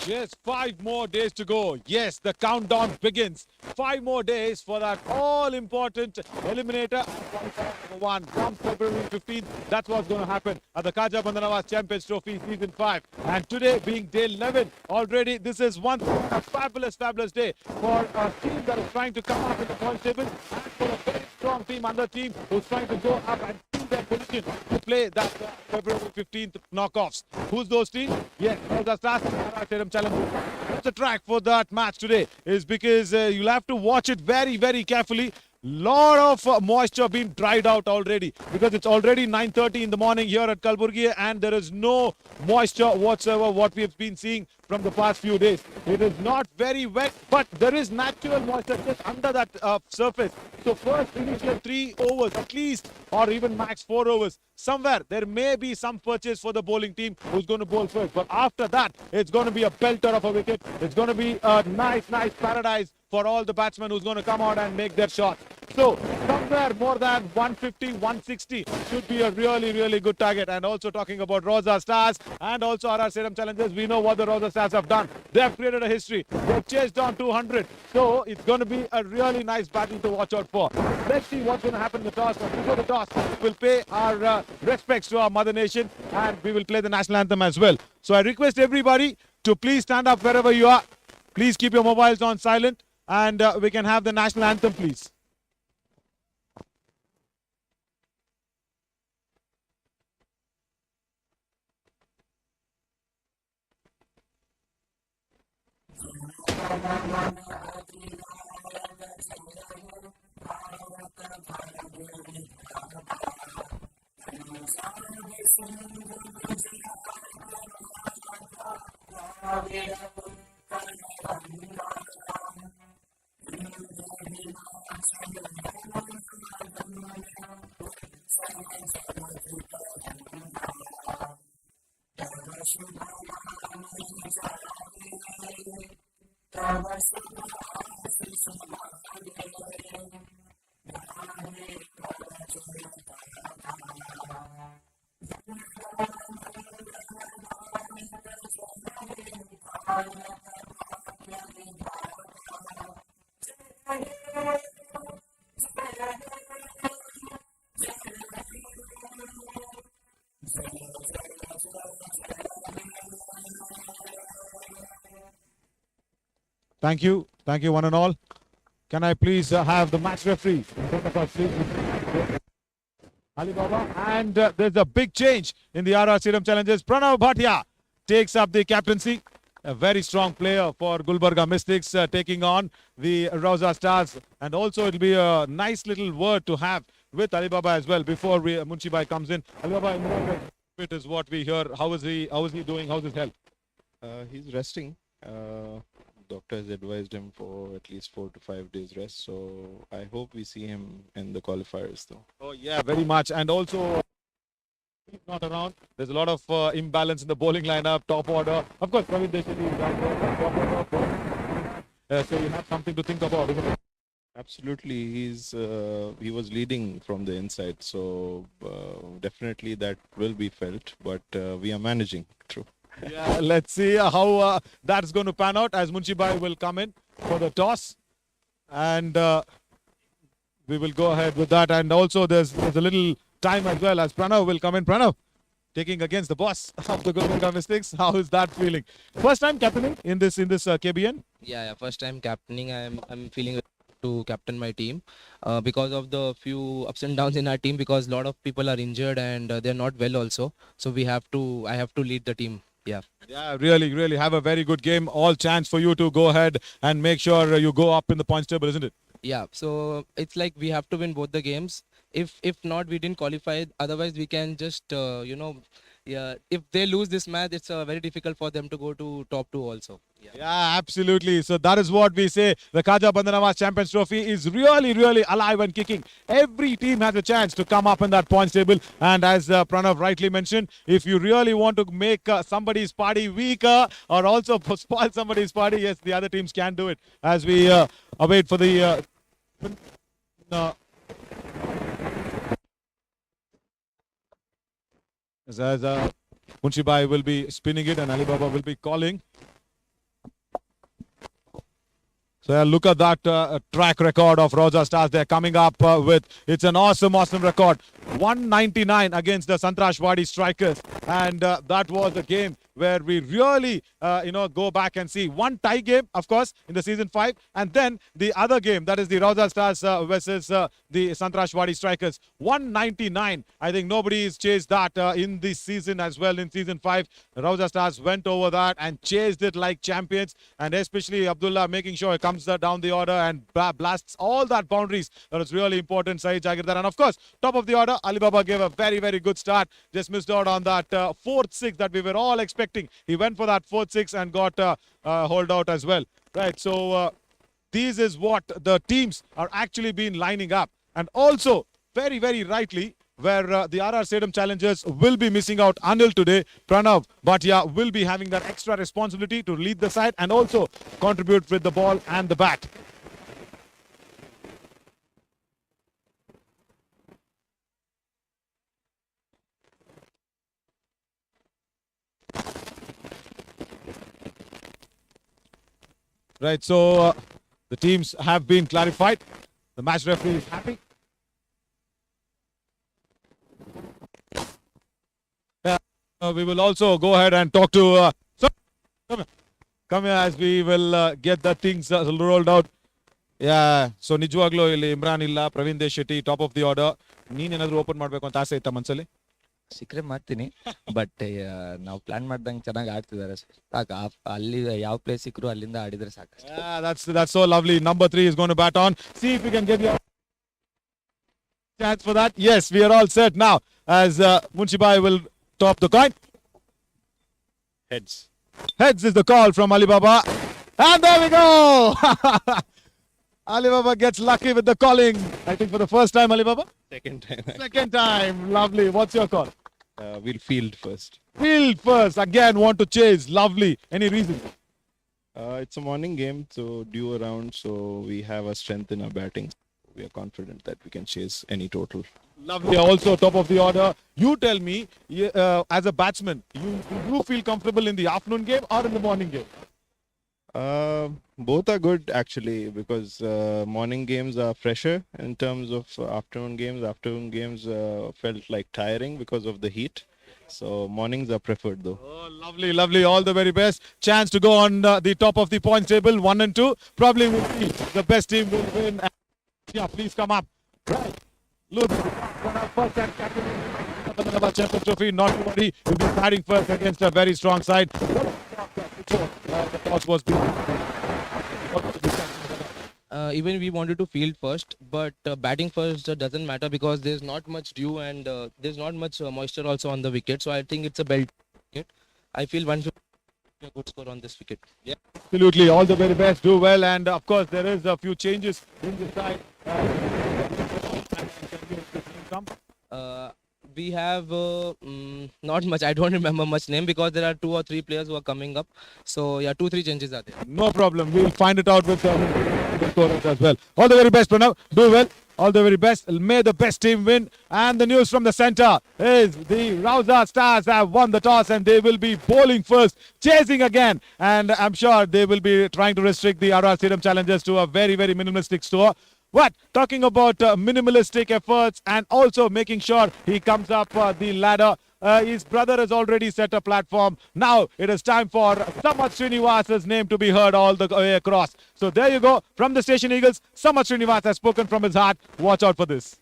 Just 5 more days to go. Yes, the countdown begins. 5 more days for that all-important eliminator number 1 from February 15th. That's what's going to happen at the Khaja Bandhanawaz Champions Trophy Season 5. And today being day 11, already this is a fabulous day for a team that is trying to come up in the point table and for a very strong team, under team who's trying to go up and their position to play that February 15th knockoffs. Who's those teams? Yes, Rauza Stars and Sedam Challenge. The track for that match today is because you'll have to watch it very carefully. Lot of moisture being dried out already because it's already 9:30 in the morning here at Gulbarga and there is no moisture whatsoever what we have been seeing from the past few days. It is not very wet, but there is natural moisture just under that surface. So first initial 3 overs at least, or even max 4 overs, somewhere there may be some purchase for the bowling team who's going to bowl first. But after that, it's going to be a pelter of a wicket. It's going to be a nice paradise for all the batsmen who's going to come out and make their shots. So somewhere more than 150, 160 should be a really good target. And also talking about Rauza Stars and also RR Sedam Challengers, we know what the Rauza Stars have done. They have created a history. They've chased down 200. So it's going to be a really nice battle to watch out for. Let's see what's going to happen in the toss. But before the toss, we'll pay our respects to our mother nation and we will play the national anthem as well. So I request everybody to please stand up wherever you are. Please keep your mobiles on silent and we can have the national anthem, please. Thank you one and all. Can I please have the match referee in front of us, please? Ali Baba. And there's a big change in the RR Sedam Challengers. Pranav Bhatia takes up the captaincy. A very strong player for Gulbarga Mystics taking on the Rauza Stars. And also it'll be a nice little word to have with Ali Baba as well before Munshi Bhai comes in. Ali Baba, it is what we hear. How is he doing? How's his health? He's resting. Doctor has advised him for at least 4 to 5 days rest. So I hope we see him in the qualifiers though. Oh yeah, very much. And also he's not around. There's a lot of imbalance in the bowling lineup, top order. Of course, Praveen Deshani is down there, top order. So you have something to think about, isn't it? Absolutely, he was leading from the inside, so definitely that will be felt. But we are managing through. Yeah, let's see how that's going to pan out as Munshi Bhai will come in for the toss, and we will go ahead with that. And also there's a little time as well as Pranav will come in. Pranav taking against the boss of the Gulbarga Mystics. How is that feeling? First time captaining in this KBN? Yeah, first time captaining. I'm feeling to captain my team because of the few ups and downs in our team, because a lot of people are injured and they're not well also. So I have to lead the team. Yeah, really have a very good game. All chance for you to go ahead and make sure you go up in the points table, isn't it? Yeah, so it's like we have to win both the games. If not, we didn't qualify. Otherwise, we can just if they lose this match, it's very difficult for them to go to top 2 also. Yeah, absolutely. So that is what we say. The Khaja Bandhanawaz Champions Trophy is really alive and kicking. Every team has a chance to come up in that points table. And as Pranav rightly mentioned, if you really want to make somebody's party weaker or also spoil somebody's party, yes, the other teams can do it. As we await for the as Munshi Bhai will be spinning it and Ali Baba will be calling. So look at that track record of Rauza Stars. They're coming up with, it's an awesome record. 199 against the Sangtrashwadi strikers. And that was a game where we really, go back and see one tie game, of course, in the season 5. And then the other game, that is the Rauza Stars versus the Sangtrashwadi strikers. 199. I think nobody has chased that in this season as well. In season 5, Rauza Stars went over that and chased it like champions. And especially Abdullah making sure he comes down the order and blasts all that boundaries. That was really important, Saeed Jagirdar. And of course, top of the order, Alibaba gave a very, very good start. Just missed out on that fourth six that we were all expecting. He went for that fourth six and got hold out as well. Right. So this is what the teams are actually been lining up. And also, very, very rightly, where the RR Sedam challengers will be missing out until today. Pranav Bhatia will be having that extra responsibility to lead the side and also contribute with the ball and the bat. Right, so the teams have been clarified. The match referee is happy. We will also go ahead and talk to come here as we will get the things rolled out. Yeah, so ನಿಜವಾಗ್ಲೂ ಇಲ್ಲಿ ಇಮ್ರಾನ್ ಇಲ್ಲ, Praveen Desh Shetty top of the order. ನೀನೇನಾದ್ರೂ open ಮಾಡಬೇಕು ಅಂತ ಆಸೆ ಇತ್ತಾ ಮನಸ್ಸಲ್ಲಿ? ಸಿಕ್ಕರೆ ಮಾಡ್ತೀನಿ, ಬಟ್ ನಾವು ಪ್ಲಾನ್ ಮಾಡ್ದಂಗೆ ಚೆನ್ನಾಗಿ ಆಡ್ತಿದ್ದಾರೆ ಸಾಕು. ಅಲ್ಲಿ ಯಾವ ಪ್ಲೇಸ್ ಸಿಕ್ಕರು ಅಲ್ಲಿಂದ ಆಡಿದ್ರೆ ಸಾಕು. Yeah, that's so lovely. Number 3 is going to bat on. See if we can get your chance for that. Yes, we are all set now as Munshibai will top the coin. Heads. Heads is the call from Alibaba. And there we go! Alibaba gets lucky with the calling. I think for the first time, Alibaba? Second time. Second time. Lovely. What's your call? We'll field first. Field first. Again, want to chase. Lovely. Any reason? It's a morning game, so due around, so we have a strength in our batting. We are confident that we can chase any total. Lovely. Also, top of the order. You tell me, as a batsman, you feel comfortable in the afternoon game or in the morning game? Both are good actually, because morning games are fresher in terms of afternoon games. Afternoon games felt like tiring because of the heat. So mornings are preferred though. Oh, lovely, lovely. All the very best. Chance to go on the top of the points table, 1 and 2. Probably will be the best team will win. Yeah, please come up. Right. Look, first and captain Champions Trophy. Not to worry, we'll be batting first against a very strong side. The toss was Even we wanted to field first, but batting first doesn't matter because there's not much dew and there's not much moisture also on the wicket. So I think it's a belt wicket. I feel 150 a good score on this wicket. Yeah, absolutely. All the very best. Do well. And of course, there is a few changes in the side. We have not much. I don't remember much name because there are 2 or 3 players who are coming up. So yeah, 2-3 changes are there. No problem. We'll find it out with the scorers as well. All the very best, Pranav. Do well. All the very best. May the best team win. And the news from the center is the Rauza Stars have won the toss and they will be bowling first, chasing again. And I'm sure they will be trying to restrict the RR Sedam challengers to a very, very minimalistic score. But talking about minimalistic efforts and also making sure he comes up the ladder. His brother has already set a platform. Now it is time for Samat Srinivas's name to be heard all the way across. So there you go. From the Station Eagles, Samat Srinivas has spoken from his heart. Watch out for this.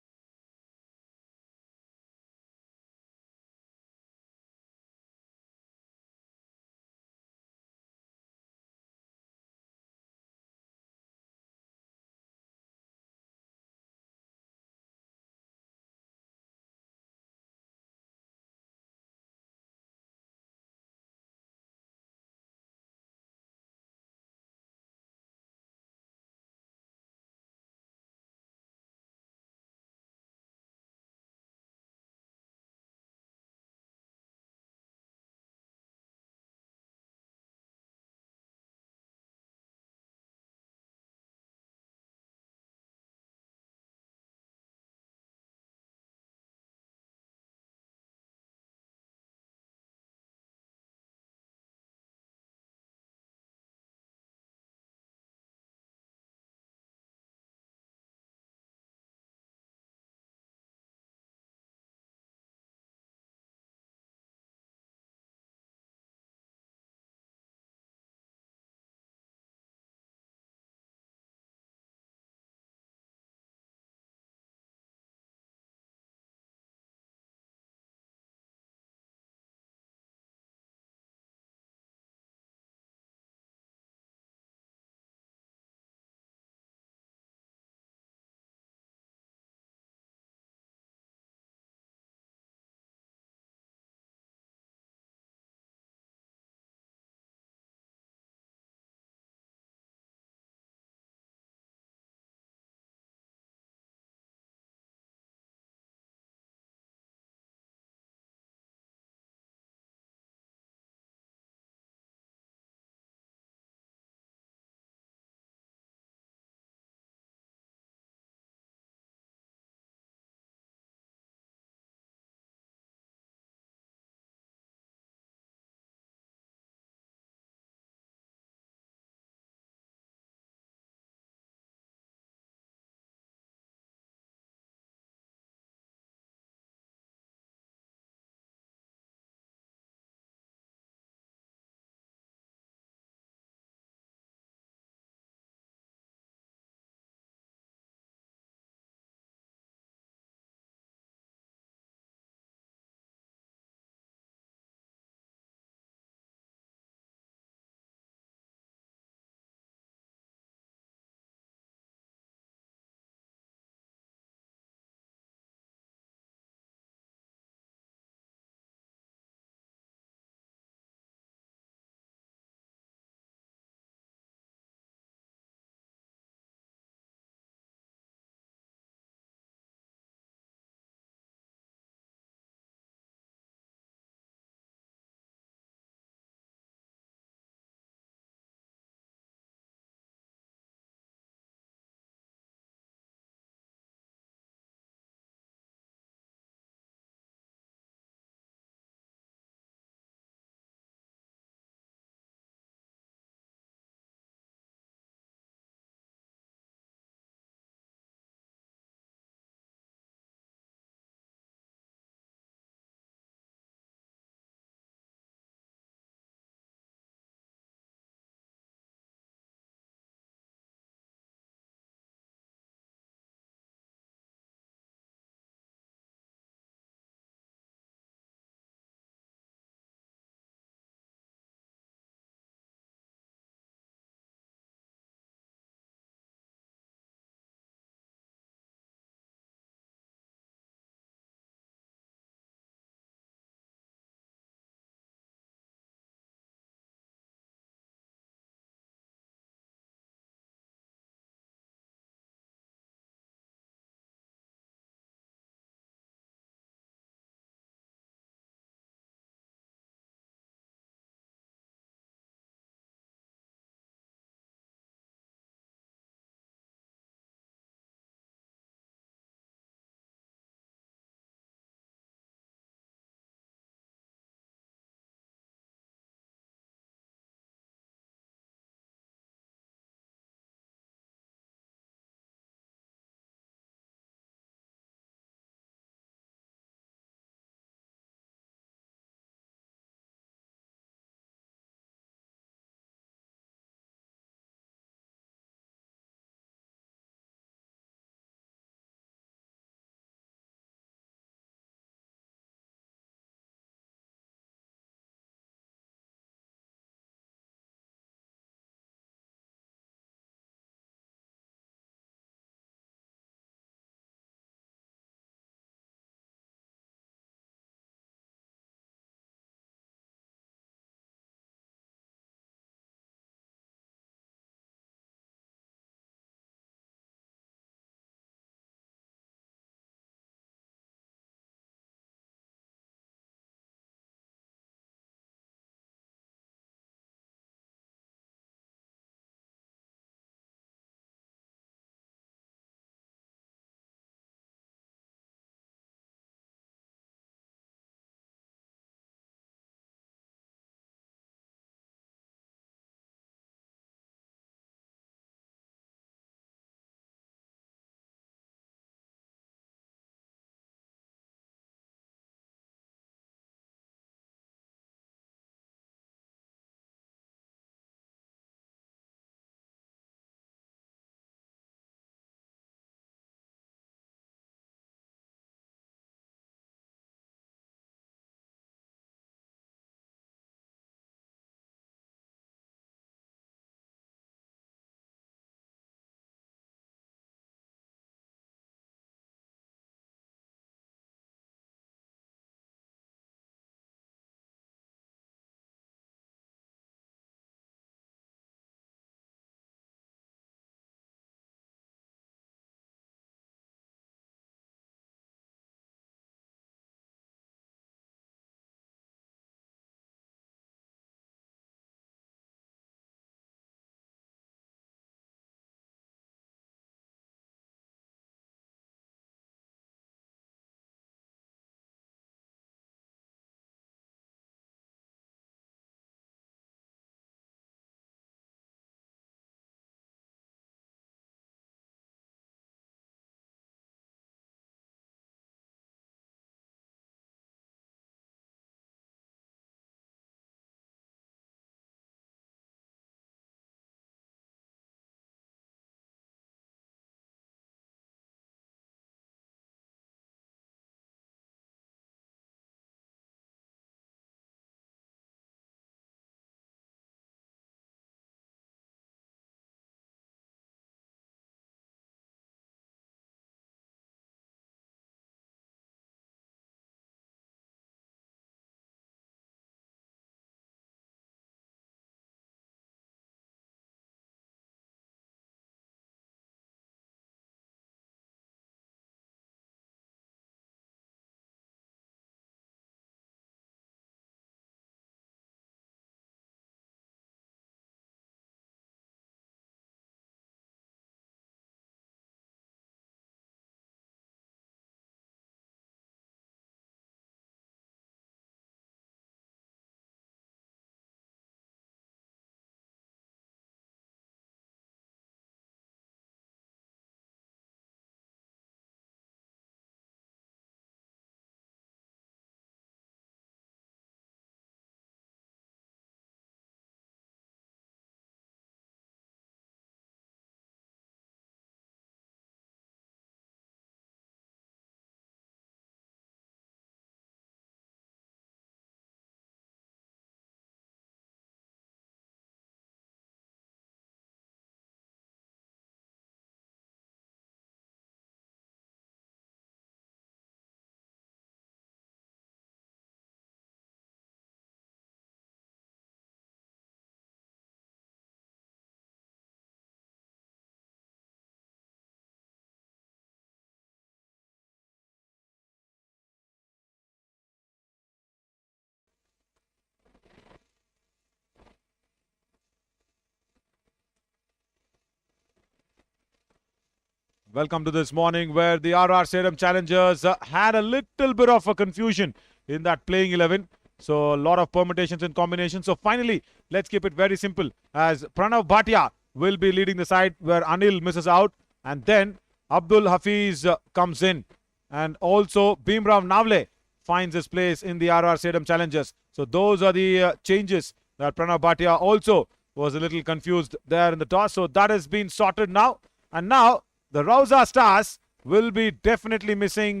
Welcome to this morning where the RR Sedam challengers had a little bit of a confusion in that playing 11. So a lot of permutations and combinations. So finally, let's keep it very simple as Pranav Bhatia will be leading the side where Anil misses out. And then Abdul Hafiz comes in. And also Bhimrao Navle finds his place in the RR Sedam challengers. So those are the changes that Pranav Bhatia also was a little confused there in the toss. So that has been sorted now. And now the Rauza Stars will be definitely missing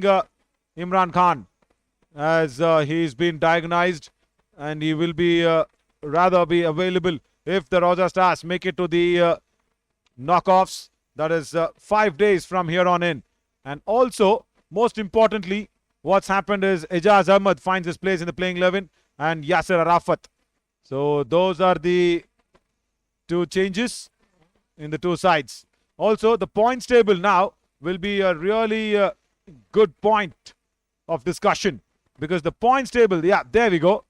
Imran Khan as he's been diagnosed and he will be rather be available if the Rauza Stars make it to the knockoffs. That is 5 days from here on in. And also, most importantly, what's happened is Ejaz Ahmed finds his place in the playing 11 and Yasser Arafat. So those are the two changes in the two sides. Also, the points table now will be a really good point of discussion because the points table, yeah, there we go.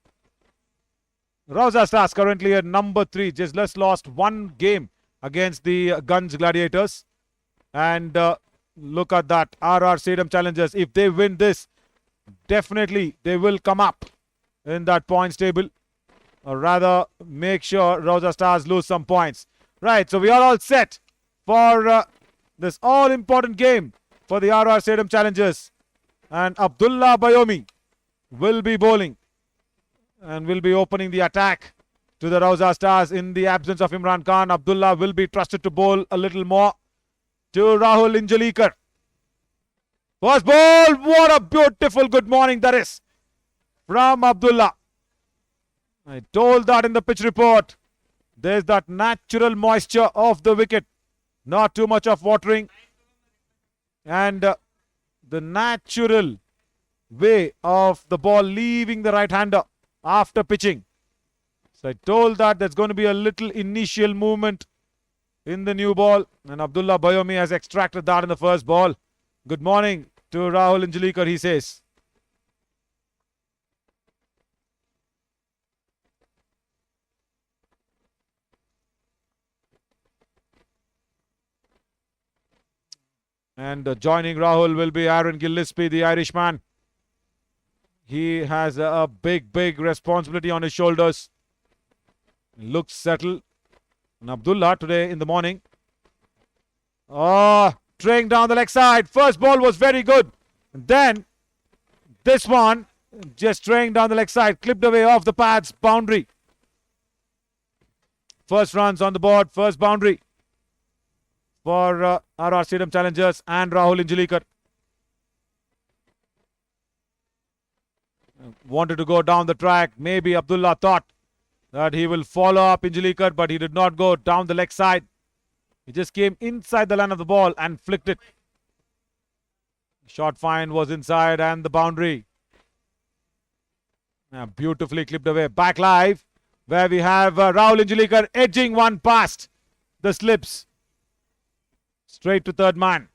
Rauza Stars currently at number 3, just lost one game against the Guns Gladiators. And look at that, RR Sedam challengers. If they win this, definitely they will come up in that points table. Or rather, make sure Rauza Stars lose some points. Right, so we are all set for this all-important game for the RR Sedam challengers. And Abdullah Bayomi will be bowling and will be opening the attack to the Rauza Stars in the absence of Imran Khan. Abdullah will be trusted to bowl a little more to Rahul Injalikar. First ball, what a beautiful good morning that is from Abdullah. I told that in the pitch report. There's that natural moisture of the wicket. Not too much of watering. And the natural way of the ball leaving the right-hander after pitching. So I told that there's going to be a little initial movement in the new ball. And Abdullah Bayomi has extracted that in the first ball. Good morning to Rahul Injalikar, he says. And joining Rahul will be Aaron Gillespie, the Irishman. He has a big responsibility on his shoulders. Looks settled. And Abdullah today in the morning. Traying down the leg side. First ball was very good. And then this one just traying down the leg side. Clipped away off the pads. Boundary. First runs on the board. First boundary for RR Sedam challengers and Rahul Injalikar. Wanted to go down the track. Maybe Abdullah thought that he will follow up Injalikar, but he did not go down the leg side. He just came inside the line of the ball and flicked it. Shot fine was inside and the boundary. Beautifully clipped away. Back live where we have Rahul Injalikar edging one past the slips. Straight to third man.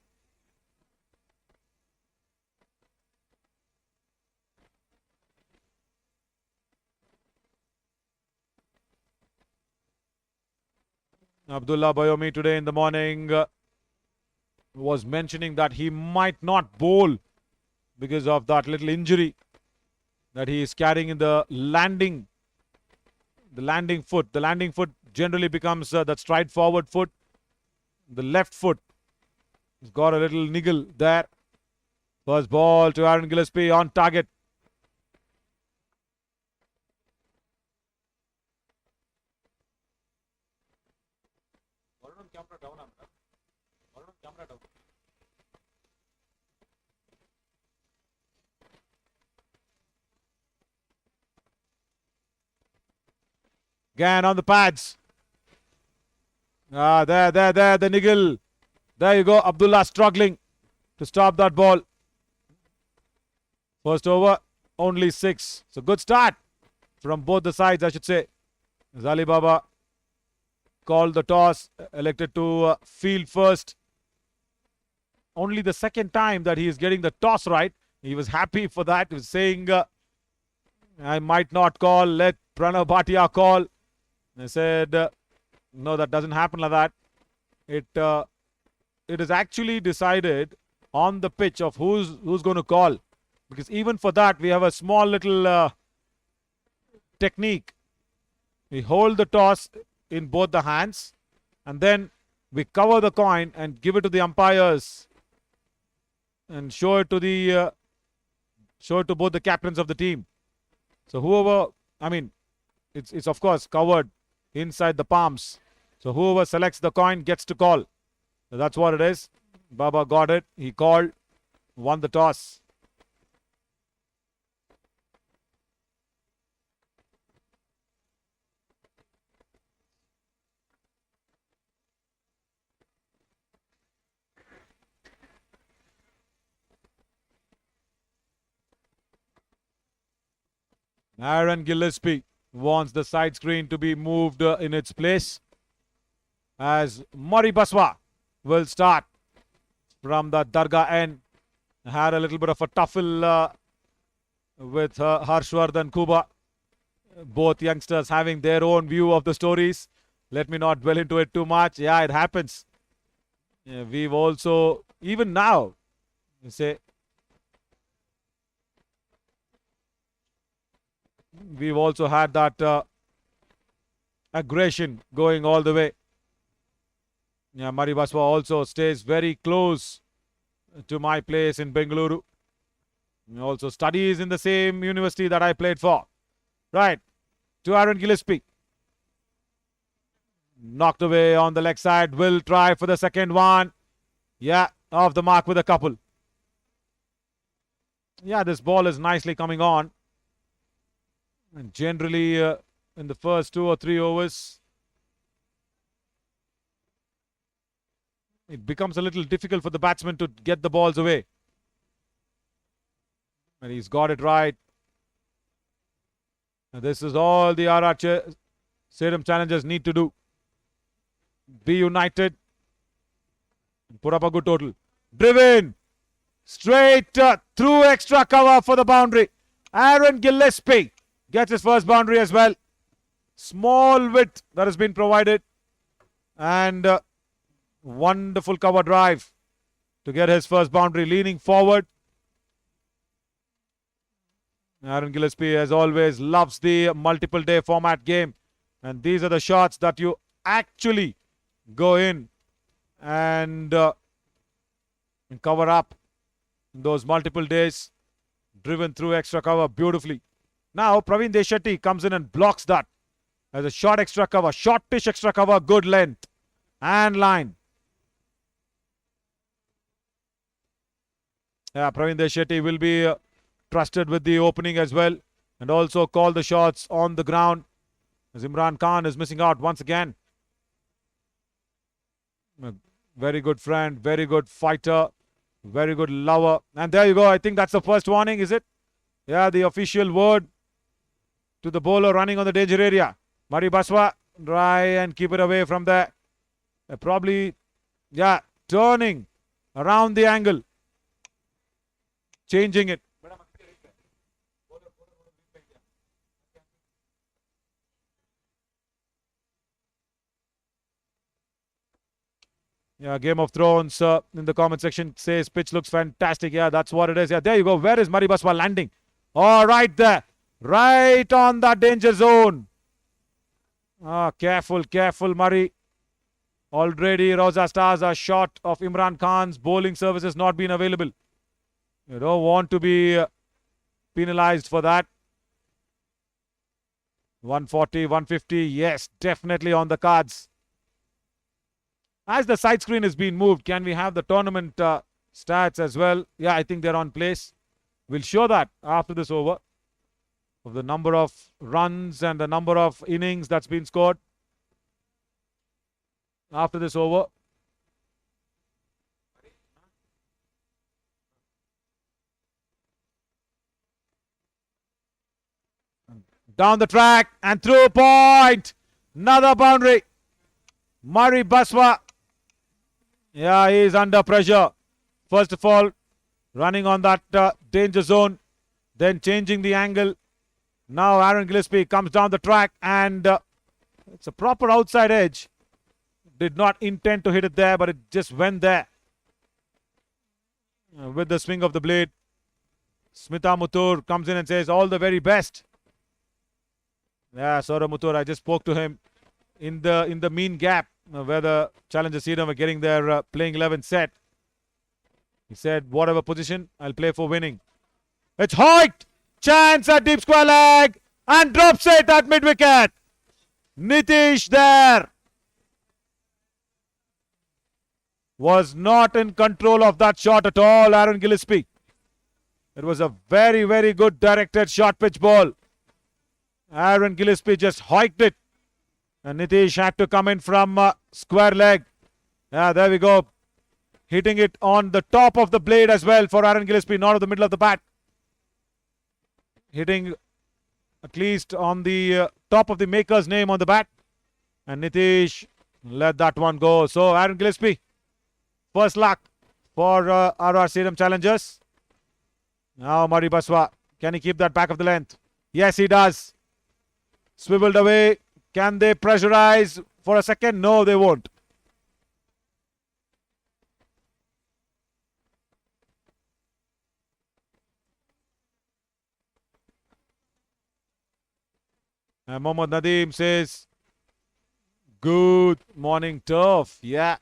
Abdullah Bayomi today in the morning was mentioning that he might not bowl because of that little injury that he is carrying in the landing foot. The landing foot generally becomes that stride forward foot. The left foot has got a little niggle there. First ball to Aaron Gillespie on target. Again on the pads. There, the niggle. There you go. Abdullah struggling to stop that ball. First over, only 6. So good start from both the sides, I should say. Zali Baba called the toss, elected to field first. Only the second time that he is getting the toss right. He was happy for that. He was saying, I might not call, let Pranav Bhatia call. I said, no, that doesn't happen like that. It it is actually decided on the pitch of who's going to call. Because even for that, we have a small little technique. We hold the toss in both the hands and then we cover the coin and give it to the umpires and show it to both the captains of the team. So whoever, I mean, it's of course covered inside the palms. So whoever selects the coin gets to call. So that's what it is. Baba got it. He called, won the toss. Aaron Gillespie wants the side screen to be moved in its place as Murray Baswa will start from the Dargah end. Had a little bit of a tuffle with Harshvardhan Kuba. Both youngsters having their own view of the stories. Let me not dwell into it too much. Yeah, it happens. Yeah, we've also, even now, you say, we've also had that aggression going all the way. Yeah, Murray Baswa also stays very close to my place in Bengaluru. He also studies in the same university that I played for. Right, to Aaron Gillespie. Knocked away on the leg side. Will try for the second one. Yeah, off the mark with a couple. Yeah, this ball is nicely coming on. And generally, in the first 2 or 3 overs, it becomes a little difficult for the batsman to get the balls away. And he's got it right. And this is all the RR Sedam challengers need to do. Be united. Put up a good total. Driven. Straight through extra cover for the boundary. Aaron Gillespie gets his first boundary as well. Small width that has been provided. And wonderful cover drive to get his first boundary. Leaning forward. Aaron Gillespie, as always, loves the multiple day format game. And these are the shots that you actually go in and cover up those multiple days. Driven through extra cover beautifully. Now, Praveen Deshetty comes in and blocks that as a short extra cover. Shortish extra cover, good length and line. Yeah, Praveen Deshetty will be trusted with the opening as well and also call the shots on the ground as Imran Khan is missing out once again. A very good friend, very good fighter, very good lover. And there you go. I think that's the first warning, is it? Yeah, the official word to the bowler running on the danger area. Murray Baswa, try and keep it away from there. Probably, yeah, turning around the angle. Changing it. Yeah, Game of Thrones in the comment section says pitch looks fantastic. Yeah, that's what it is. Yeah, there you go. Where is Murray Baswa landing? Oh, right there. Right on that danger zone. Ah, careful, careful, Murray. Already, Rauza stars are short of Imran Khan's bowling services not being available. You don't want to be penalized for that. 140, 150. Yes, definitely on the cards. As the side screen is being moved, can we have the tournament stats as well? Yeah, I think they're on place. We'll show that after this over. Of the number of runs and the number of innings that's been scored. After this over. Down the track and through point. Another boundary. Murray Baswa. Yeah, he is under pressure. First of all, running on that danger zone. Then changing the angle. Now Aaron Gillespie comes down the track and it's a proper outside edge. Did not intend to hit it there, but it just went there. with the swing of the blade. Smita Muthoor comes in and says, all the very best. Yeah, Saurabh Muthoor, I just spoke to him in the mean gap where the challenger Sedam were getting their playing 11 set. He said, whatever position, I'll play for winning. It's Hoyt! Chance at deep square leg and drops it at mid wicket. Nitish there was not in control of that shot at all, Aaron Gillespie. It was a very, very good directed short pitch ball. Aaron Gillespie just hoiked it. And Nitish had to come in from square leg. Yeah, there we go. Hitting it on the top of the blade as well for Aaron Gillespie, not at the middle of the bat. Hitting at least on the top of the maker's name on the bat. And Nitish let that one go. So Aaron Gillespie, first luck for RR Sedam challengers. Now Murray Baswa, can he keep that back of the length? Yes, he does. Swiveled away. Can they pressurize for a second? No, they won't. And Mohammad Nadeem says, good morning, turf. Yeah.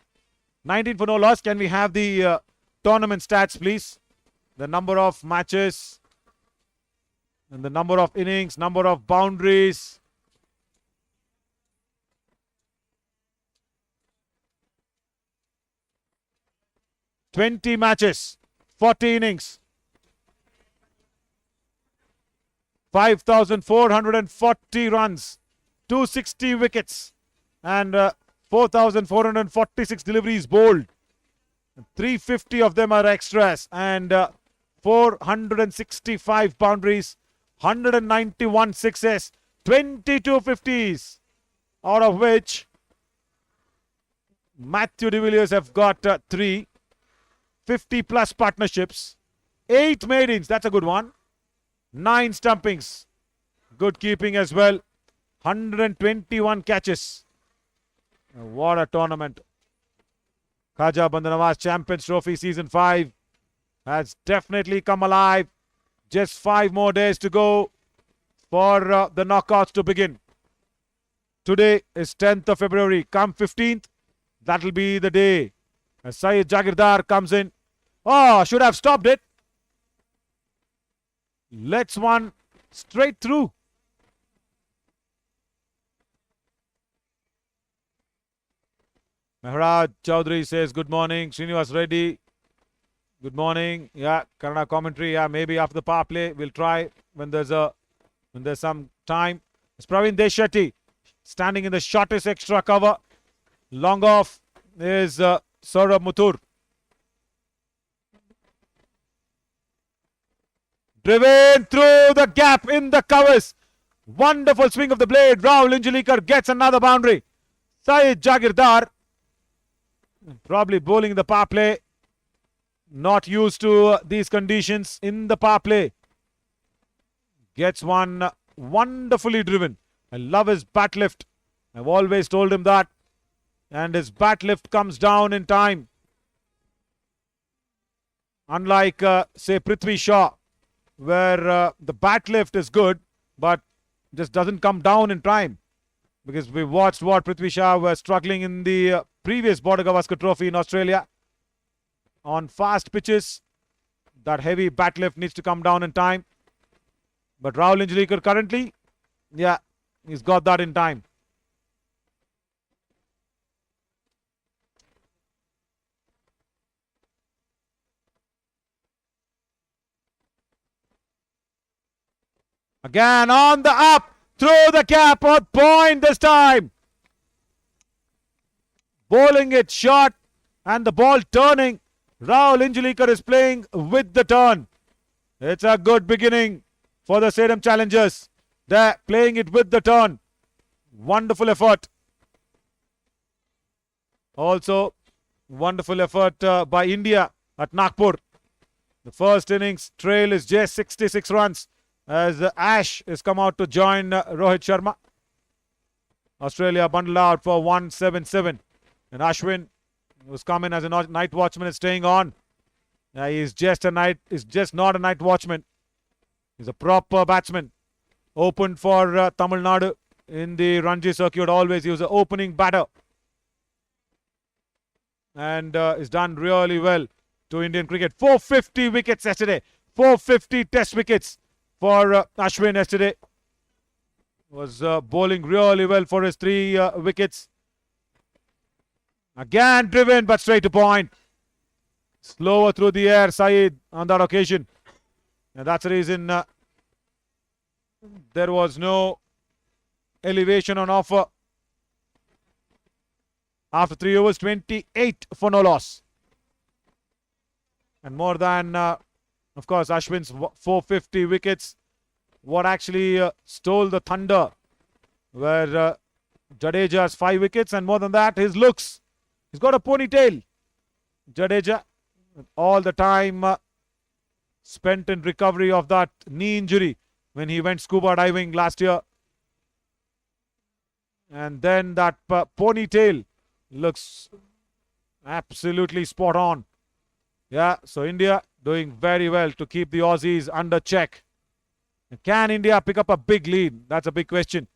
19 for no loss. Can we have the tournament stats, please? The number of matches and the number of innings, number of boundaries. "20 matches, 40 innings, 5,440 runs, 260 wickets, and 4,446 deliveries bowled. 350 of them are extras, and 465 boundaries, 191 sixes, 22 50s, out of which Matthew de Villiers have got 3, 50 plus partnerships, 8 maidens, that's a good one, 9 stumpings, good keeping as well, 121 catches. What a tournament. Khaja Bandanawaz Champions Trophy Season 5 has definitely come alive. Just 5 more days to go for the knockouts to begin. Today is 10th of February. Come 15th, that'll be the day. As Syed Jagirdar comes in. Oh, should have stopped it. Let's one straight through. Mehraj Chaudhary says, good morning. Srinivas Reddy, good morning. Yeah, Kannada commentary. Yeah, maybe after the power play, we'll try when there's some time. It's Praveen Deshetty standing in the shortest extra cover. Long off is Saurabh Muthoor. Driven through the gap in the covers. Wonderful swing of the blade. Rahul Injlikar gets another boundary. Syed Jagirdar probably bowling the power play. Not used to these conditions in the power play. Gets one wonderfully driven. I love his bat lift. I've always told him that. And his bat lift comes down in time. Unlike, say, Prithvi Shaw, where the bat lift is good, but just doesn't come down in time. Because we watched what Prithvi Shaw was struggling in the previous Border Gavaskar Trophy in Australia. On fast pitches, that heavy bat lift needs to come down in time. But Rahul Injlikar currently, yeah, he's got that in time. Again on the up, through the gap, on point this time. Bowling it short and the ball turning. Rahul Injlikar is playing with the turn. It's a good beginning for the Sedam challengers. They're playing it with the turn. Wonderful effort. Also, wonderful effort by India at Nagpur. The first innings trail is just 66 runs. As Ash has come out to join Rohit Sharma. Australia bundled out for 177. And Ashwin, who's come in as a night watchman, is staying on. He's just not a night watchman. He's a proper batsman. Opened for Tamil Nadu in the Ranji circuit. Always he was an opening batter. And is done really well to Indian cricket. 450 wickets yesterday. 450 test wickets for Ashwin yesterday. Was bowling really well for his 3 wickets. Again driven but straight to point. Slower through the air, Saeed, on that occasion. And that's the reason there was no elevation on offer. After 3 overs, 28 for no loss. And more than, of course, Ashwin's 450 wickets. What actually stole the thunder were Jadeja's 5 wickets. And more than that, his looks. He's got a ponytail. Jadeja, all the time spent in recovery of that knee injury when he went scuba diving last year. And then that ponytail looks absolutely spot on. Yeah, so India doing very well to keep the Aussies under check. Can India pick up a big lead? That's a big question.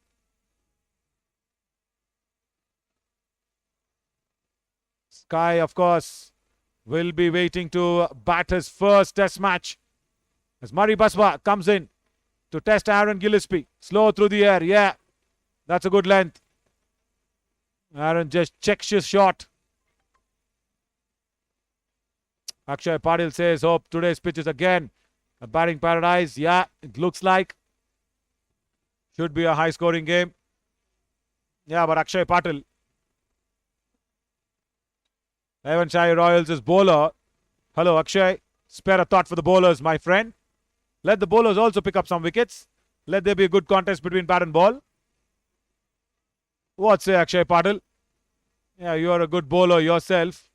Sky, of course, will be waiting to bat his first test match. As Murray Baswa comes in to test Aaron Gillespie. Slow through the air. Yeah, that's a good length. Aaron just checks his shot. Akshay Patil says, hope today's pitch is again a batting paradise. Yeah, it looks like. Should be a high-scoring game. Yeah, but Akshay Patil, Evan Shai Royals is bowler. Hello, Akshay. Spare a thought for the bowlers, my friend. Let the bowlers also pick up some wickets. Let there be a good contest between bat and ball. What say, Akshay Patil? Yeah, you are a good bowler yourself.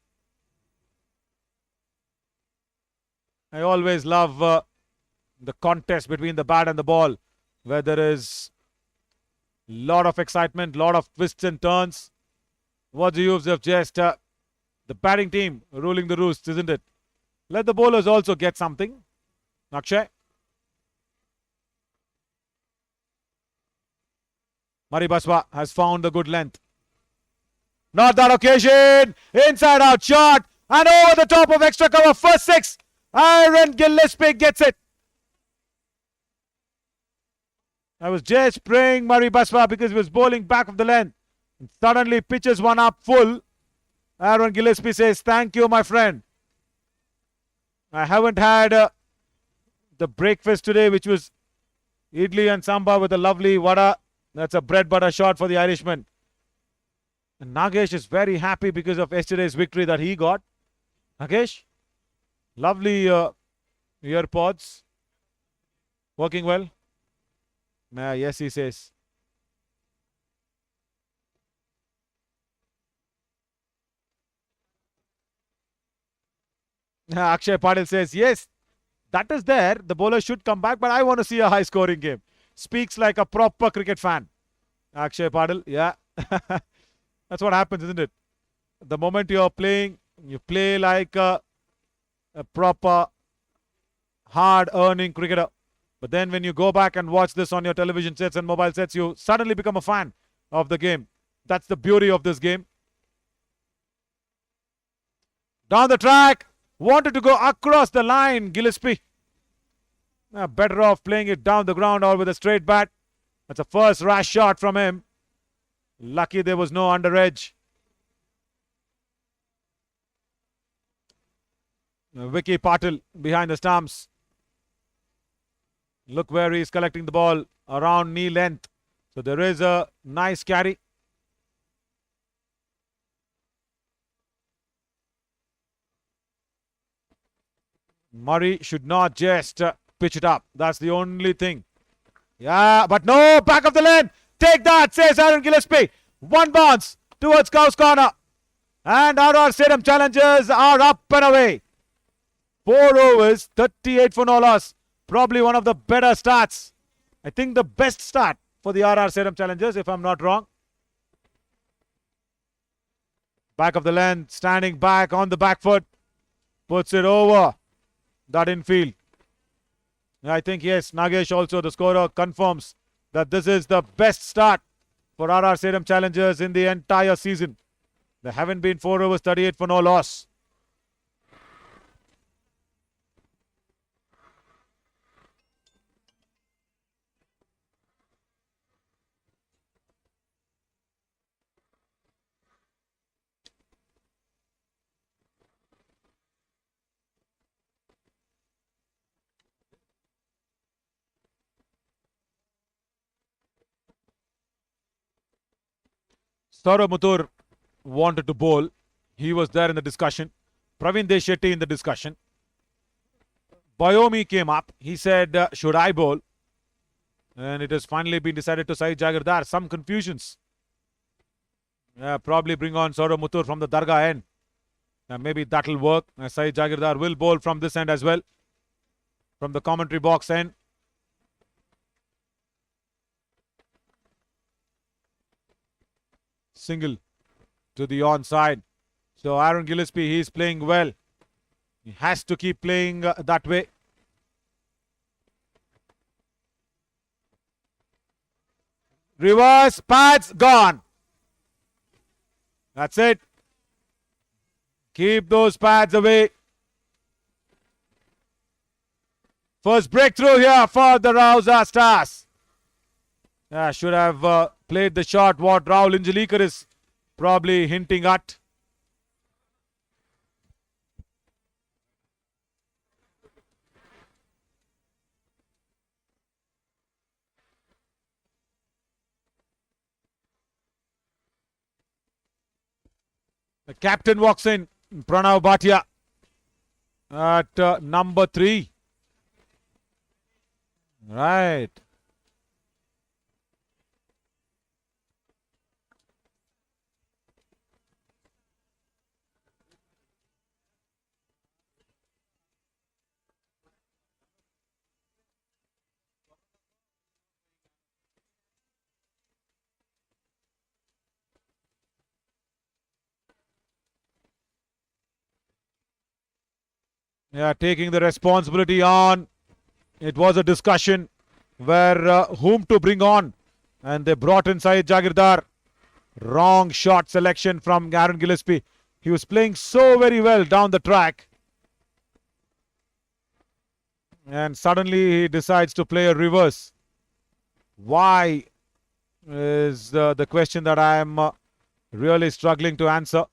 I always love the contest between the bat and the ball, where there is a lot of excitement, lot of twists and turns. What's the use of just the batting team ruling the roost, isn't it? Let the bowlers also get something. Akshay. Murray Baswa has found the good length. Not that occasion. Inside out shot. And over the top of extra cover. First 6. Aaron Gillespie gets it. I was just praying Murray Baswa because he was bowling back of the length. And suddenly pitches one up full. Aaron Gillespie says, thank you, my friend. I haven't had the breakfast today, which was idli and sambar with a lovely vada. That's a bread butter shot for the Irishman. And Nagesh is very happy because of yesterday's victory that he got. Nagesh, lovely earpods. Working well? Yes, he says. Akshay Patil says, yes, that is there. The bowler should come back, but I want to see a high-scoring game. Speaks like a proper cricket fan. Akshay Patil, yeah. That's what happens, isn't it? The moment you're playing, you play like a proper hard-earning cricketer. But then when you go back and watch this on your television sets and mobile sets, you suddenly become a fan of the game. That's the beauty of this game. Down the track. Wanted to go across the line, Gillespie. Better off playing it down the ground or with a straight bat. That's a first rash shot from him. Lucky there was no under edge. Vicky Patil behind the stumps. Look where he is collecting the ball around knee length. So there is a nice carry. Murray should not just pitch it up. That's the only thing. Yeah, but no, back of the lane. Take that, says Aaron Gillespie. One bounce towards Cow's corner. And RR Sedam challengers are up and away. 4 overs, 38 for no loss. Probably one of the better starts. I think the best start for the RR Sedam challengers, if I'm not wrong. Back of the length, standing back on the back foot. Puts it over. that infield. I think, yes, Nagesh also, the scorer, confirms that this is the best start for RR Sedam challengers in the entire season. There haven't been 4 overs, 38 for no loss. Saurav Muthur wanted to bowl. He was there in the discussion. Praveen Deshetty in the discussion. Bayomi came up. He said, should I bowl? And it has finally been decided to Saeed Jagirdar. Some confusions. Probably bring on Saurav Muthur from the Dargah end. Maybe that'll work. Saeed Jagirdar will bowl from this end as well. From the commentary box end. Single to the onside. So Aaron Gillespie, he's playing well. He has to keep playing that way. Reverse, pads, gone. That's it. Keep those pads away. First breakthrough here for the Rauza Stars. Should have played the shot what Rahul Injalikar is probably hinting at. The captain walks in, Pranav Bhatia, at number 3. Right. Taking the responsibility on. It was a discussion where whom to bring on. And they brought in Saeed Jagirdar. Wrong shot selection from Aaron Gillespie. He was playing so very well down the track. And suddenly he decides to play a reverse. Why is the question that I am really struggling to answer.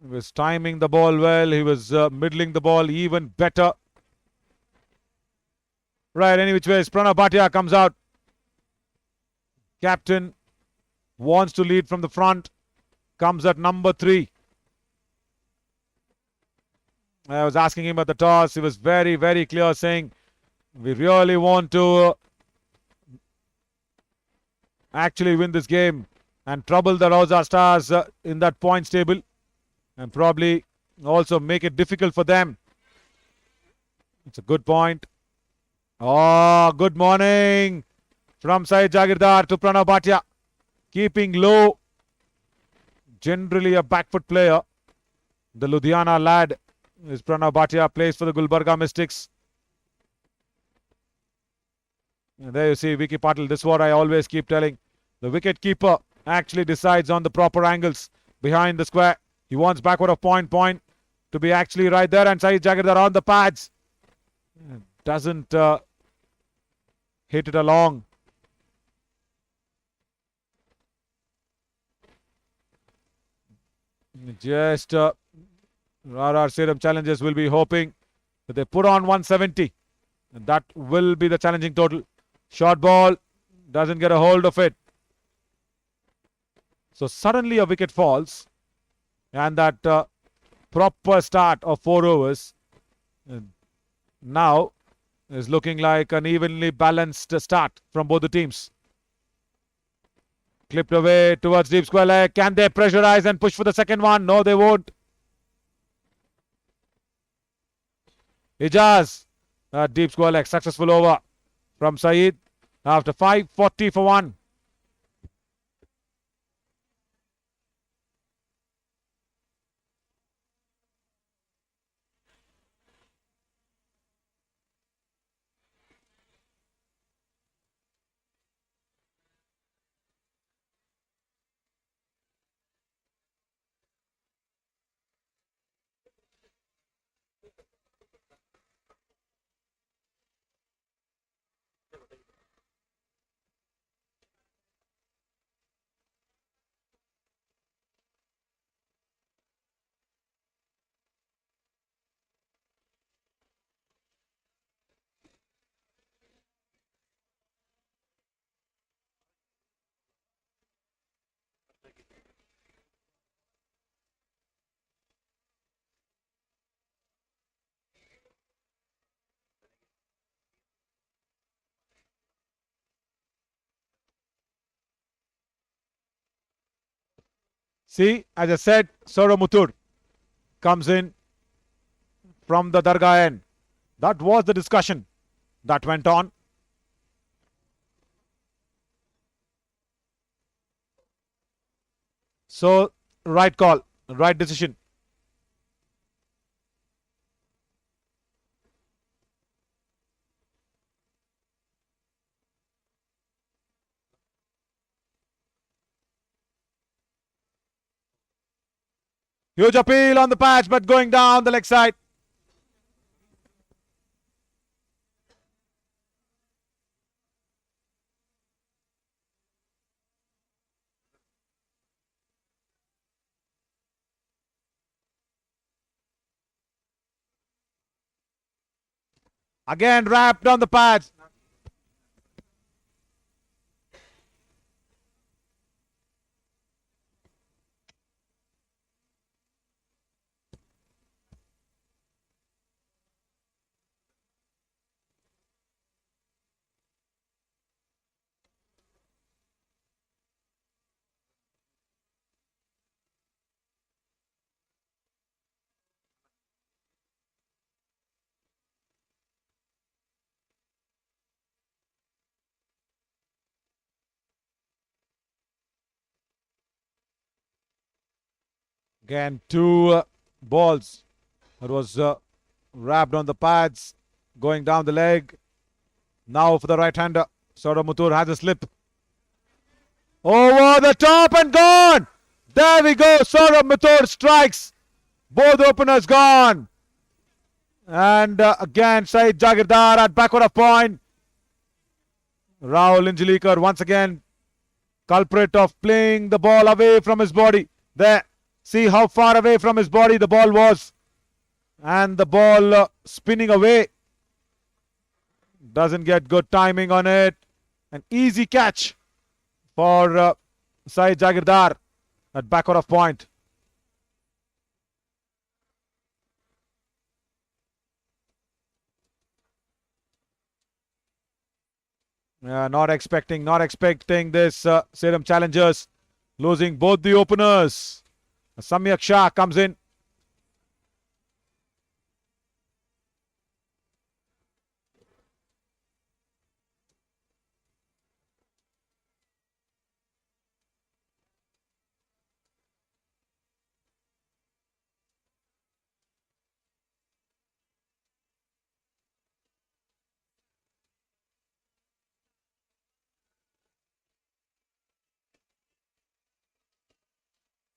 He was timing the ball well. He was middling the ball even better. Right, any which ways, Pranav Bhatia comes out. Captain wants to lead from the front. Comes at number 3. I was asking him at the toss. He was very, very clear saying, we really want to actually win this game and trouble the Rauza Stars in that points table. And probably also make it difficult for them. It's a good point. Oh, good morning from Saeed Jagirdar to Pranav Bhatia. Keeping low. Generally a back foot player. The Ludhiana lad is Pranav Bhatia. Plays for the Gulbarga Mystics. And there you see Vicky Patil. This is what I always keep telling. The wicket keeper actually decides on the proper angles behind the square. He wants backward of point to be actually right there. And Saeed Jagirdar on the pads. Doesn't hit it along. Just RR Sedam challengers will be hoping that they put on 170. And that will be the challenging total. Short ball doesn't get a hold of it. So suddenly a wicket falls. And that proper start of 4 overs now is looking like an evenly balanced start from both the teams. Clipped away towards deep square leg. Can they pressurize and push for the second one? No, they won't. Ijaz, deep square leg, successful over from Saeed after 5:40 for 1. See, as I said, Saurav Muthur comes in from the Dargah end. That was the discussion that went on. So, right call, right decision. Huge appeal on the patch, but going down the leg side. Again, wrapped on the pads. Again, two balls. It was wrapped on the pads, going down the leg. Now for the right-hander, Saurav Muthur has a slip. Over the top and gone! There we go, Saurav Muthur strikes. Both openers gone. And again, Saeed Jagirdar at backward of point. Rahul Injlikar once again culprit of playing the ball away from his body. There, see how far away from his body the ball was. And the ball spinning away. Doesn't get good timing on it. An easy catch for Saeed Jagirdar at backward of point. Not expecting this. Sedam challengers losing both the openers. Samyak Shah comes in.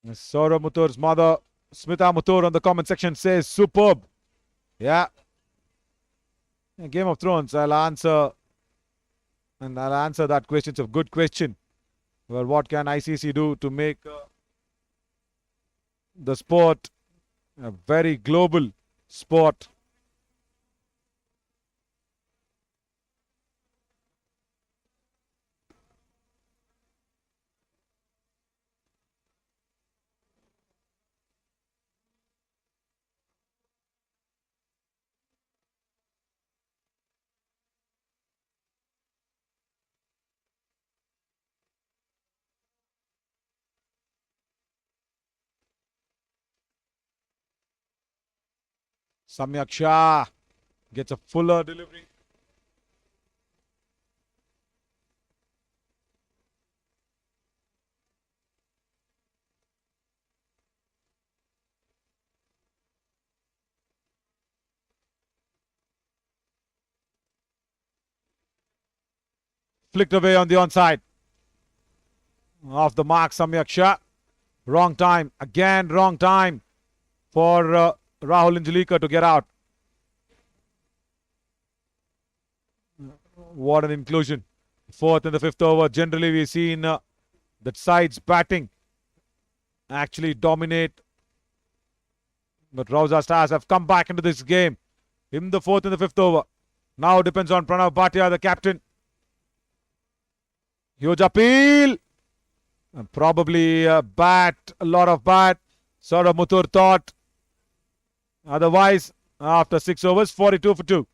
Saurav Muthur's mother, Smita Muthur, on the comment section says superb. Yeah. Game of Thrones, I'll answer that question. It's a good question. Well, what can ICC do to make the sport a very global sport? Samyak Shah gets a fuller delivery. Flicked away on the onside. Off the mark, Samyak Shah. Wrong time. Again, wrong time for Rahul Injlikar to get out. What an inclusion. Fourth and the fifth over. Generally, we've seen that sides batting actually dominate. But Rauza Stars have come back into this game in the fourth and the fifth over. Now depends on Pranav Bhatia, the captain. Huge appeal. And probably a lot of bat. Saurav Muthur thought. Otherwise, after 6 overs, 42 for 2.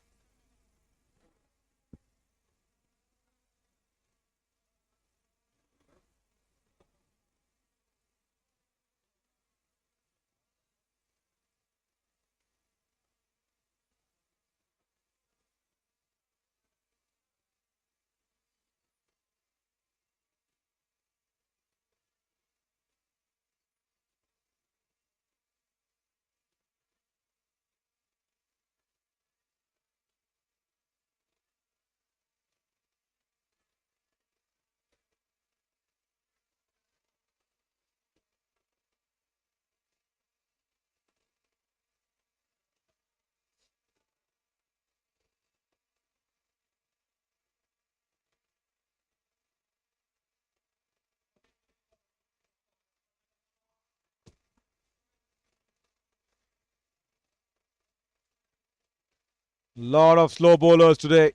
Lot of slow bowlers today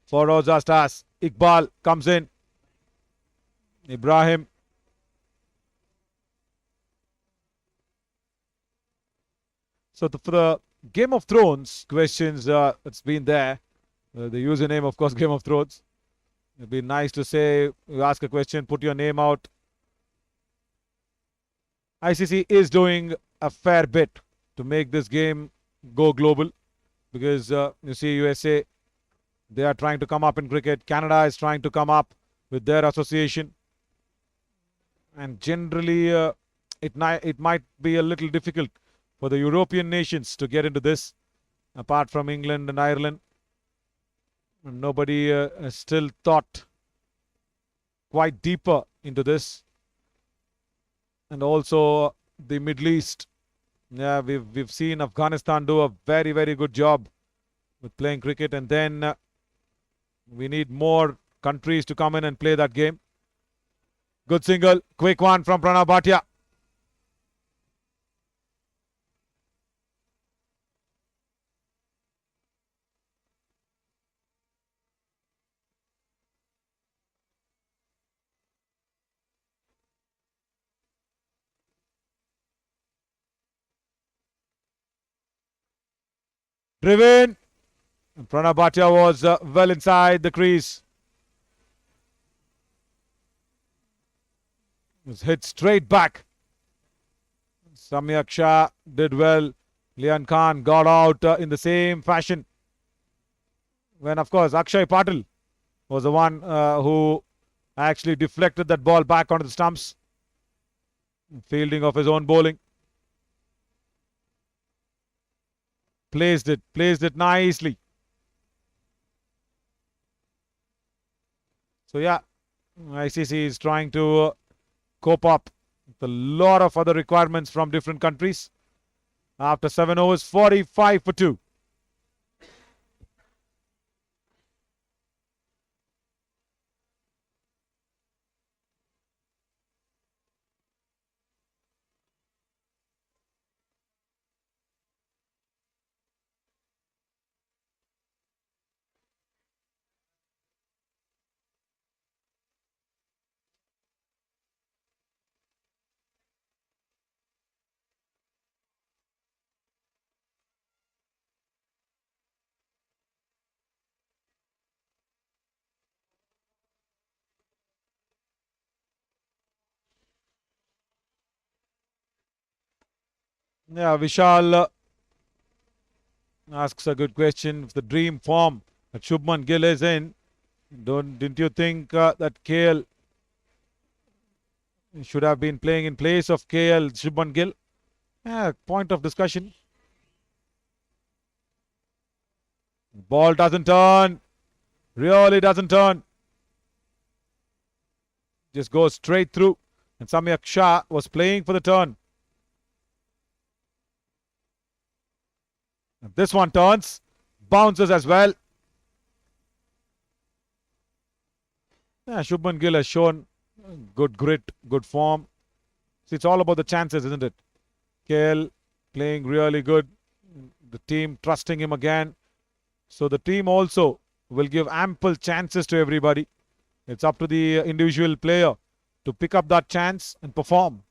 for Rauza Stars. Iqbal comes in. Ibrahim. So for the Game of Thrones questions, it's been there. The username, of course, Game of Thrones. It'd be nice to say, you ask a question, put your name out. ICC is doing a fair bit to make this game go global because you see USA, they are trying to come up in cricket. Canada is trying to come up with their association. And generally, it might be a little difficult for the European nations to get into this, apart from England and Ireland. And nobody has still thought quite deeper into this. And also the Middle East. Yeah, we've seen Afghanistan do a very, very good job with playing cricket. And then we need more countries to come in and play that game. Good single. Quick one from Pranav Bhatia. Driven. And Pranav Bhatia was well inside the crease. It was hit straight back. Samyak Shah did well. Lian Khan got out in the same fashion. When, of course, Akshay Patil was the one who actually deflected that ball back onto the stumps. Fielding of his own bowling. Placed it nicely. So yeah, ICC is trying to cope up with a lot of other requirements from different countries. After 7 overs, 45 for 2. Yeah, Vishal asks a good question. If the dream form that Shubman Gill is in, didn't you think that KL should have been playing in place of KL Shubman Gill? Yeah, point of discussion. Ball doesn't turn. Really doesn't turn. Just goes straight through. And Samyak Shah was playing for the turn. And this one turns. Bounces as well. Yeah, Shubman Gill has shown good grit, good form. See, it's all about the chances, isn't it? KL playing really good. The team trusting him again. So the team also will give ample chances to everybody. It's up to the individual player to pick up that chance and perform.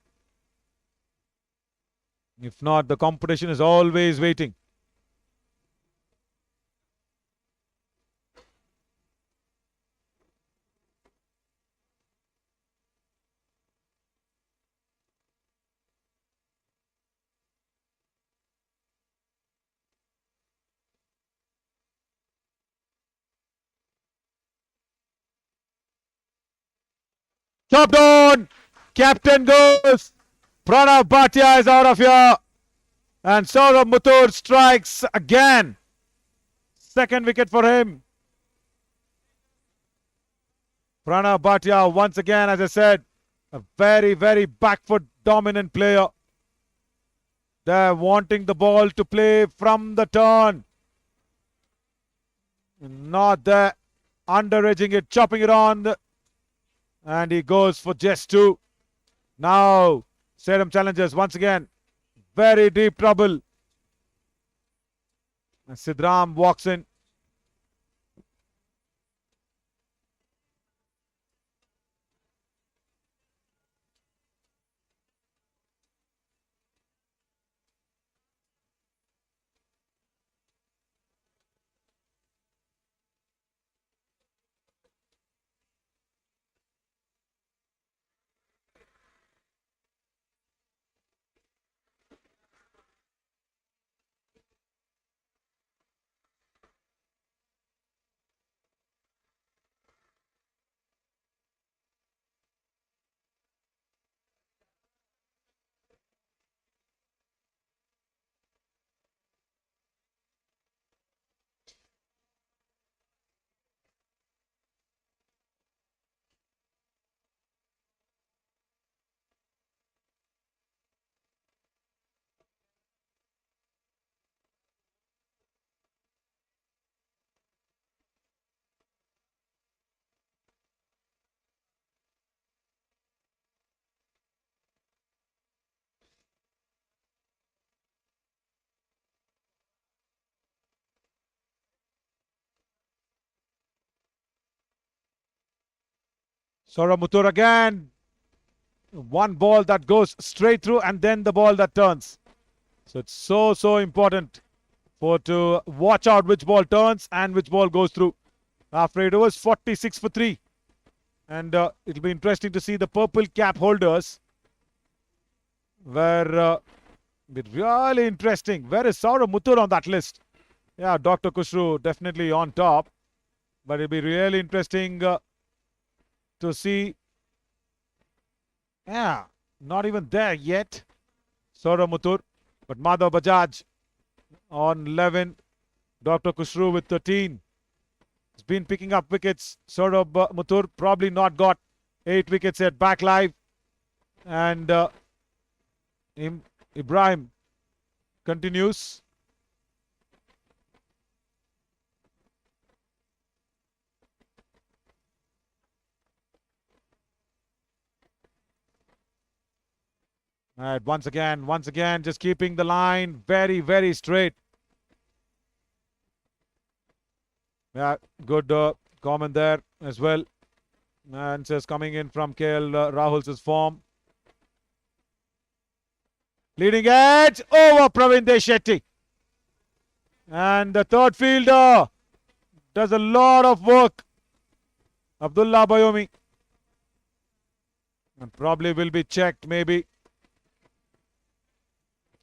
If not, the competition is always waiting. Chopped on. Captain goes. Pranav Bhatia is out of here. And Saurabh Mathur strikes again. Second wicket for him. Pranav Bhatia once again, as I said, a very, very back foot dominant player. They're wanting the ball to play from the turn. Not there. Under-edging it, chopping it on. And he goes for just 2. Now, Sedam challenges once again. Very deep trouble. And Sedam walks in. Saurav Muthur again. One ball that goes straight through and then the ball that turns. So it's so important to watch out which ball turns and which ball goes through. After it was 46 for 3. And it'll be interesting to see the purple cap holders. Really interesting. Where is Saurav Muthur on that list? Yeah, Dr. Kushru definitely on top. But it'll be really interesting to see. Yeah, not even there yet. Saurav Muthur. But Madhav Bajaj on 11. Dr. Kushru with 13. He's been picking up wickets. Saurav Muthur probably not got 8 wickets yet. Back live. And Ibrahim continues. And once again, just keeping the line very straight. Yeah, good comment there as well. Answers coming in from KL Rahul's form. Leading edge over Praveen Shetty. And the third fielder does a lot of work. Abdullah Bayomi. And probably will be checked maybe.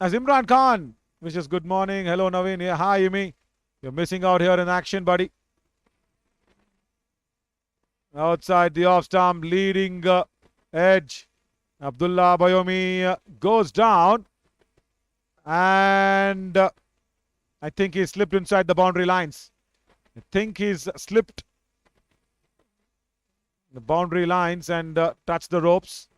As Imran Khan wishes good morning. Hello Naveen. Yeah, hi Imi. You're missing out here in action, buddy. Outside the off stump, leading edge. Abdullah Bayomi goes down. And I think he slipped inside the boundary lines. I think he's slipped the boundary lines and touched the ropes.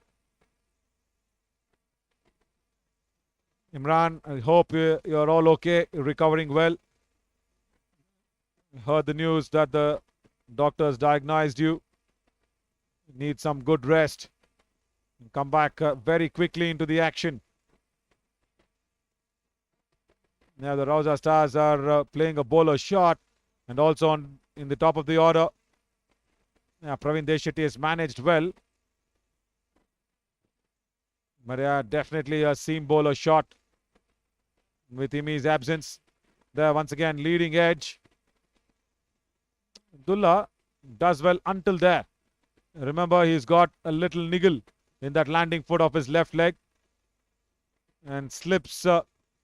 Imran, I hope you're all okay, you're recovering well. Heard the news that the doctors diagnosed you. Need some good rest. Come back very quickly into the action. Now the Rauza Stars are playing a bowler shot and also in the top of the order. Yeah, Praveen Shetty has managed well. But yeah, definitely a seam bowler shot with Imi's absence. There once again, leading edge. Abdullah does well until there. Remember, he's got a little niggle in that landing foot of his left leg and slips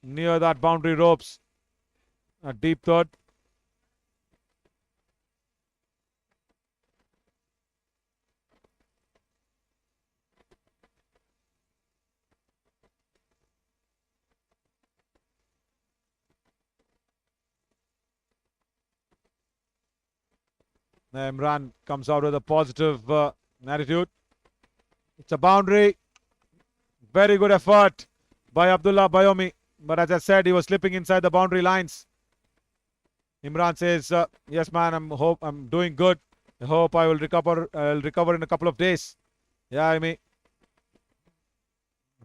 near that boundary ropes. A deep third. Imran comes out with a positive attitude. It's a boundary. Very good effort by Abdullah Bayomi. But as I said, he was slipping inside the boundary lines. Imran says, yes, man, I'm doing good. I hope I will recover. I'll recover in a couple of days. Yeah, I mean,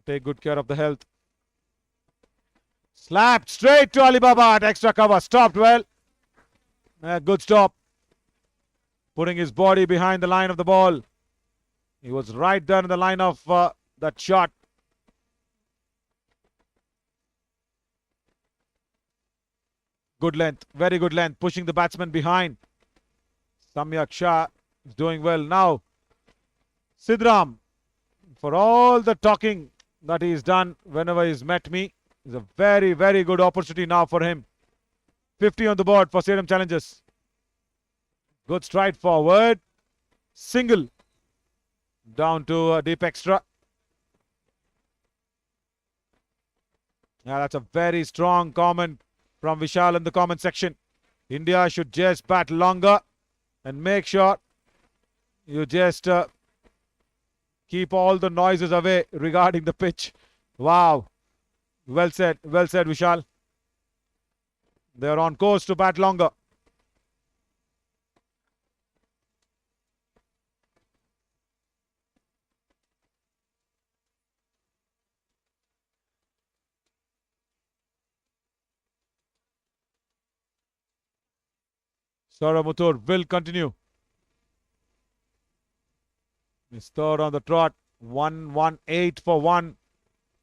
take good care of the health. Slapped straight to Alibaba at extra cover. Stopped well. Good stop. Putting his body behind the line of the ball. He was right there in the line of that shot. Good length. Very good length. Pushing the batsman behind. Samyak Shah is doing well. Now, Sidram, for all the talking that he's done whenever he's met me, is a very, very good opportunity now for him. 50 on the board for Sedam Challengers. Good stride forward. Single. Down to deep extra. Yeah, that's a very strong comment from Vishal in the comment section. India should just bat longer and make sure you just keep all the noises away regarding the pitch. Wow. Well said, Vishal. They are on course to bat longer. Saurav Muthur will continue. He's third on the trot. 1-1-8 for 1.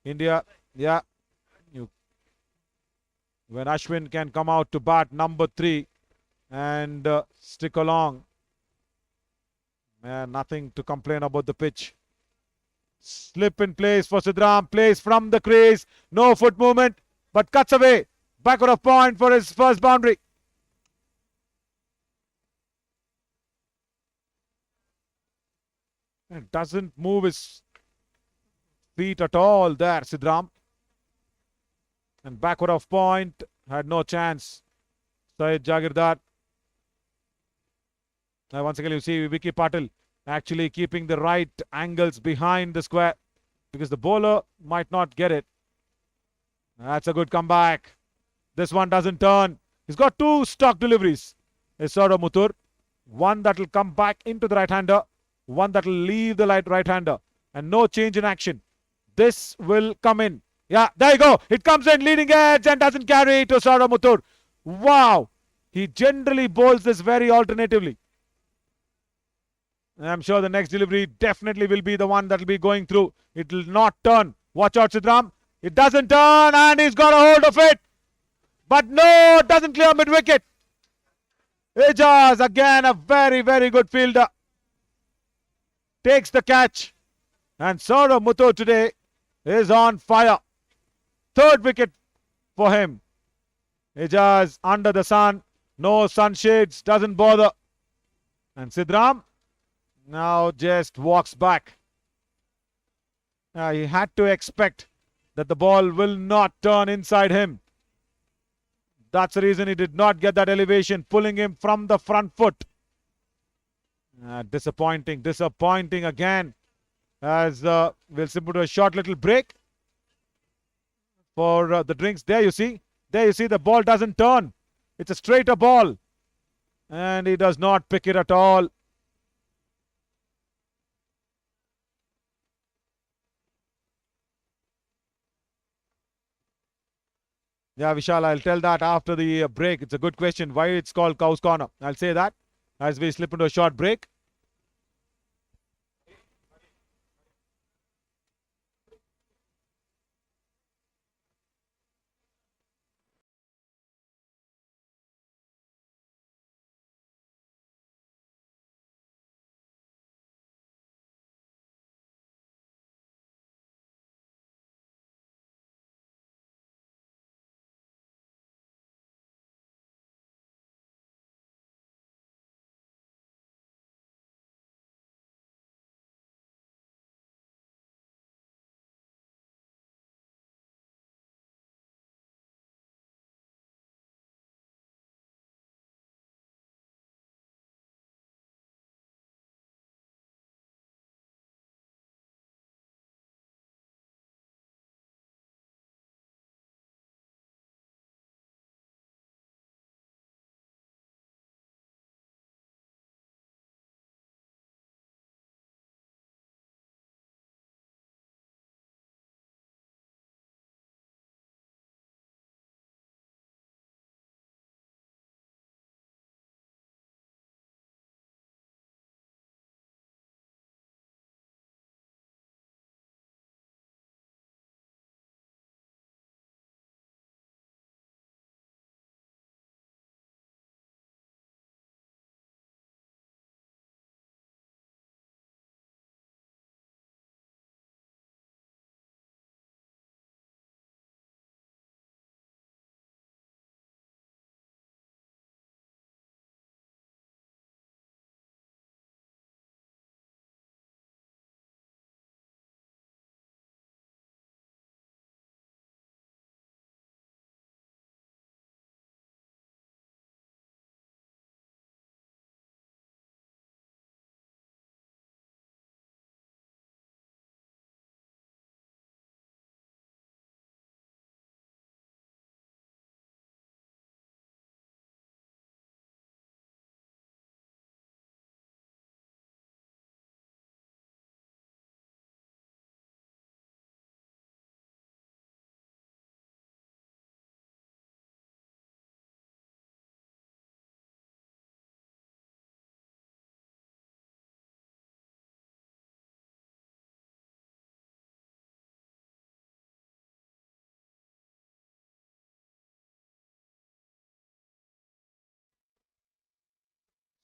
India, yeah. When Ashwin can come out to bat number 3 and stick along. Man, nothing to complain about the pitch. Slip in place for Sidram. Plays from the crease. No foot movement, but cuts away. Backward of point for his first boundary. And doesn't move his feet at all there, Sidram. And backward of point, had no chance. Syed Jagirdar. Now once again you see Vicky Patil actually keeping the right angles behind the square because the bowler might not get it. That's a good comeback. This one doesn't turn. He's got 2 stock deliveries. It's Saurav Muthur. One that will come back into the right-hander. One that will leave the right-hander. And no change in action. This will come in. Yeah, there you go. It comes in leading edge and doesn't carry to Saurav Muthur. Wow. He generally bowls this very alternatively. I'm sure the next delivery definitely will be the one that will be going through. It will not turn. Watch out, Sidram. It doesn't turn and he's got a hold of it. But no, it doesn't clear mid-wicket. Ijaz, again, a very, very good fielder. Takes the catch. And Saurav Muthur today is on fire. 3rd wicket for him. Ijaz under the sun. No sunshades, doesn't bother. And Sidram now just walks back. He had to expect that the ball will not turn inside him. That's the reason he did not get that elevation, pulling him from the front foot. Disappointing again. As we'll simply do a short little break for the drinks. There you see the ball doesn't turn. It's a straighter ball. And he does not pick it at all. Yeah, Vishal, I'll tell that after the break. It's a good question. Why it's called Cow's Corner? I'll say that as we slip into a short break.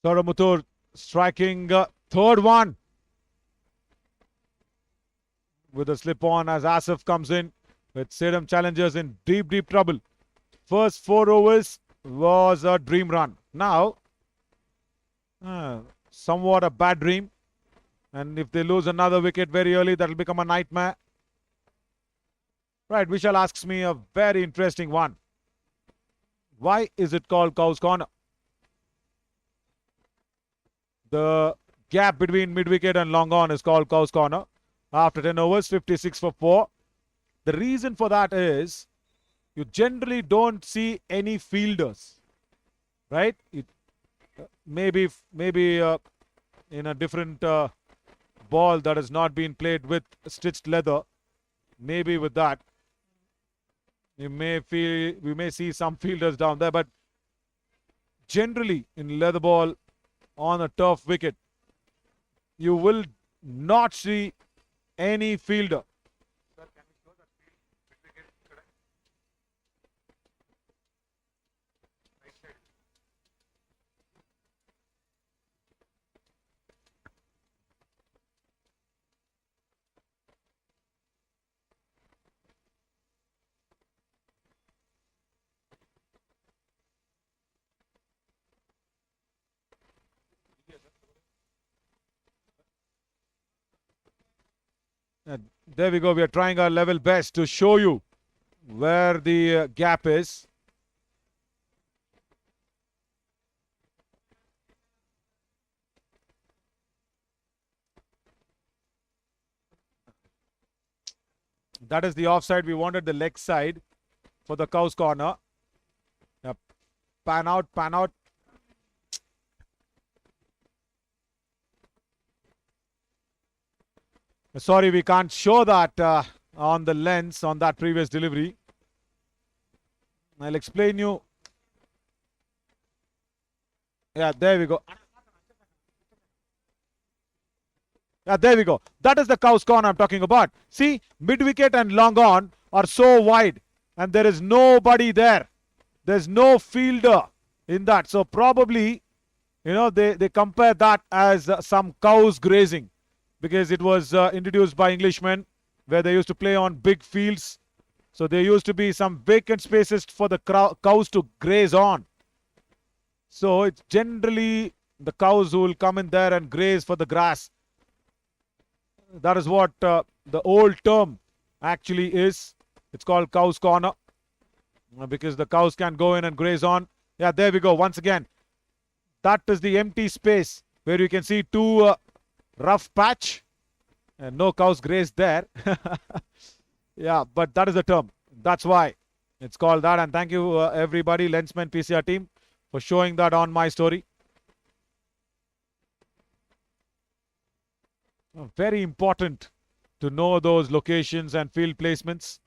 Toramutur striking third one with a slip on as Asif comes in with Sedam challengers in deep trouble. First 4 overs was a dream run. Now, somewhat a bad dream. And if they lose another wicket very early, that will become a nightmare. Right, Vishal asks me a very interesting one. Why is it called Cow's Corner? The gap between mid-wicket and long on is called Cow's Corner. After 10 overs, 56 for 4. The reason for that is you generally don't see any fielders, right? Maybe in a different ball that has not been played with stitched leather, maybe with that we may see some fielders down there, but generally in leather ball on a tough wicket, you will not see any fielder. There we go. We are trying our level best to show you where the gap is. That is the offside. We wanted the leg side for the Cow's Corner. Yep. Pan out, pan out. Sorry, we can't show that on the lens on that previous delivery. I'll explain you. Yeah, there we go. Yeah, there we go. That is the Cow's Corner I'm talking about. See, mid-wicket and long on are so wide and there is nobody there. There's no fielder in that. So probably, they compare that as some cows grazing, because it was introduced by Englishmen where they used to play on big fields. So there used to be some vacant spaces for the cows to graze on. So it's generally the cows who will come in there and graze for the grass. That is what the old term actually is. It's called Cow's Corner because the cows can go in and graze on. Yeah, there we go. Once again, that is the empty space where you can see two rough patch and no cows grazed there. Yeah, but that is the term. That's why it's called that. And thank you everybody, Lensman PCR team, for showing that on my story. Very important to know those locations and field placements.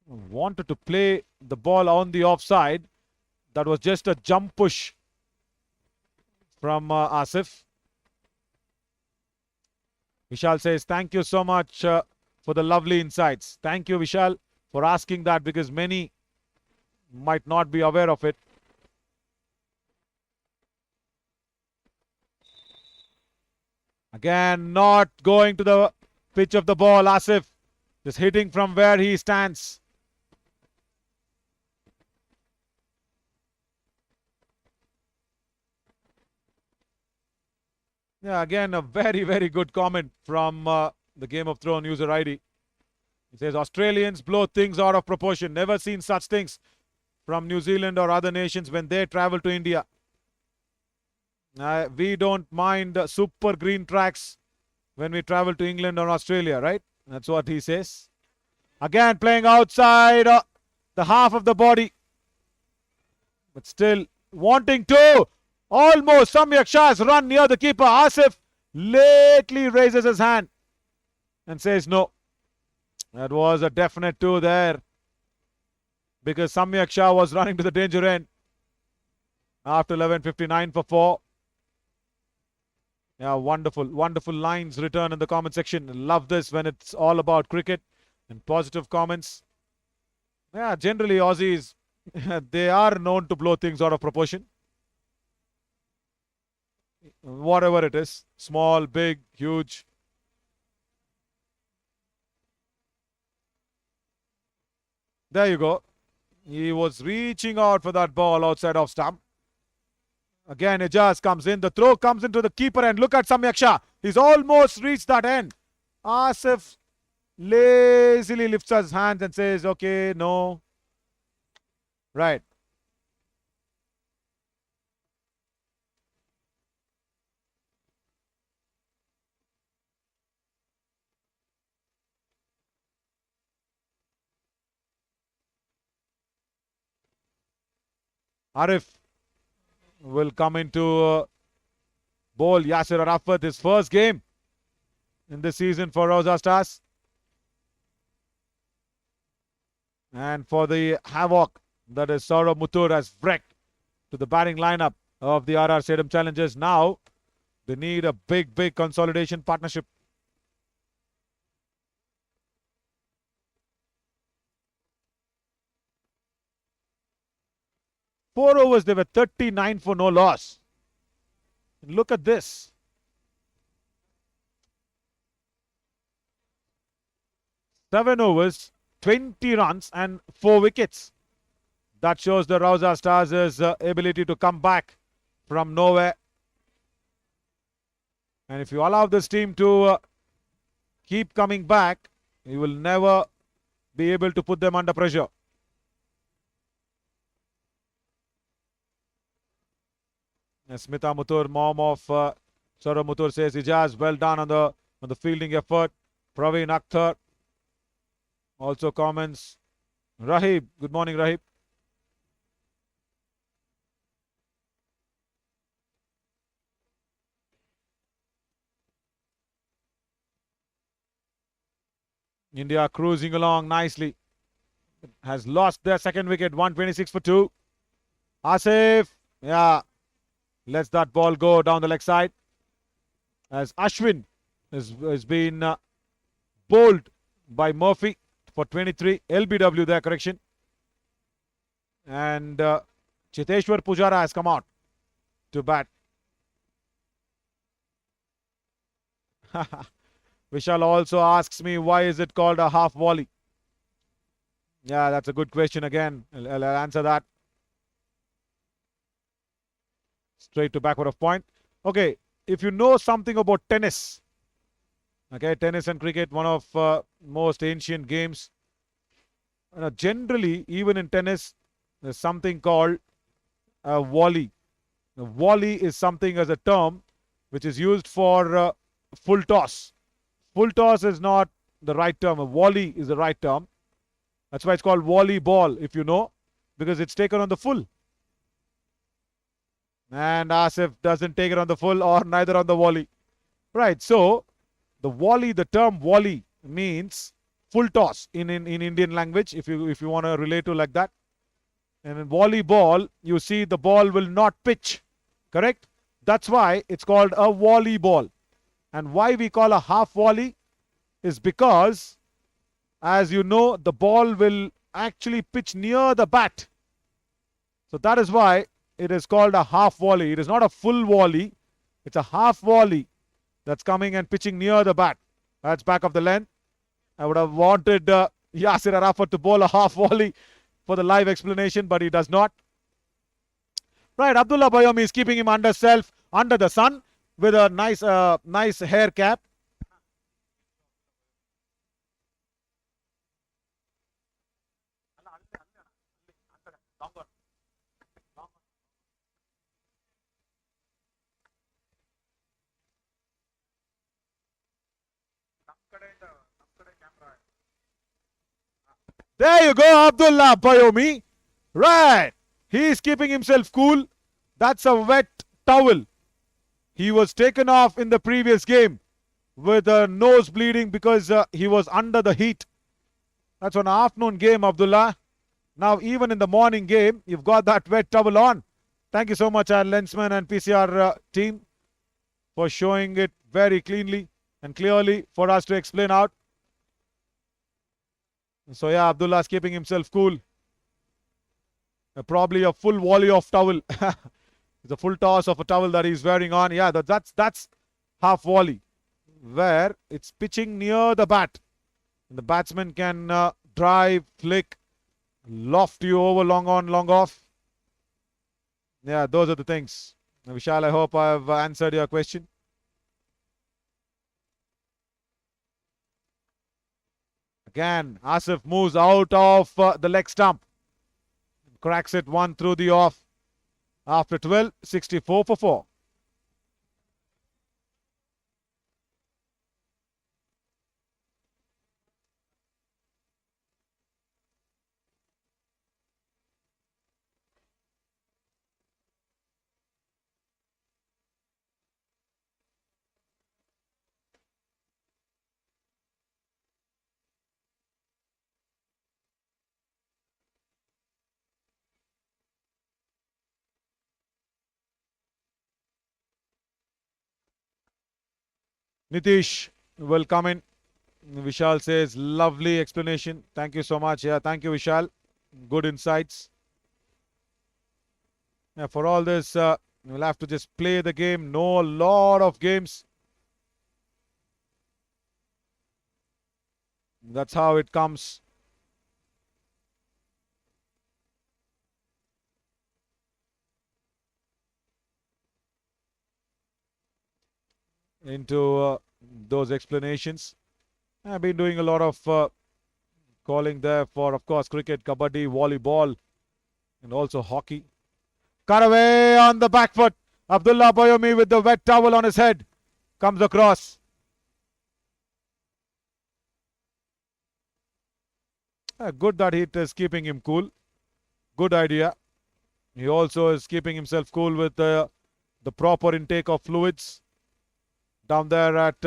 Wanted to play the ball on the offside. That was just a jump push from Asif. Vishal says, thank you so much for the lovely insights. Thank you, Vishal, for asking that, because many might not be aware of it. Again, not going to the pitch of the ball. Asif just hitting from where he stands. Yeah, again, a very good comment from the Game of Thrones user ID. He says, Australians blow things out of proportion. Never seen such things from New Zealand or other nations when they travel to India. We don't mind super green tracks when we travel to England or Australia, right? That's what he says. Again, playing outside the half of the body. But still wanting to. Almost Samyak Shah has run near the keeper. Asif lately raises his hand and says no. That was a definite 2 there, because Samyak Shah was running to the danger end after 11:59 for 4. Yeah, wonderful lines return in the comment section. Love this when it's all about cricket and positive comments. Yeah, generally Aussies, they are known to blow things out of proportion. whatever it is, small, big, huge. There you go. He was reaching out for that ball outside of stump. Again, Ijaz comes in. The throw comes into the keeper, and look at Samyaksha. He's almost reached that end. Asif lazily lifts his hands and says, okay, no. Right. Arif will come into bowl. Yasir Arafat, his first game in this season for Rauza Stars. And for the havoc that is Saurabh Muthur has wrecked to the batting lineup of the RR Sedam Challengers. Now they need a big consolidation partnership. Four overs, they were 39 for no loss. And look at this. Seven overs, 20 runs and 4 wickets. That shows the Rauza Stars' ability to come back from nowhere. And if you allow this team to keep coming back, you will never be able to put them under pressure. Smita Muthur, mom of Saurabh Muthur, says, Ijaz, well done on the fielding effort. Praveen Akhtar also comments. Rahib, good morning, Rahib. India cruising along nicely. Has lost their second wicket, 126 for 2. Asif, yeah, lets that ball go down the leg side. As Ashwin has been bowled by Murphy for 23. LBW there, correction. And Chiteshwar Pujara has come out to bat. Vishal also asks me, why is it called a half volley? Yeah, that's a good question again. I'll answer that. Straight to backward of point. Okay, if you know something about tennis, okay, tennis and cricket, one of most ancient games. Generally, even in tennis, there's something called a volley. A volley is something as a term which is used for full toss. Full toss is not the right term. A volley is the right term. That's why it's called volley ball, if you know, because it's taken on the full. And Asif doesn't take it on the full or neither on the volley. Right, so the volley, the term volley means full toss in Indian language, if you want to relate to like that. And in volleyball, you see the ball will not pitch, correct? That's why it's called a volley ball. And why we call a half volley is because, as you know, the ball will actually pitch near the bat. So that is why it is called a half volley. It is not a full volley. It's a half volley that's coming and pitching near the bat. That's back of the length. I would have wanted Yasir Arafat to bowl a half volley for the live explanation, but he does not. Right, Abdullah Bayomi is keeping him under the sun with a nice hair cap. There you go, Abdullah Bayomi. Right. He is keeping himself cool. That's a wet towel. He was taken off in the previous game with a nose bleeding because he was under the heat. That's an afternoon game, Abdullah. Now, even in the morning game, you've got that wet towel on. Thank you so much, our Lensman and PCR team, for showing it very cleanly and clearly for us to explain out. So yeah, Abdullah is keeping himself cool. Probably a full volley of towel It's a full toss of a towel that he's wearing on. Yeah, that's half volley, where it's pitching near the bat. And the batsman can drive, flick, loft you over long on, long off. Yeah, those are the things. Vishal, I hope I've answered your question. Again, Asif moves out of the leg stump. Cracks it one through the off. After 12, 64 for 4. Nitish will come in. Vishal says, lovely explanation. Thank you so much. Yeah, thank you, Vishal. Good insights. Yeah, for all this, we'll have to just play the game, know a lot of games. That's how it comes. Into those explanations. I've been doing a lot of calling there for, of course, cricket, kabaddi, volleyball, and also hockey. Cut away on the back foot. Abdullah Bayomi with the wet towel on his head comes across. Good that it is keeping him cool. Good idea. He also is keeping himself cool with the proper intake of fluids. Down there at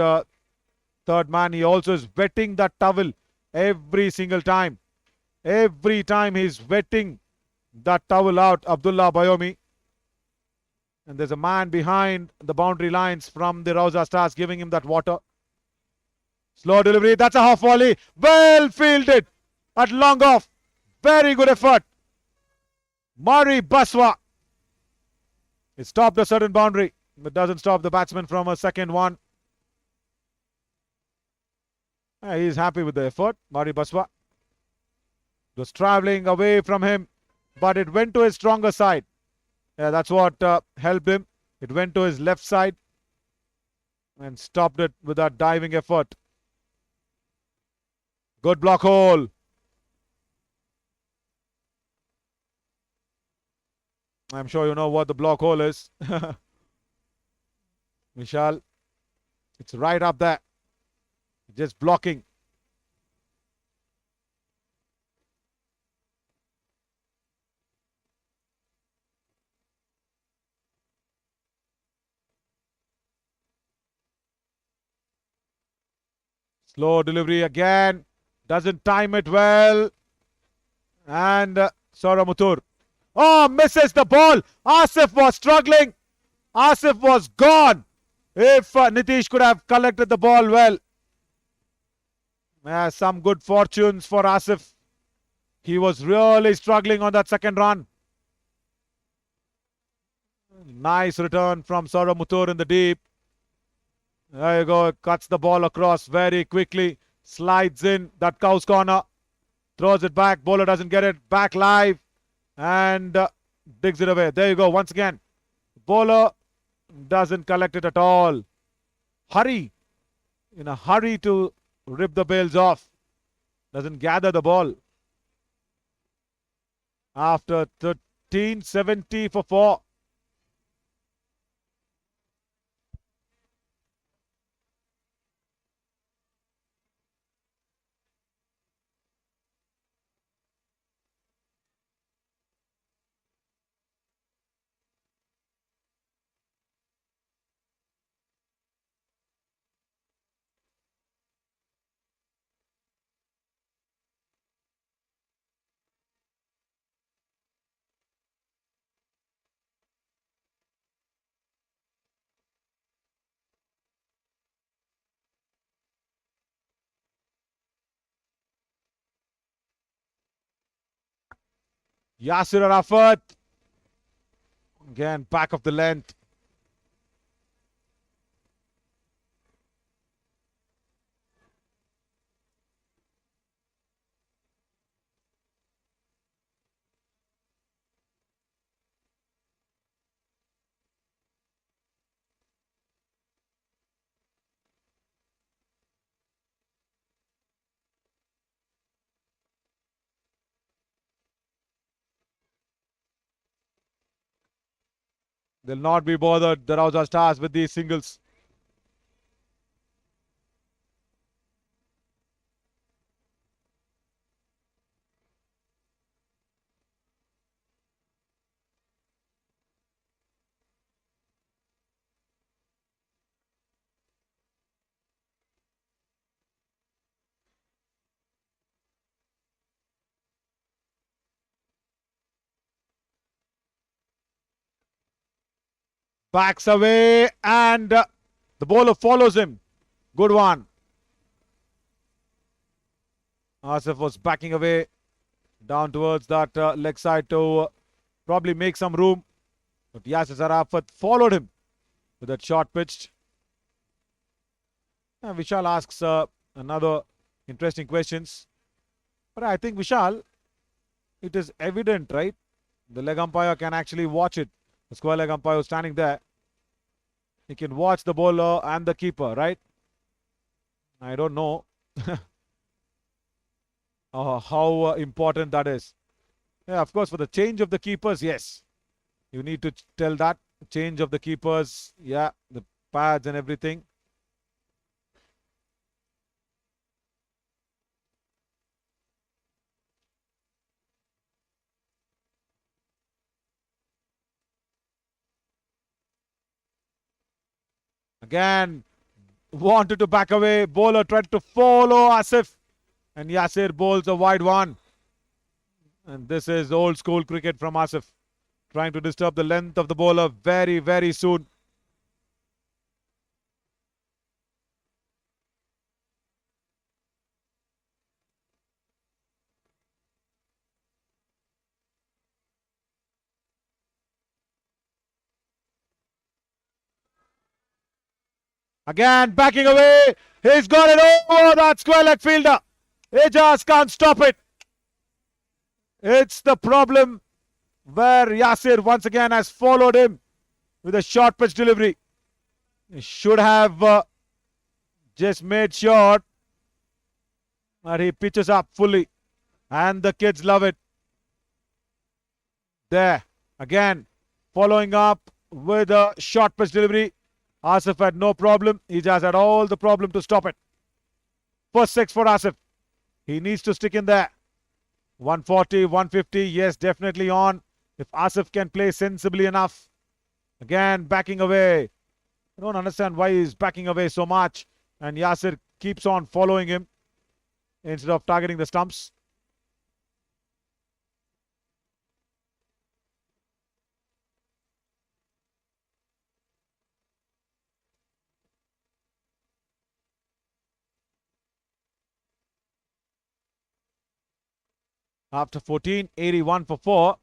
third man, he also is wetting that towel every single time. Every time he's wetting that towel out, Abdullah Bayomi. And there's a man behind the boundary lines from the Rauza Stars giving him that water. Slow delivery. That's a half volley. Well fielded at long off. Very good effort. Mari Baswa. It stopped a certain boundary, but doesn't stop the batsman from a second one. He's happy with the effort. Mari Baswa. It was traveling away from him, but it went to his stronger side. Yeah, that's what helped him. It went to his left side and stopped it with that diving effort. Good block hole. I'm sure you know what the block hole is. Vishal, it's right up there. Just blocking. Slow delivery again. Doesn't time it well. And Sauramutur. Oh, misses the ball. Asif was struggling. Asif was gone. If Nitish could have collected the ball well. Some good fortunes for Asif. He was really struggling on that second run. Nice return from Sauramutur in the deep. There you go. Cuts the ball across very quickly. Slides in that cow's corner. Throws it back. Bowler doesn't get it. Back live. And digs it away. There you go. Once again. Bowler doesn't collect it at all. Hurry. In a hurry to rip the bails off. Doesn't gather the ball. After 13, 70 for 4. Yasir Arafat Again, back of the length. They'll not be bothered, the Rauza Stars, with these singles. Backs away and the bowler follows him. Good one. Asif was backing away down towards that leg side to probably make some room. But Yasir Zarafat followed him with that shot pitched. Vishal asks another interesting questions. But I think Vishal, it is evident, right? The leg umpire can actually watch it. The square leg umpire standing there. He can watch the bowler and the keeper, right? I don't know how important that is. Yeah, of course, for the change of the keepers, yes. You need to tell that. Change of the keepers, yeah, the pads and everything. Again, wanted to back away. Bowler tried to follow Asif. And Yasir bowls a wide one. And this is old school cricket from Asif. Trying to disturb the length of the bowler very, very soon. Again, backing away. He's got it over that square leg fielder. He just can't stop it. It's the problem where Yasir once again has followed him with a short pitch delivery. He should have just made sure that he pitches up fully. And the kids love it. There. Again, following up with a short pitch delivery. Asif had no problem. He just had all the problem to stop it. First six for Asif. He needs to stick in there. 140, 150. Yes, definitely on. If Asif can play sensibly enough. Again, backing away. I don't understand why he's backing away so much. And Yasir keeps on following him instead of targeting the stumps. After 14, 81 for 4.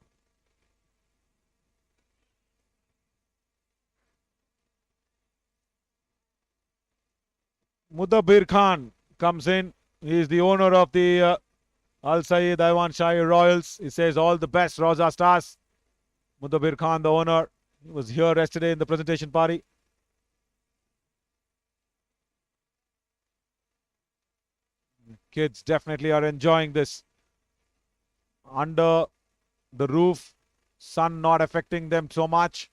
Mudabbir Khan comes in. He is the owner of the Al Saeed Aiwan Shahi Royals. He says all the best, Rauza Stars. Mudabbir Khan, the owner, was here yesterday in the presentation party. Kids definitely are enjoying this. Under the roof, sun not affecting them so much.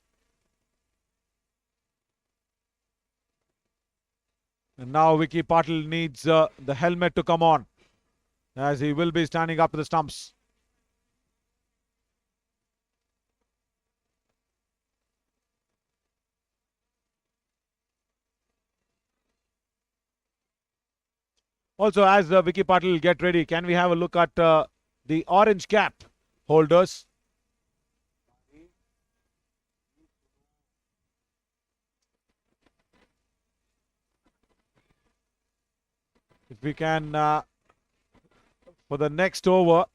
And now Vicky Patil needs the helmet to come on, as he will be standing up to the stumps. Also, as Vicky Patil get ready, can we have a look at the orange cap holders? If we can, for the next over.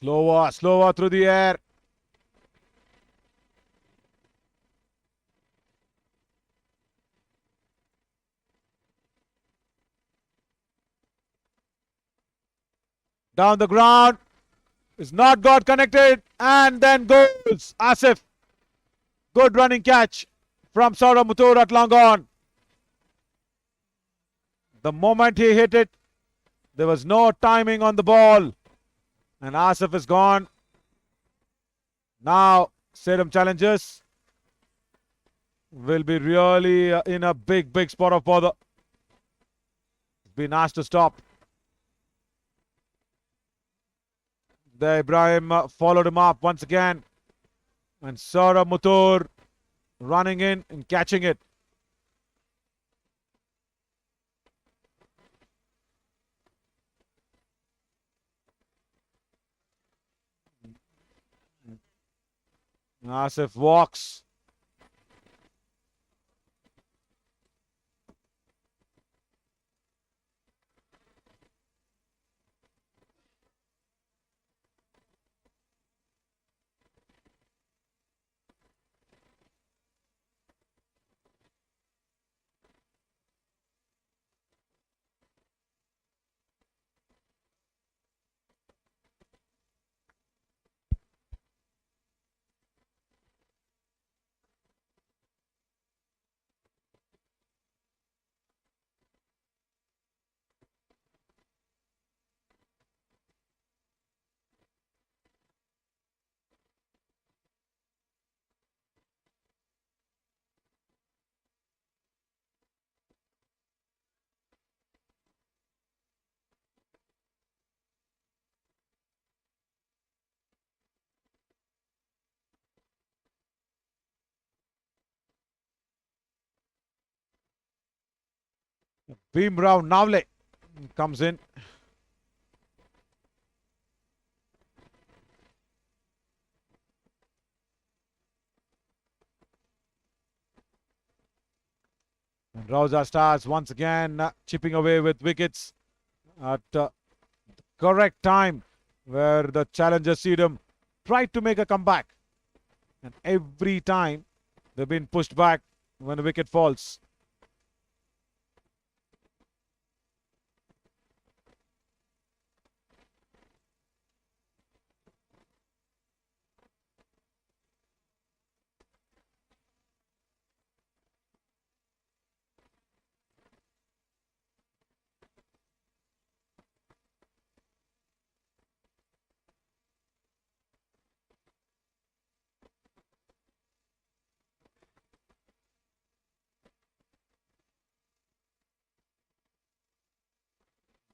Slower through the air. Down the ground. It's not got connected. And then goes Asif. Good running catch from Saurabh Muthur at long on. The moment he hit it, there was no timing on the ball. And Asif is gone. Now, Sedam challengers will be really in a big spot of bother. Been asked to stop. There, Ibrahim followed him up once again. And Saurabh Muthur running in and catching it. Asif walks. Bhimrao Navle comes in. And Rauza Stars once again chipping away with wickets at correct time where the challenger Sedam tried to make a comeback. And every time they've been pushed back when a wicket falls.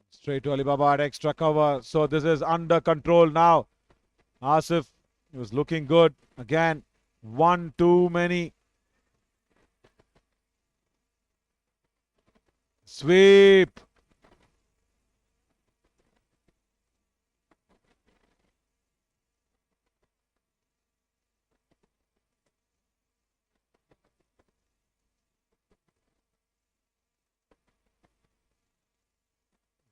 Straight to Alibaba at extra cover. So this is under control now. Asif was looking good. Again, one too many. Sweep.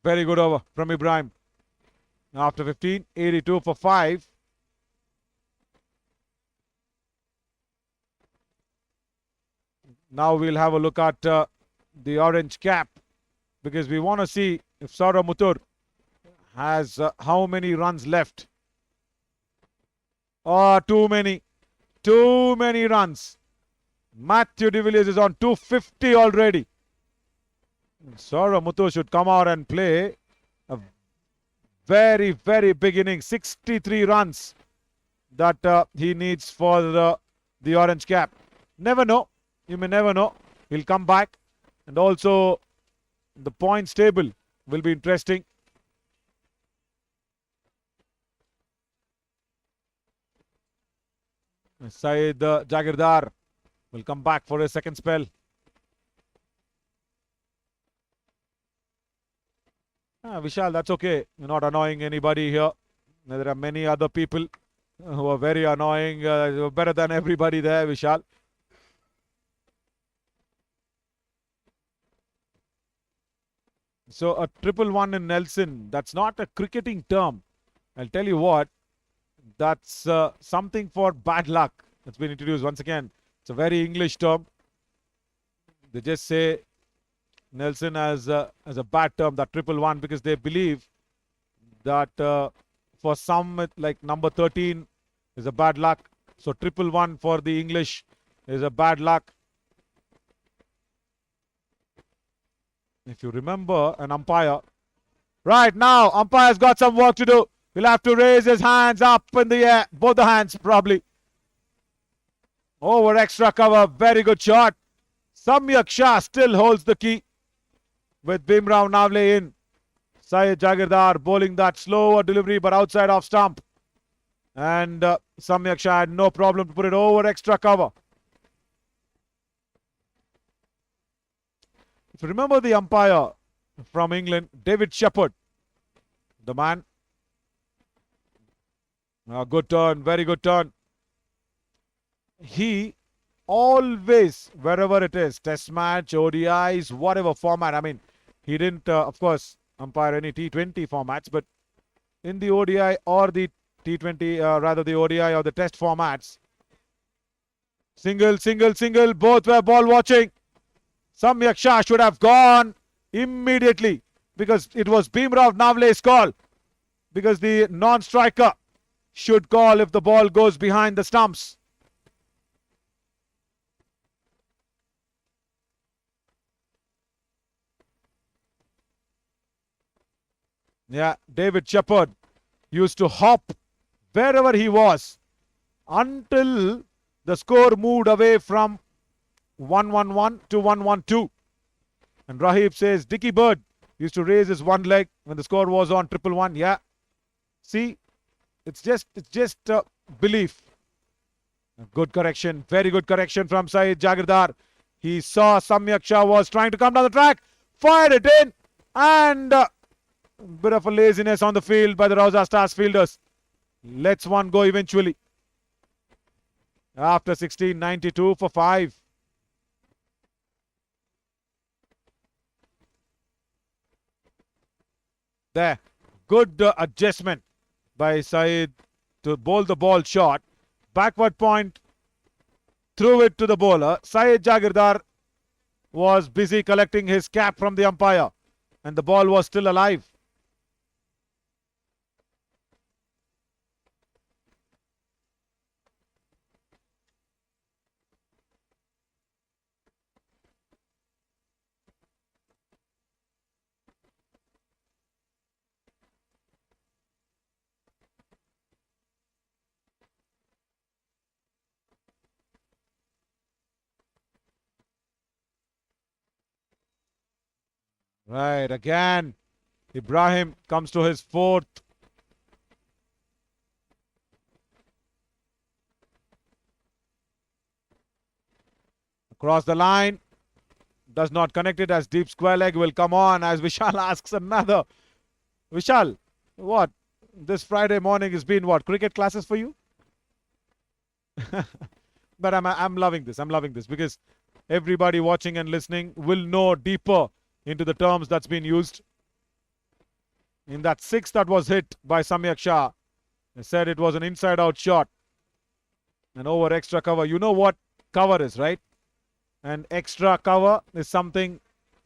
Very good over from Ibrahim. After 15, 82 for 5. Now we'll have a look at the orange cap because we want to see if Saurabh Muthur has how many runs left. Oh, too many. Too many runs. Matthew de Villiers is on 250 already. Saurabh Muthur should come out and play a very big inning. 63 runs that he needs for the orange cap. Never know. You may never know. He'll come back. And also the points table will be interesting. Syed Jagirdar will come back for a second spell. Vishal, that's okay. You're not annoying anybody here. There are many other people who are very annoying. You're better than everybody there, Vishal. So a 111 in Nelson, that's not a cricketing term. I'll tell you what, That's something for bad luck. That's been introduced once again. It's a very English term. They just say Nelson as a bad term, that 111, because they believe that for some like number 13 is a bad luck. So 111 for the English is a bad luck. If you remember an umpire, right now umpire's got some work to do. He'll have to raise his hands up in the air, both the hands probably. Over extra cover, very good shot. Samyak Shah still holds the key with Bimrao Navle in. Syed Jagirdar bowling that slower delivery but outside off stump. And Samyak Shah had no problem to put it over extra cover. If you remember the umpire from England, David Shepherd, the man. Good turn, very good turn. He always, wherever it is, test match, ODIs, whatever format. I mean, he didn't, of course, umpire any T20 formats, but in the ODI or the T20, rather the ODI or the test formats, single, single, single, both were ball watching. Samyak Shah should have gone immediately because it was Bimrao Navle's call, because the non-striker should call if the ball goes behind the stumps. Yeah, David Shepherd used to hop wherever he was until the score moved away from 1-1-1 to 1-1-2. And Rahib says Dickie Bird used to raise his one leg when the score was on 1-1-1. Yeah. See, it's just belief. A good correction, very good correction from Syed Jagirdar. He saw Samyak Shah was trying to come down the track, fired it in, and bit of a laziness on the field by the Rauza Stars fielders. Lets one go eventually. After 16, 92 for 5. There, good adjustment by Syed to bowl the ball short. Backward point, threw it to the bowler. Syed Jagirdar was busy collecting his cap from the umpire, and the ball was still alive. Right, again, Ibrahim comes to his fourth. Across the line, does not connect it as deep square leg will come on as Vishal asks another. Vishal, what? This Friday morning has been what? Cricket classes for you? But I'm loving this. I'm loving this because everybody watching and listening will know deeper into the terms that's been used. In that 6 that was hit by Samyak Shah, they said it was an inside-out shot. And over extra cover. You know what cover is, right? And extra cover is something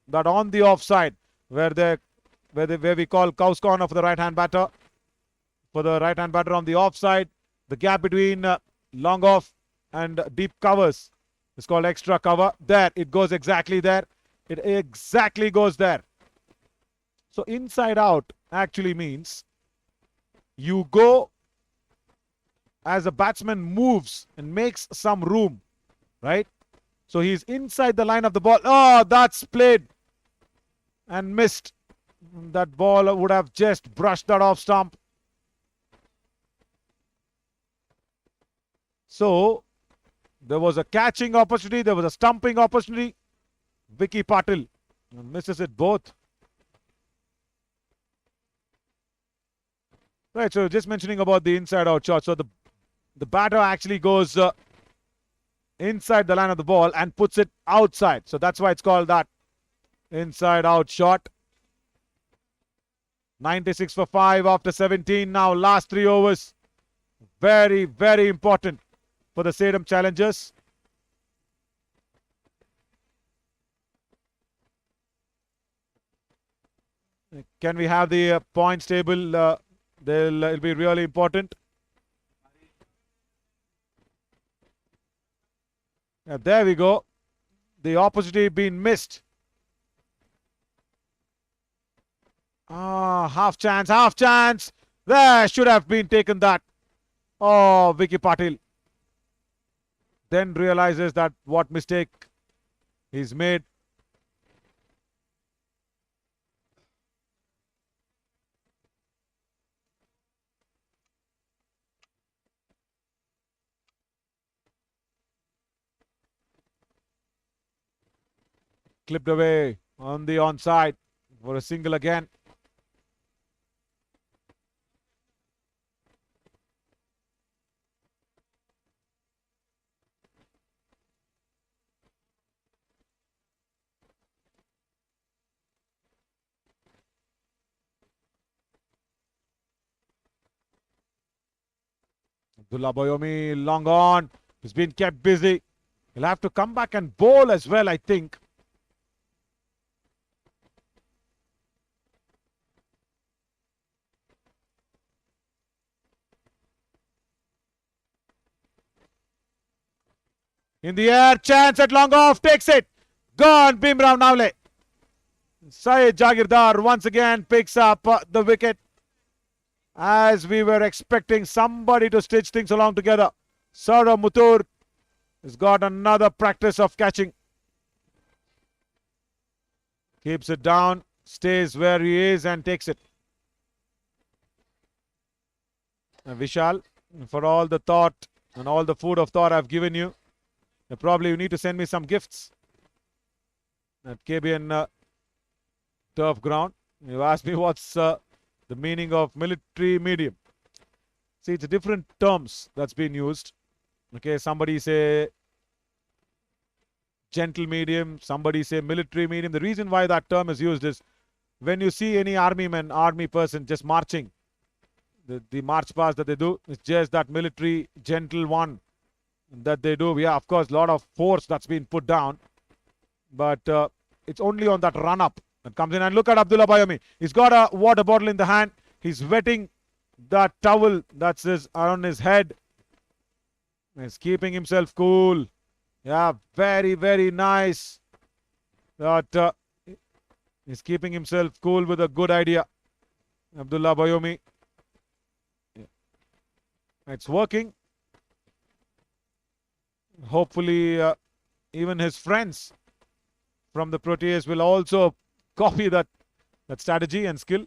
that on the offside, where we call cow's corner for the right-hand batter. For the right-hand batter on the offside, the gap between long off and deep covers is called extra cover. There, it goes exactly there. It exactly goes there. So inside out actually means you go as a batsman moves and makes some room, right? So he's inside the line of the ball. Oh, that's played and missed. That ball would have just brushed that off stump. So there was a catching opportunity, there was a stumping opportunity. Vicky Patil misses it both. Right, so just mentioning about the inside out shot. So the batter actually goes inside the line of the ball and puts it outside. So that's why it's called that inside out shot. 96 for 5 after 17 now, last 3 overs. Very, very important for the Sedam challengers. Can we have the points table? It'll be really important. There we go. The opportunity being missed. Half chance, half chance. There should have been taken that. Oh, Vicky Patil. Then realizes that what mistake he's made. Clipped away on the onside for a single again. Abdullah Boyomi long on. He's been kept busy. He'll have to come back and bowl as well, I think. In the air, chance at long off, takes it. Gone, Bimrao Navle. Syed Jagirdar once again picks up the wicket. As we were expecting somebody to stitch things along together. Saurav Mutur has got another practice of catching. Keeps it down, stays where he is and takes it. And Vishal, for all the thought and all the food of thought I've given you, probably you need to send me some gifts at KBN turf ground. You asked me what's the meaning of military medium. See, it's different terms that's been used. Okay, somebody say gentle medium, somebody say military medium. The reason why that term is used is when you see any army person just marching, the march past that they do is just that military gentle one that they do. Yeah, of course, a lot of force that's been put down, but it's only on that run up that comes in. And look at Abdullah Bayomi. He's got a water bottle in the hand. He's wetting that towel that's on his head. He's keeping himself cool. Yeah, very, very nice. That he's keeping himself cool with a good idea. Abdullah Bayomi. Yeah. It's working. Hopefully, even his friends from the Proteas will also copy that strategy and skill.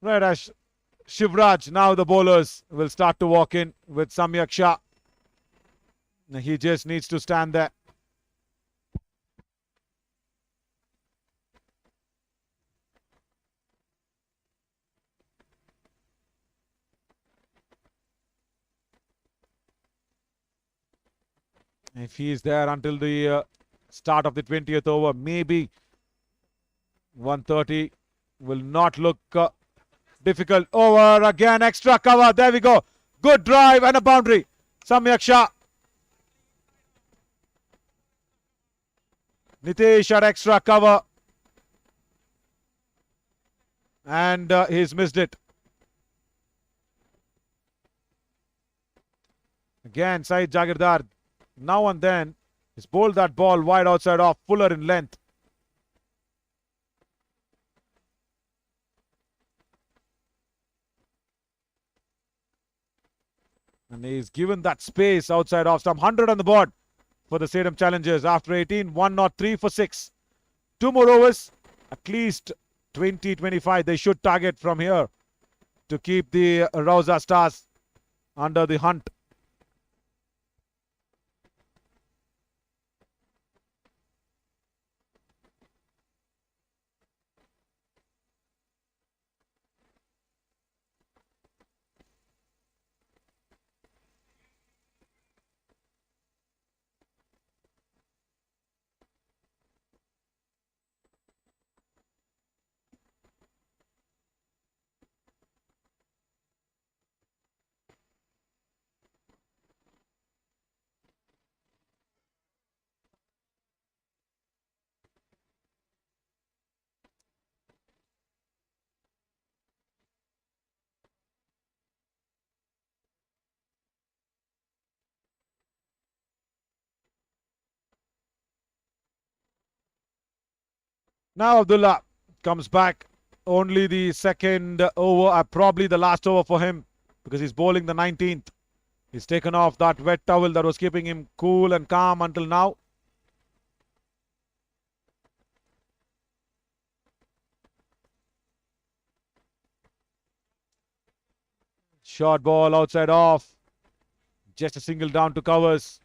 Right, Ash. Shivraj, now the bowlers will start to walk in with Samyak Shah. He just needs to stand there. If he is there until the start of the 20th over, maybe 130 will not look difficult. Over again, extra cover. There we go. Good drive and a boundary. Samyak Shah. Nitish at extra cover. And he's missed it. Again, Syed Jagirdar. Now and then, he's bowled that ball wide outside off, fuller in length. And he's given that space outside off stump. 100 on the board for the Sedam challengers after 18. 103 for 6. 2 more overs. At least 20-25 they should target from here to keep the Rauza Stars under the hunt. Now Abdullah comes back. Only the second over, probably the last over for him because he's bowling the 19th. He's taken off that wet towel that was keeping him cool and calm until now. Short ball outside off. Just a single down to covers.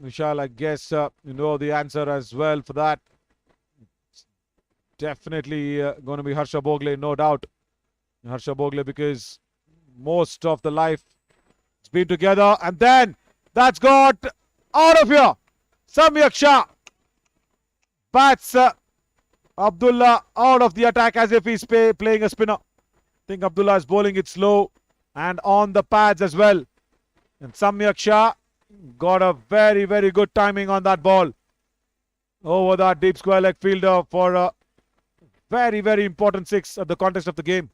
Vishal, I guess you know the answer as well for that. Definitely going to be Harsha Bogle, no doubt. Harsha Bogle, because most of the life it's been together, and then that's got out of here. Samyak Shah bats Abdullah out of the attack as if he's playing a spinner. I think Abdullah is bowling it slow and on the pads as well. And Samyak Shah got a very, very good timing on that ball over that deep square leg fielder for a very, very important six at the context of the game.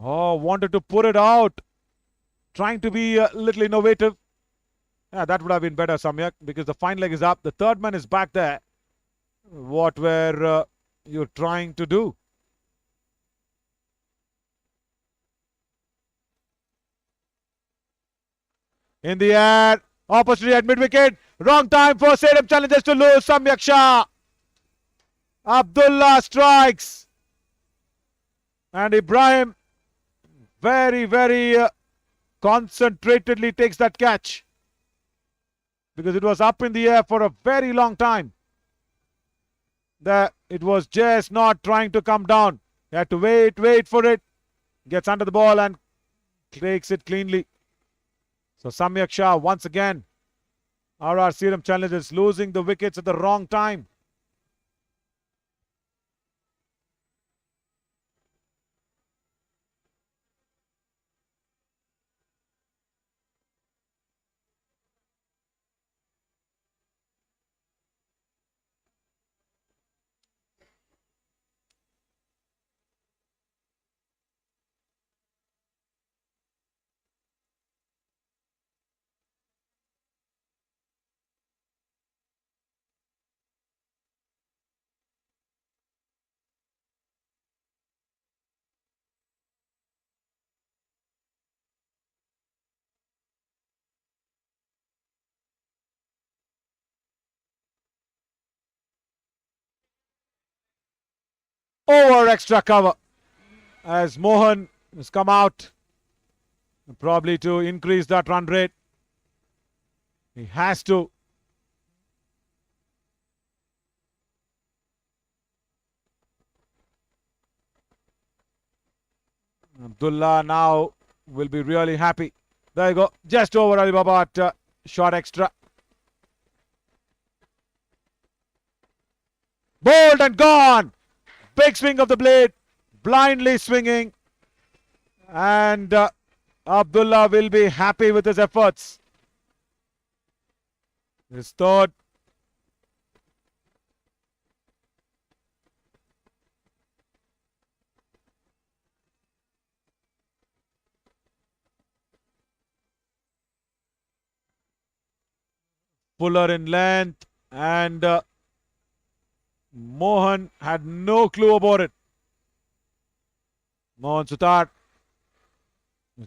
Oh, wanted to put it out. Trying to be a little innovative. Yeah, that would have been better, Samyak, because the fine leg is up. The third man is back there. What were you trying to do? In the air. Opportunity at mid-wicket. Wrong time for Sedam challengers to lose. Samyak Shah. Abdullah strikes. And Ibrahim very, very concentratedly takes that catch. Because it was up in the air for a very long time. It was just not trying to come down. He had to wait for it. Gets under the ball and takes it cleanly. So Samyak Shah once again, RR Sedam challengers losing the wickets at the wrong time. Over extra cover as Mohan has come out probably to increase that run rate. He has to. Abdullah now will be really happy. There you go. Just over Alibaba at short extra. Bowled and gone. Big swing of the blade. Blindly swinging. And Abdullah will be happy with his efforts. His third. Fuller in length. And Mohan had no clue about it. Mohan Sutar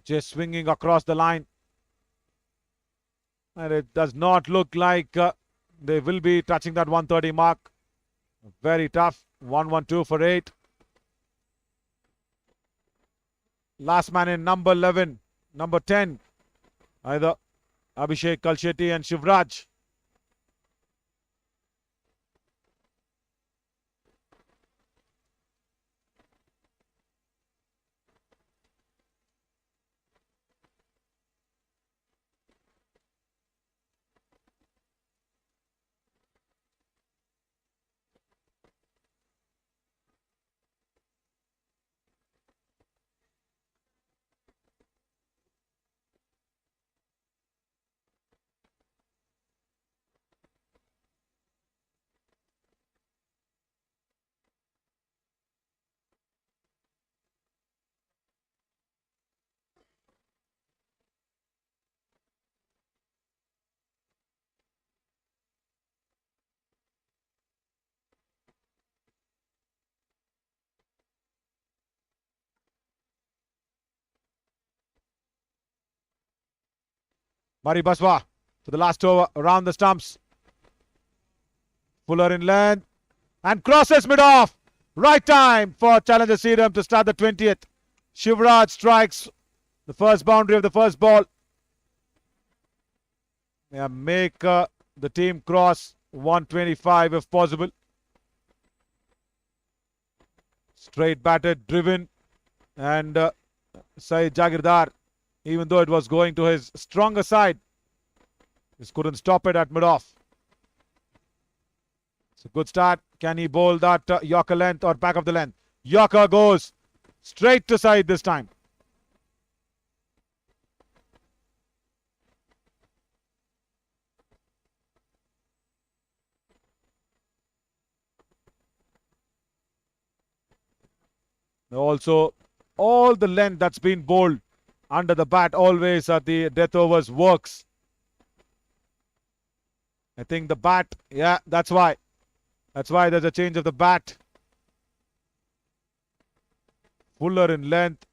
just swinging across the line. And it does not look like they will be touching that 130 mark. Very tough. 112 for 8. Last man in number 11, number 10. Either Abhishek Kalshetty and Shivraj. Mari Baswa for the last over around the stumps. Fuller in length and crosses mid-off. Right time for challenger Sedam to start the 20th. Shivraj strikes the first boundary of the first ball. Yeah, make the team cross 125 if possible. Straight batted, driven, and Saeed Jagirdar, even though it was going to his stronger side, just couldn't stop it at mid-off. It's a good start. Can he bowl that Yorker length or back of the length? Yorker goes straight to side this time. Also, all the length that's been bowled under the bat always at the death overs works. I think the bat, yeah, that's why. That's why there's a change of the bat. Fuller in length,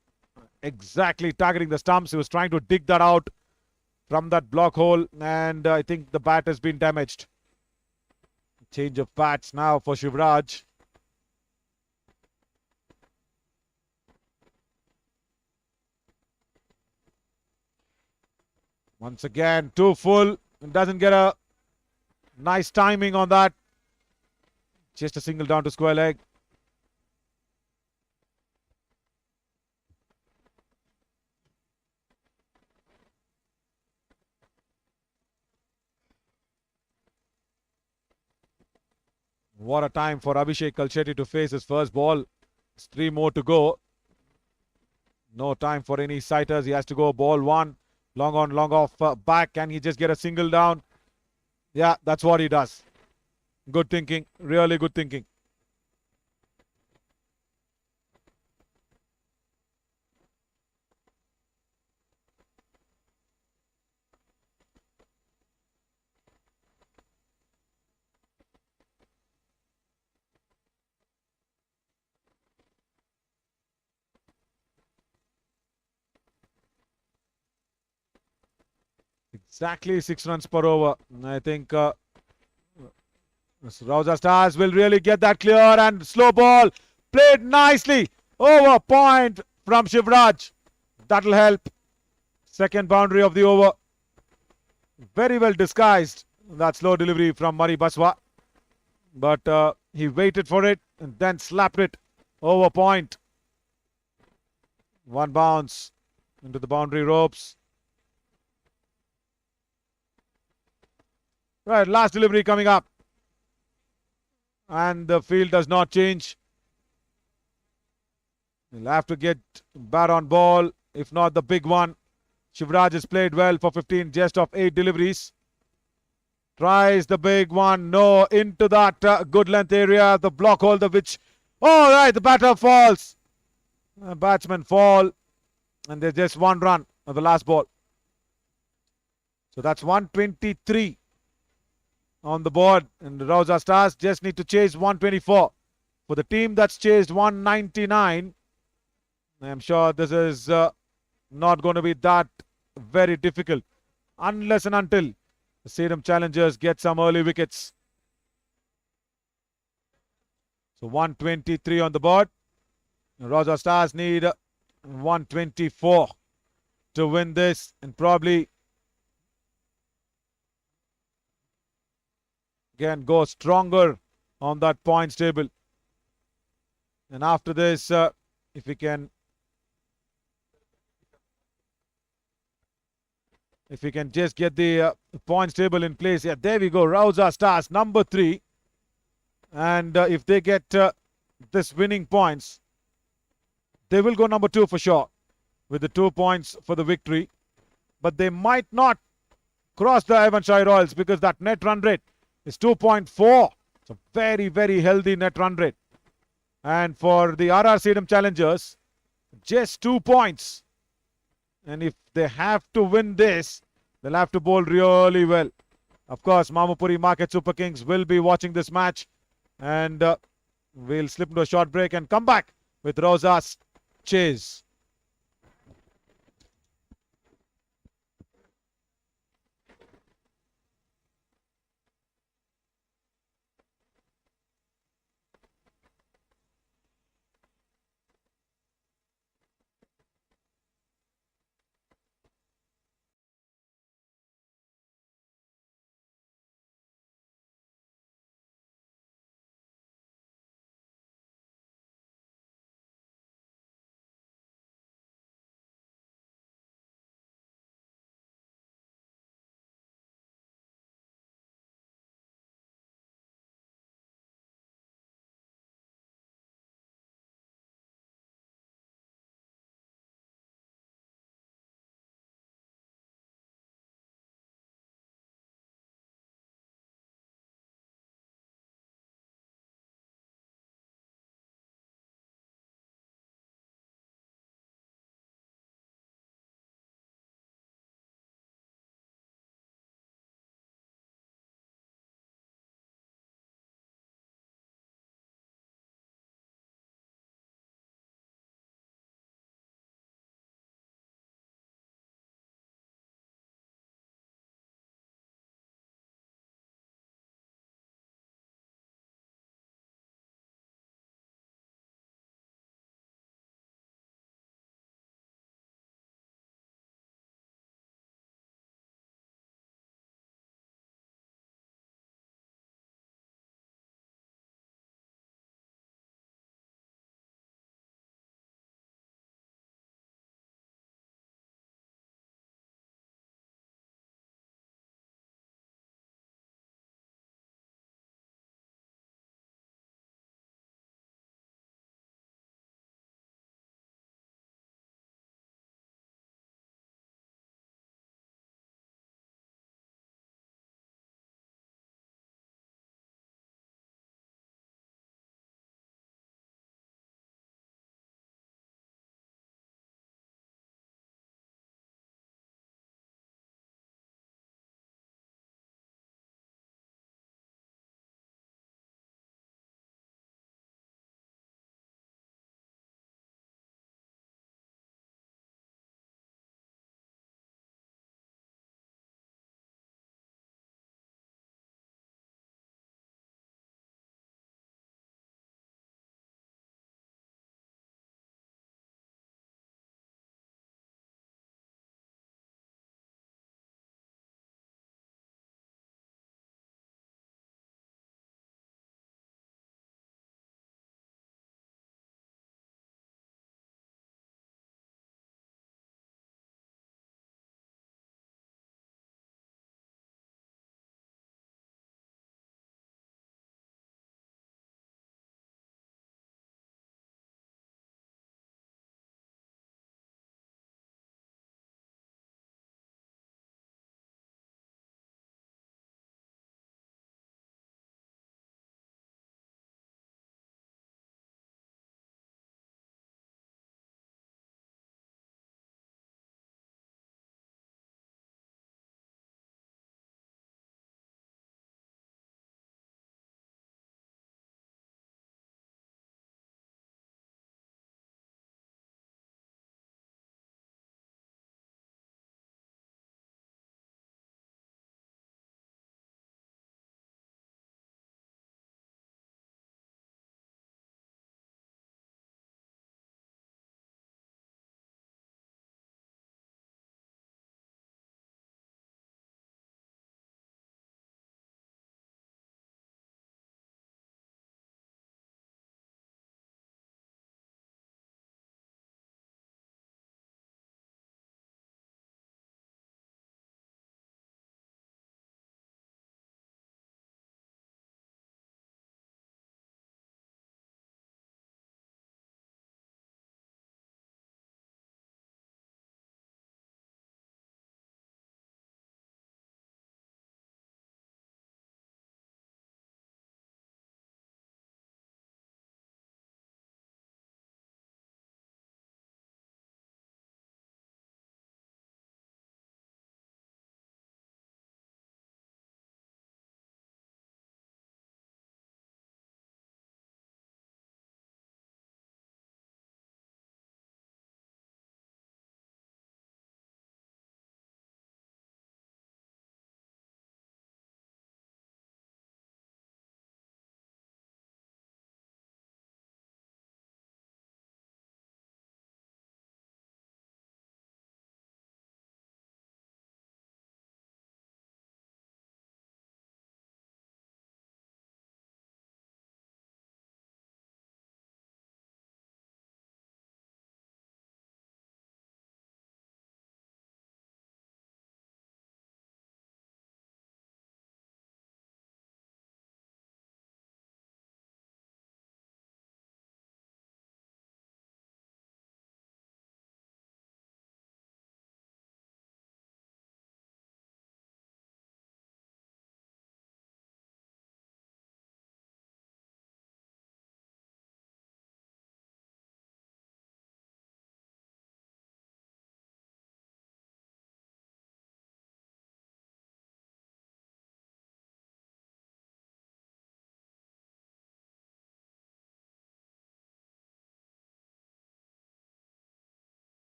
exactly targeting the stumps. He was trying to dig that out from that block hole, and I think the bat has been damaged. Change of bats now for Shivraj. Once again, too full. Doesn't get a nice timing on that. Just a single down to square leg. What a time for Abhishek Kalshetty to face his first ball. There's 3 more to go. No time for any sighters. He has to go ball 1. Long on, long off, back. Can he just get a single down? Yeah, that's what he does. Good thinking. Really good thinking. Exactly 6 runs per over. I think Rauza Stars will really get that clear, and slow ball played nicely over point from Shivraj. That'll help. Second boundary of the over. Very well disguised, that slow delivery from Mari Baswa. But he waited for it and then slapped it over point. One bounce into the boundary ropes. Right, last delivery coming up. And the field does not change. He'll have to get bat on ball, if not the big one. Shivraj has played well for 15, just of 8 deliveries. Tries the big one, no, into that good length area, the block hole, which, all right, the batter falls. Batsmen fall, and there's just 1 run on the last ball. So that's 123 on the board, and the Rauza Stars just need to chase 124. For the team that's chased 199, I'm sure this is not going to be that very difficult, unless and until the Sedam challengers get some early wickets. So 123 on the board. The Rauza Stars need 124 to win this, and probably again go stronger on that points table. And after this, if we can just get the points table in place. Yeah, there we go. Rauza Stars number 3, and if they get this winning points, they will go number 2 for sure with the 2 points for the victory. But they might not cross the Avonshire Royals because that net run rate is 2.4. It's a very, very healthy net run rate. And for the RR Sedam challengers, just 2 points. And if they have to win this, they'll have to bowl really well. Of course, Mamapuri Market Super Kings will be watching this match. And we'll slip into a short break and come back with Rauza's chase.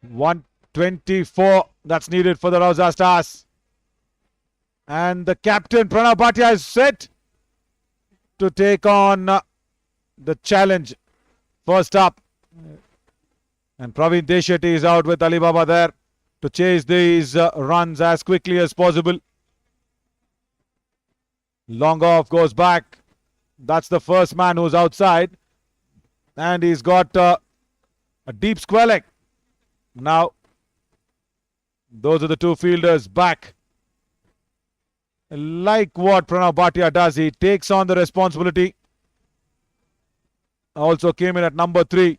124 that's needed for the Rauza Stars. And the captain Pranav Bhatia is set to take on the challenge. First up. And Praveen Deshetty is out with Alibaba there to chase these runs as quickly as possible. Long off goes back. That's the first man who's outside. And he's got a deep square leg. Now, those are the two fielders back. Like what Pranav Bhatia does, he takes on the responsibility. Also came in at number 3.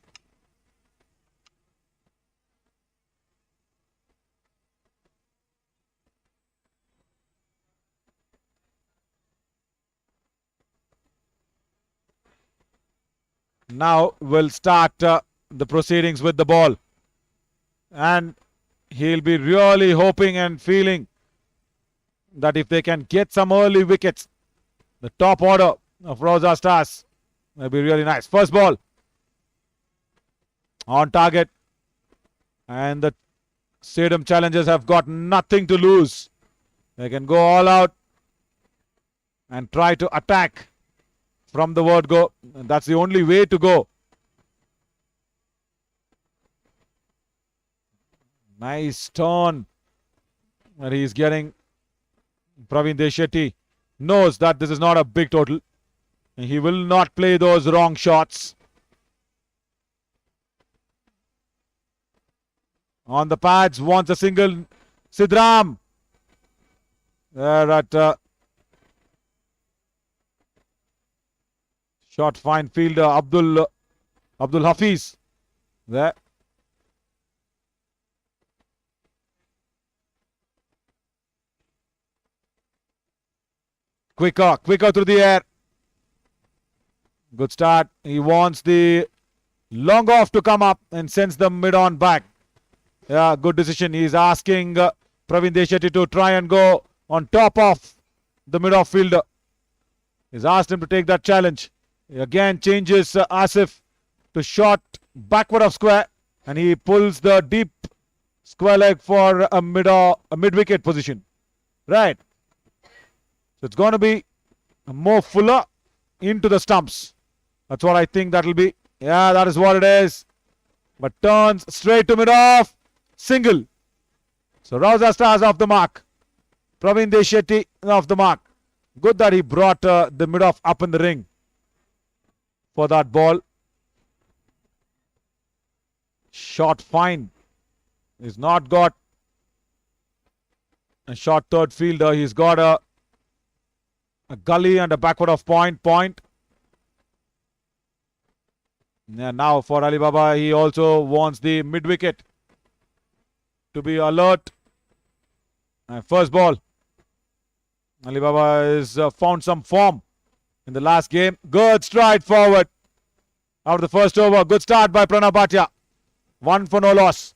Now we'll start the proceedings with the ball. And he'll be really hoping and feeling that if they can get some early wickets, the top order of Rauza Stars will be really nice. First ball on target. And the Sedam challengers have got nothing to lose. They can go all out and try to attack from the word go. And that's the only way to go. Nice turn. And he's getting. Praveen Deshetty knows that this is not a big total. He will not play those wrong shots. On the pads, wants a single. Sedam. There at short fine fielder Abdul Hafiz. There. Quicker through the air. Good start. He wants the long off to come up and sends the mid on back. Yeah, good decision. He's asking Praveen Deshetty to try and go on top of the mid off fielder. He's asked him to take that challenge. He again changes Asif to short backward of square, and he pulls the deep square leg for a mid wicket position. Right. So it's going to be more fuller into the stumps. That's what I think that'll be. Yeah, that is what it is. But turns straight to mid-off. Single. So Rauza Stars off the mark. Praveen Deshetty off the mark. Good that he brought the mid-off up in the ring for that ball. Shot fine. He's not got a short third fielder. He's got a gully and a backward of point. Yeah, now for Alibaba, he also wants the mid wicket to be alert. And first ball. Alibaba has found some form in the last game. Good stride forward out of the first over. Good start by Pranav Bhatia. 1 for no loss.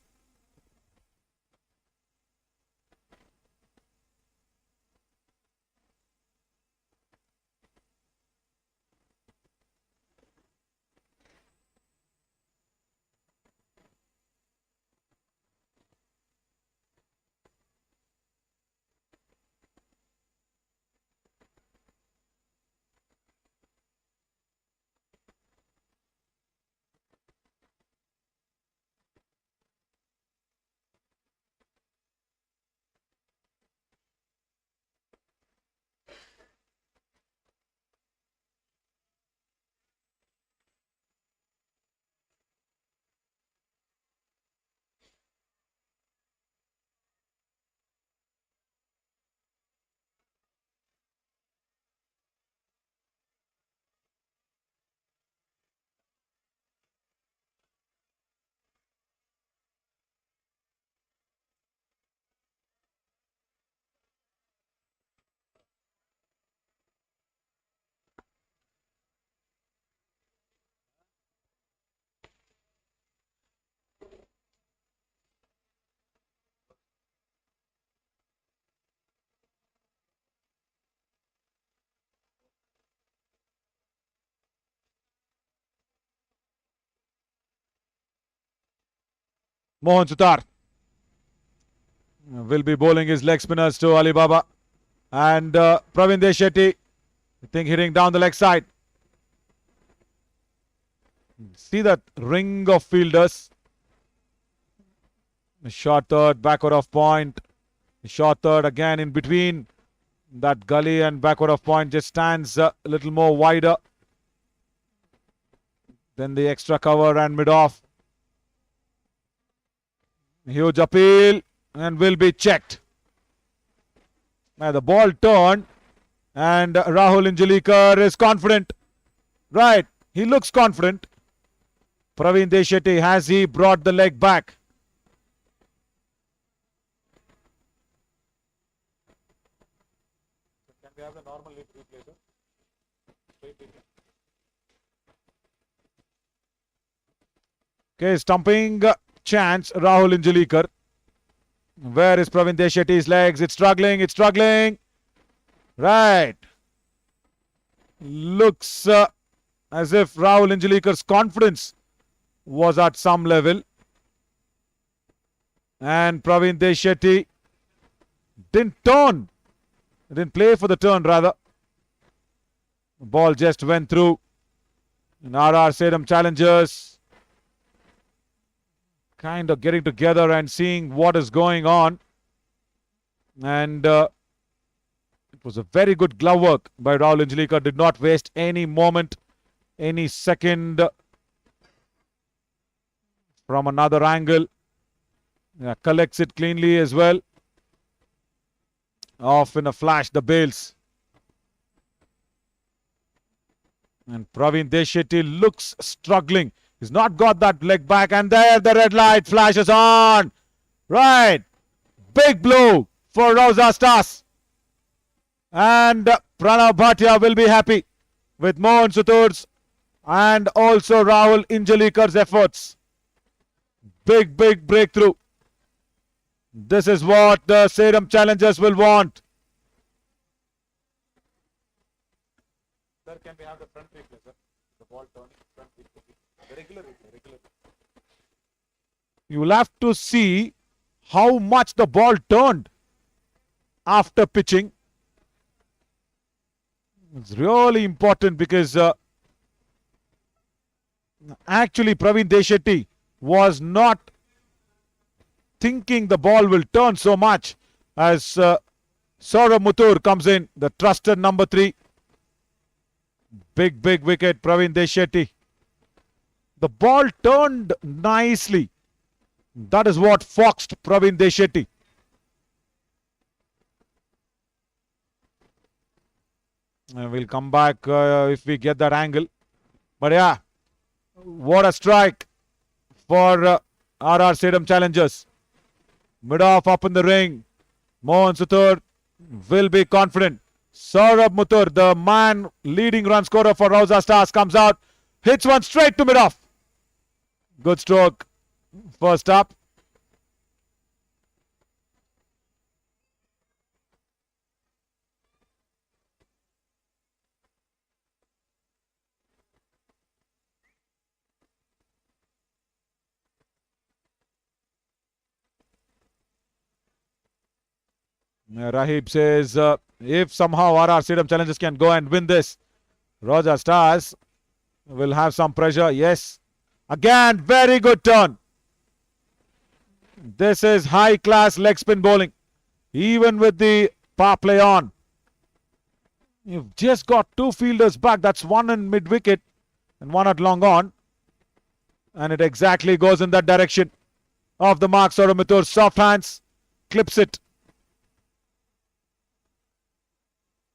Mohan Sutar will be bowling his leg spinners to Alibaba. And Praveen Deshetty, I think, hitting down the leg side. See that ring of fielders. Short third, backward of point. Short third again in between. That gully and backward of point just stands a little more wider than the extra cover and mid off. Huge appeal and will be checked. Now the ball turned and Rahul Injalikar is confident. Right, he looks confident. Praveen Deshetty, has he brought the leg back? Can we have the normal replay, sir? Okay, stumping chance, Rahul Injalikar. Where is Praveen Deshetty's legs? It's struggling, it's struggling. Right. Looks as if Rahul Injalikar's confidence was at some level. And Praveen Deshetty didn't turn. Didn't play for the turn, rather. The ball just went through. And RR Sedam challengers kind of getting together and seeing what is going on. And it was a very good glove work by Rahul Injalikar. Did not waste any moment, any second from another angle. Yeah, collects it cleanly as well. Off in a flash, the bails. And Praveen Deshetty looks struggling. He's not got that leg back. And there the red light flashes on. Right. Big blow for Rauza Stars. And Pranav Bhatia will be happy with Mohan Sutar's and also Rahul Injalikar's efforts. Big breakthrough. This is what the Sedam challengers will want. Sir, can we have the front replay, sir? The ball turning front replay. The regular replay. You will have to see how much the ball turned after pitching. It's really important because actually Praveen Deshetty was not thinking the ball will turn so much as Saurav Muthur comes in, the trusted number 3. Big wicket, Praveen Deshetty. The ball turned nicely. That is what foxed Praveen Deshetty. And we'll come back if we get that angle. But yeah, what a strike for RR Sedam challengers. Mid-off up in the ring. Mohan Sutar will be confident. Saurav Muthur, the man leading run scorer for Rauza Stars, comes out. Hits one straight to mid-off. Good stroke. First up. Rahib says, if somehow RR Sedam challengers can go and win this, Rauza Stars will have some pressure. Yes. Again, very good turn. This is high-class leg spin bowling. Even with the power play on. You've just got 2 fielders back. That's one in mid-wicket and one at long on. And it exactly goes in that direction. Off the mark, Saurav Muthur, soft hands, clips it.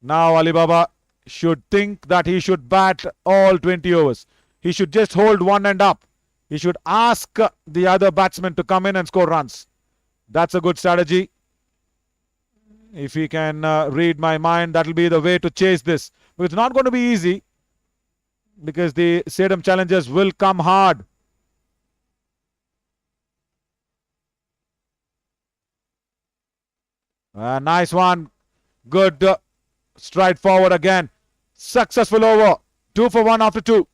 Now Alibaba should think that he should bat all 20 overs. He should just hold one end up. He should ask the other batsman to come in and score runs. That's a good strategy. If he can read my mind, that will be the way to chase this. But it's not going to be easy because the Sedam challengers will come hard. Nice one. Good stride forward again. Successful over. 2 for 1 after 2.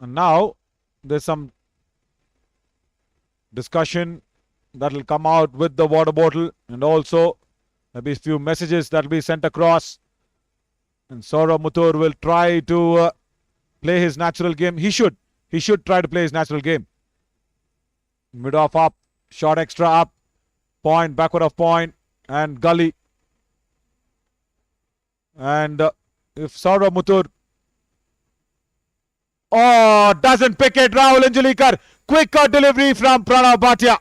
And now there's some discussion that will come out with the water bottle, and also maybe a few messages that will be sent across. And Saurav Muthur will try to play his natural game. He should. He should try to play his natural game. Mid off up, short extra up, point, backward of point, and gully. And if Saurav Muthur doesn't pick it, Rahul Injulikar. Quicker delivery from Pranav Bhatia.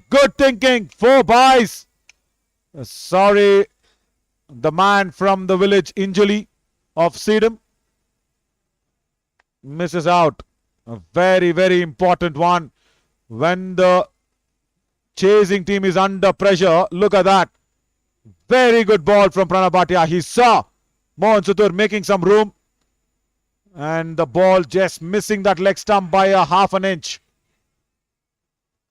Good thinking. 4 byes. Sorry, the man from the village Injuli of Sedam misses out. A very, very important one. When the chasing team is under pressure, look at that. Very good ball from Pranav Bhatia. He saw Mohan Sutur making some room, and the ball just missing that leg stump by a half an inch.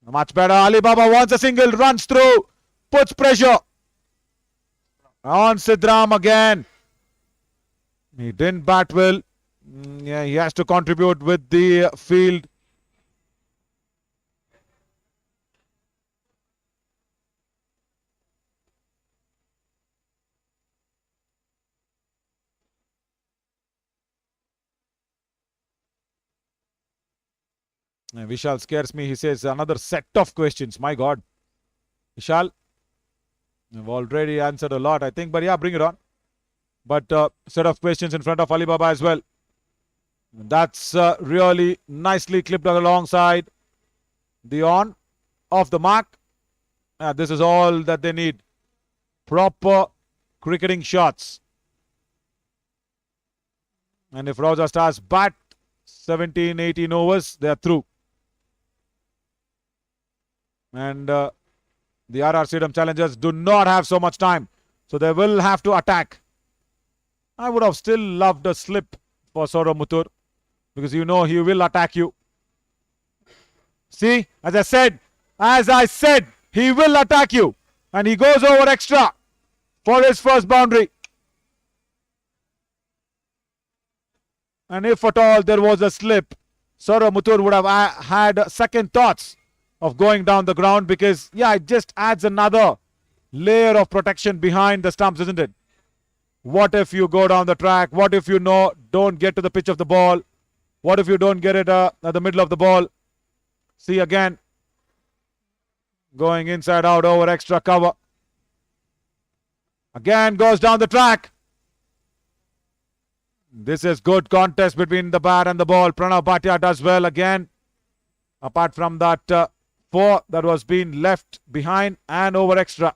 Much better. Alibaba wants a single, runs through, puts pressure on Sedam again. He didn't bat well. Yeah, he has to contribute with the field. Vishal scares me. He says another set of questions. My God. Vishal, I've already answered a lot, I think. But yeah, bring it on. But set of questions in front of Alibaba as well. That's really nicely clipped alongside the on, off the mark. This is all that they need. Proper cricketing shots. And if Rauza Stars bat 17, 18 overs, they are through. And the RR Sedam challengers do not have so much time, so they will have to attack. I would have still loved a slip for Saurav Muthur, because you know he will attack you. See, as I said, he will attack you, and he goes over extra for his first boundary. And if at all there was a slip, Saurav Muthur would have had second thoughts of going down the ground, because yeah, it just adds another layer of protection behind the stumps, isn't it? What if you go down the track? What if you don't get to the pitch of the ball? What if you don't get it at the middle of the ball? See again, going inside out over extra cover. Again goes down the track. This is good contest between the bat and the ball. Pranav Bhatia does well again. Apart from that 4 that was being left behind and over extra.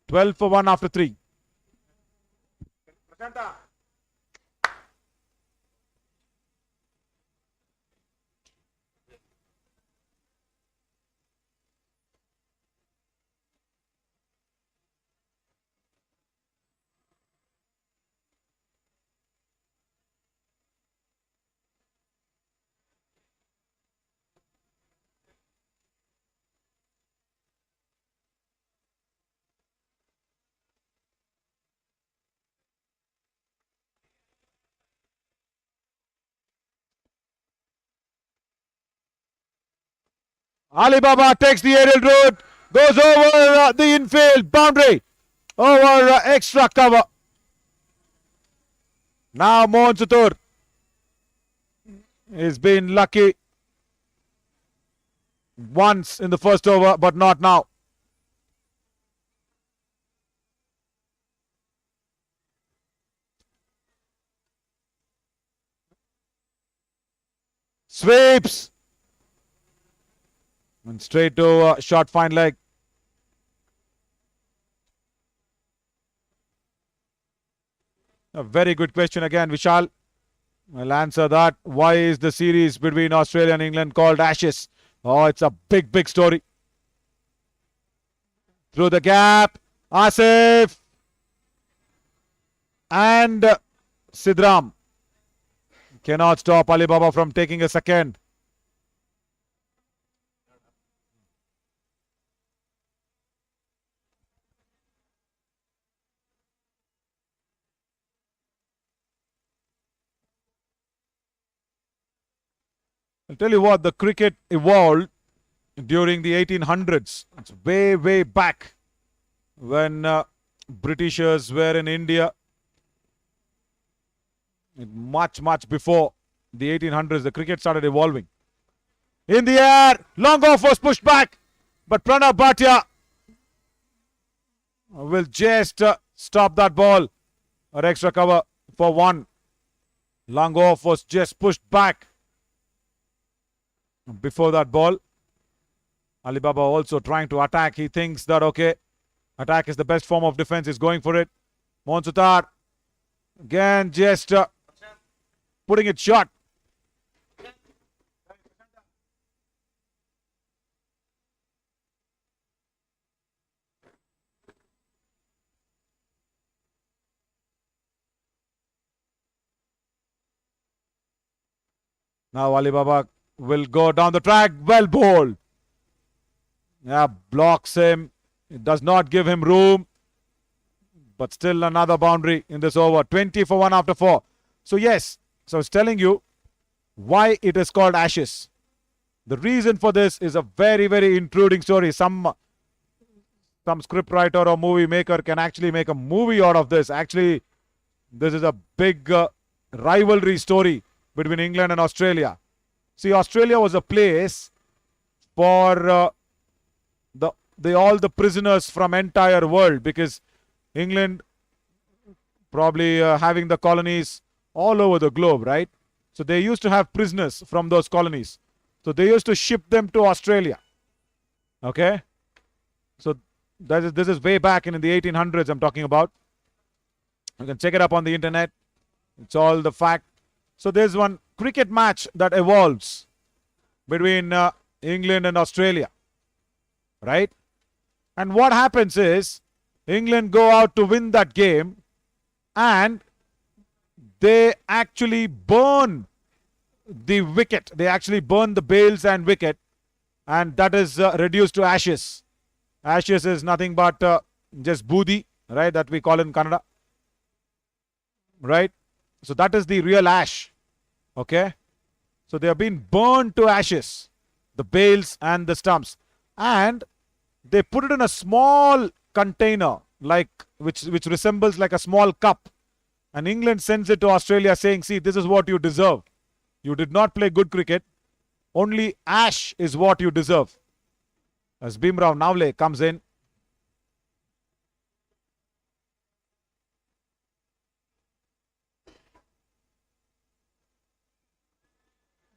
12 for 1 after 3. Alibaba takes the aerial route, goes over the infield boundary, over extra cover. Now Mohan Sutur has been lucky once in the first over, but not now. Sweeps. And straight to short fine leg. A very good question again, Vishal. I'll answer that. Why is the series between Australia and England called Ashes? Oh, it's a big, big story. Through the gap, Asif and Sidram cannot stop Alibaba from taking a second. I'll tell you what, the cricket evolved during the 1800s. It's way, way back when Britishers were in India. Much, much before the 1800s, the cricket started evolving. In the air, long off was pushed back, but Pranav Bhatia will just stop that ball. An extra cover for one. Long off was just pushed back before that ball. Alibaba also trying to attack. He thinks that, okay, attack is the best form of defense. He's going for it. Monsutar again just putting it short. Now Alibaba will go down the track. Well bowled. Yeah, blocks him. It does not give him room. But still another boundary in this over. 20 for 1 after 4. So yes, so I was telling you why it is called Ashes. The reason for this is a very, very intruding story. Some scriptwriter or movie maker can actually make a movie out of this. Actually, this is a big rivalry story between England and Australia. See, Australia was a place for all the prisoners from entire world, because England probably having the colonies all over the globe, right? So they used to have prisoners from those colonies. So they used to ship them to Australia. Okay? So this is way back in the 1800s I'm talking about. You can check it up on the internet. It's all the fact. So there's one cricket match that evolves between England and Australia, right? And what happens is England go out to win that game and they actually burn the wicket. They actually burn the bails and wicket, and that is reduced to ashes. Ashes is nothing but just budi, right? That we call in Kannada, right? So that is the real ash. Okay? So they have been burned to ashes, the bales and the stumps. And they put it in a small container, like which resembles like a small cup. And England sends it to Australia saying, see, this is what you deserve. You did not play good cricket. Only ash is what you deserve. As Bhimrao Navle comes in.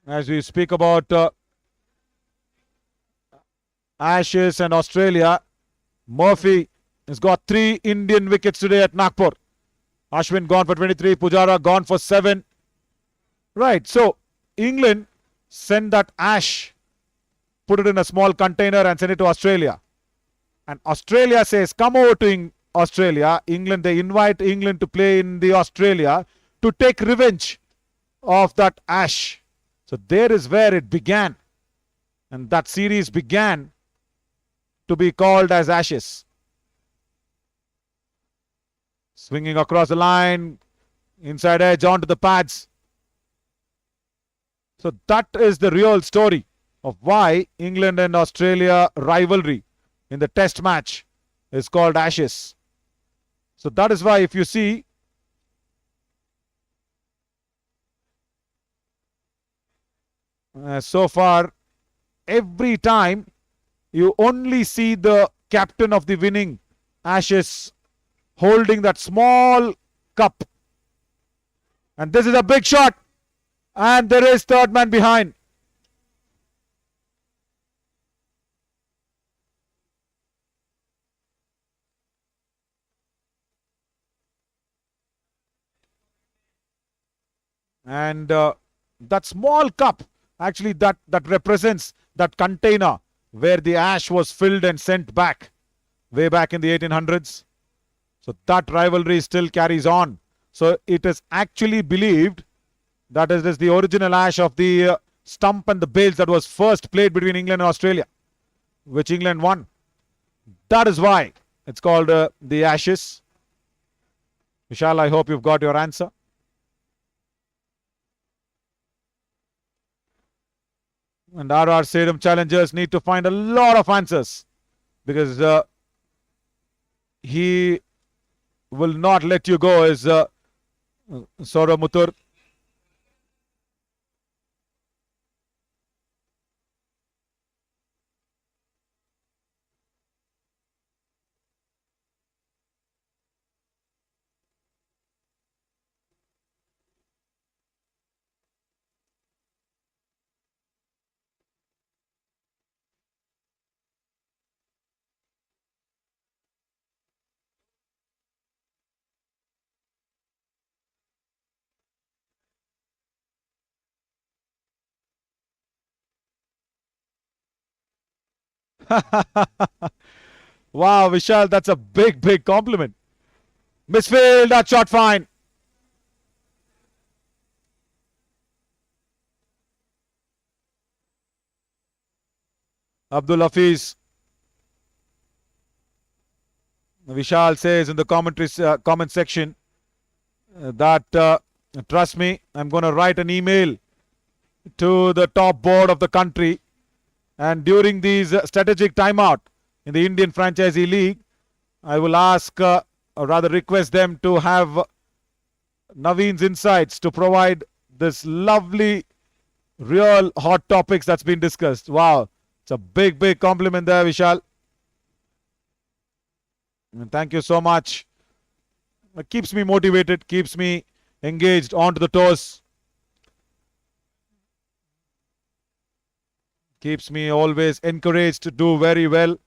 As we speak about Ashes and Australia, Murphy has got 3 Indian wickets today at Nagpur. Ashwin gone for 23, Pujara gone for 7. Right, so England send that ash, put it in a small container and send it to Australia. And Australia says, come over to Australia. England, they invite England to play in the Australia to take revenge of that ash. So there is where it began. And that series began to be called as Ashes. Swinging across the line, inside edge onto the pads. So that is the real story of why England and Australia rivalry in the test match is called Ashes. So that is why if you see, so far, every time you only see the captain of the winning Ashes holding that small cup. And this is a big shot. And there is third man behind. And that small cup, actually that represents that container where the ash was filled and sent back, way back in the 1800s. So that rivalry still carries on. So it is actually believed that it is the original ash of the stump and the bails that was first played between England and Australia, which England won. That is why it's called the Ashes. Vishal, I hope you've got your answer. And RR Sedam challengers need to find a lot of answers because he will not let you go is Saurav Muthur. Wow, Vishal, that's a big, big compliment. Misfield, that shot fine. Abdul Hafiz. Vishal says in the commentary comment section that trust me, I'm going to write an email to the top board of the country, and during these strategic timeout in the Indian Franchisee League, I will ask or rather request them to have Naveen's insights to provide this lovely real hot topics that's been discussed. Wow, it's a big, big compliment there, Vishal. And thank you so much. It keeps me motivated, keeps me engaged, on to the toes. Keeps me always encouraged to do very well.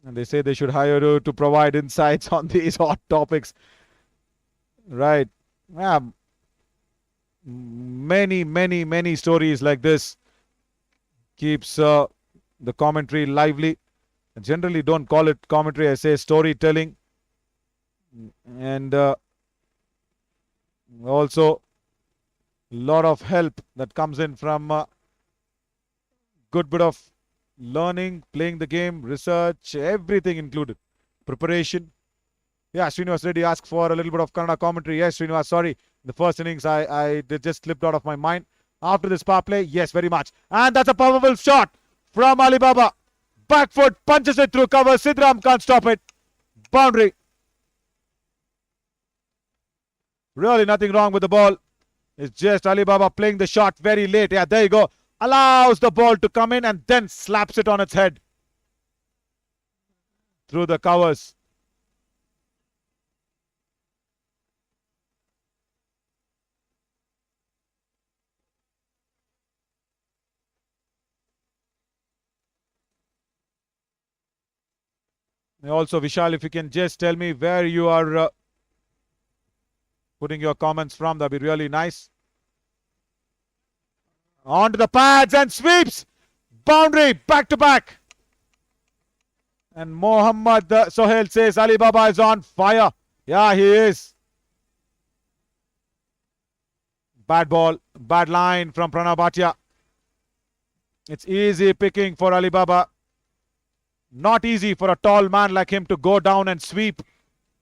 And they say they should hire you to provide insights on these hot topics. Right. Yeah. Many stories like this keeps the commentary lively. I generally don't call it commentary, I say storytelling. And also a lot of help that comes in from good bit of learning, playing the game, research, everything included. Preparation. Yeah, Srinivas Reddy asked for a little bit of Kannada commentary. Yes, Srinivas, sorry. The first innings, I just slipped out of my mind. After this power play, yes, very much. And that's a powerful shot from Alibaba. Back foot, punches it through cover. Sedam can't stop it. Boundary. Really nothing wrong with the ball. It's just Alibaba playing the shot very late. Yeah, there you go. Allows the ball to come in and then slaps it on its head. Through the covers. Also, Vishal, if you can just tell me where you are putting your comments from, that'd be really nice. Onto the pads and sweeps. Boundary, back to back. And Mohammad Sohail says Alibaba is on fire. Yeah, he is. Bad ball, bad line from Pranav Bhatia. It's easy picking for Alibaba. Not easy for a tall man like him to go down and sweep,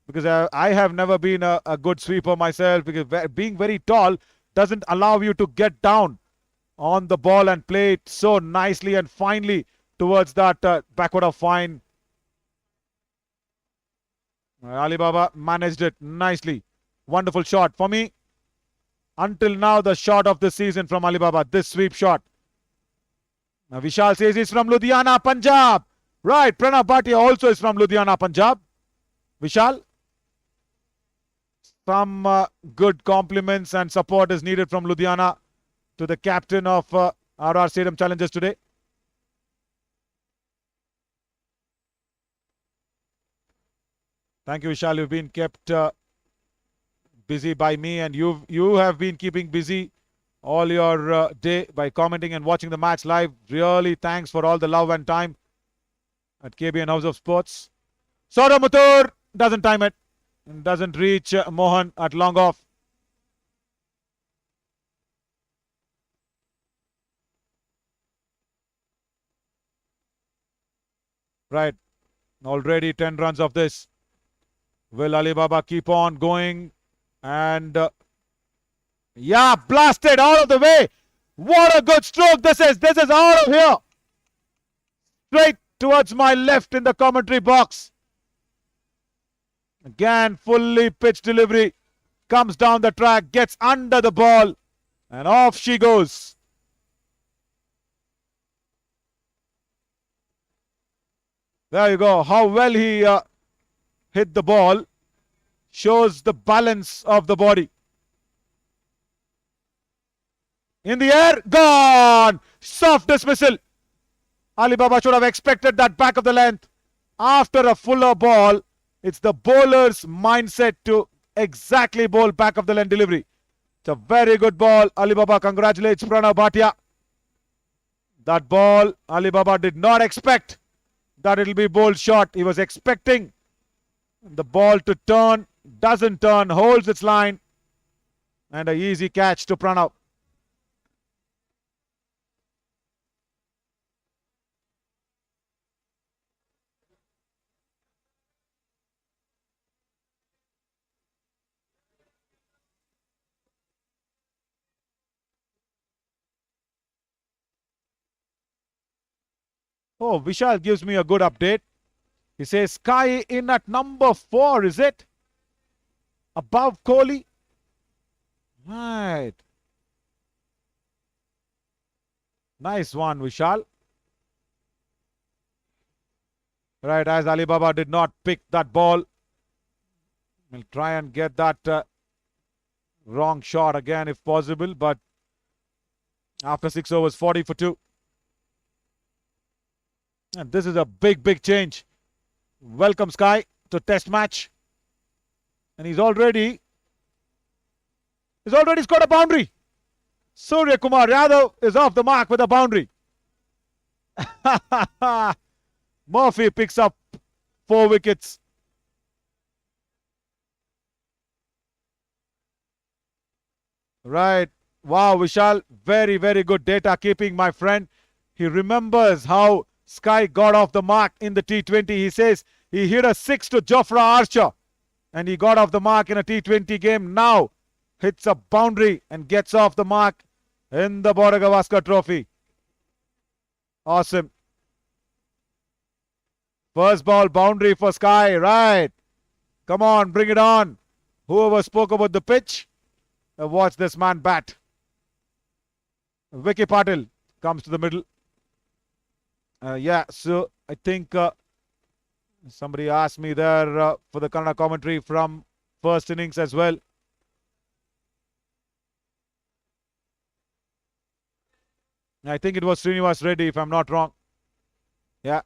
because I have never been a good sweeper myself, because being very tall doesn't allow you to get down on the ball and play it so nicely and finely towards that backward of fine. Alibaba managed it nicely. Wonderful shot. For me, until now, the shot of the season from Alibaba, this sweep shot. Now Vishal says he's from Ludhiana, Punjab. Right, Pranav Bhatia also is from Ludhiana, Punjab. Vishal? Some good compliments and support is needed from Ludhiana to the captain of RR Sedam Challengers today. Thank you, Vishal. You've been kept busy by me, and you have been keeping busy all your day by commenting and watching the match live. Really thanks for all the love and time at KBN House of Sports. Saurav Muthur doesn't time it. Doesn't reach Mohan at long off. Right. Already 10 runs of this. Will Alibaba keep on going? And yeah, blasted out of the way. What a good stroke this is. This is out of here. Straight towards my left in the commentary box. Again, fully pitched delivery. Comes down the track, gets under the ball, and off she goes. There you go. How well he hit the ball shows the balance of the body. In the air, gone. Soft dismissal. Alibaba should have expected that back of the length. After a fuller ball, it's the bowler's mindset to exactly bowl back of the length delivery. It's a very good ball. Alibaba congratulates Pranav Bhatia. That ball, Alibaba did not expect that it'll be bowled short. He was expecting the ball to turn. Doesn't turn, holds its line. And an easy catch to Pranav. Oh, Vishal gives me a good update. He says Sky in at number 4, is it? Above Kohli? Right. Nice one, Vishal. Right, as Alibaba did not pick that ball. We'll try and get that wrong shot again if possible, but after 6 overs, 40 for 2. And this is a big, big change. Welcome Sky to test match. And he's already scored a boundary. Surya Kumar Yadav is off the mark with a boundary. Murphy picks up 4 wickets. Right. Wow, Vishal. Very, very good data keeping, my friend. He remembers how Sky got off the mark in the T20. He says he hit a 6 to Jofra Archer and he got off the mark in a T20 game. Now hits a boundary and gets off the mark in the Border Gavaskar Trophy. Awesome. First ball boundary for Sky. Right. Come on, bring it on. Whoever spoke about the pitch, watch this man bat. Vicky Patil comes to the middle. Yeah, so I think somebody asked me there for the Kannada commentary from first innings as well. I think it was Srinivas Reddy, if I'm not wrong. Yeah.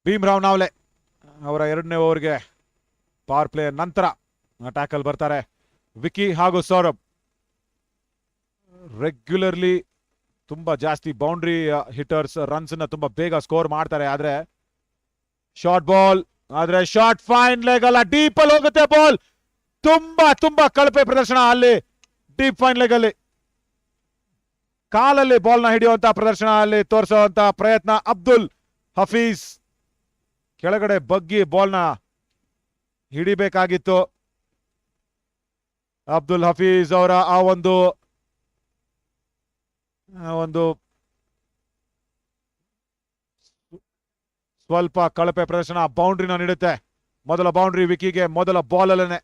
Bhimrao ನಾವ್ಲೆ ಅವರ 2ನೇ ಓವರ್ಗೆ power play ನಂತರ tackle ಬರ್ತಾರೆ wiki ಹಾಗೂ Saurabh. Regularly ತುಂಬಾ ಜಾಸ್ತಿ boundary ಹಿಟರ್ಸ್ runs ನ ತುಂಬಾ ಬೇಗ ಸ್ಕೋರ್ ಮಾಡ್ತಾರೆ. ಆದ್ರೆ ಶಾರ್ಟ್ ಬಾಲ್, ಆದ್ರೆ ಶಾರ್ಟ್ ಫೈನ್ ಲೆಗ್ ಅಲ್ಲ, ಡೀಪ್ ಅಲ್ಲಿ ಹೋಗುತ್ತೆ ಬಾಲ್. ತುಂಬಾ ಕಳಪೆ ಪ್ರದರ್ಶನ ಅಲ್ಲಿ ಡೀಪ್ ಫೈನ್ ಲೆಗ್ ಅಲ್ಲಿ. ಕಾಲಲ್ಲಿ ಬಾಲ್ ನ ಹಿಡಿಯುವಂತ ಪ್ರದರ್ಶನ ಅಲ್ಲಿ ತೋರಿಸುವಂತ ಪ್ರಯತ್ನ. ಅಬ್ದುಲ್ ಹಫೀಜ್ ಕೆಳಗಡೆ ಬಗ್ಗಿ ಬಾಲ್ ನ ಹಿಡಿಬೇಕಾಗಿತ್ತು. ಅಬ್ದುಲ್ ಹಫೀಜ್ ಅವರ ಆ ಒಂದು ಸ್ವಲ್ಪ ಕಳಪೆ ಪ್ರದರ್ಶನ ಬೌಂಡ್ರಿನ ನೀಡುತ್ತೆ. ಮೊದಲ ಬೌಂಡ್ರಿ ವಿಕಿಗೆ ಮೊದಲ ಬಾಲ್ ಅಲ್ಲೇನೆ.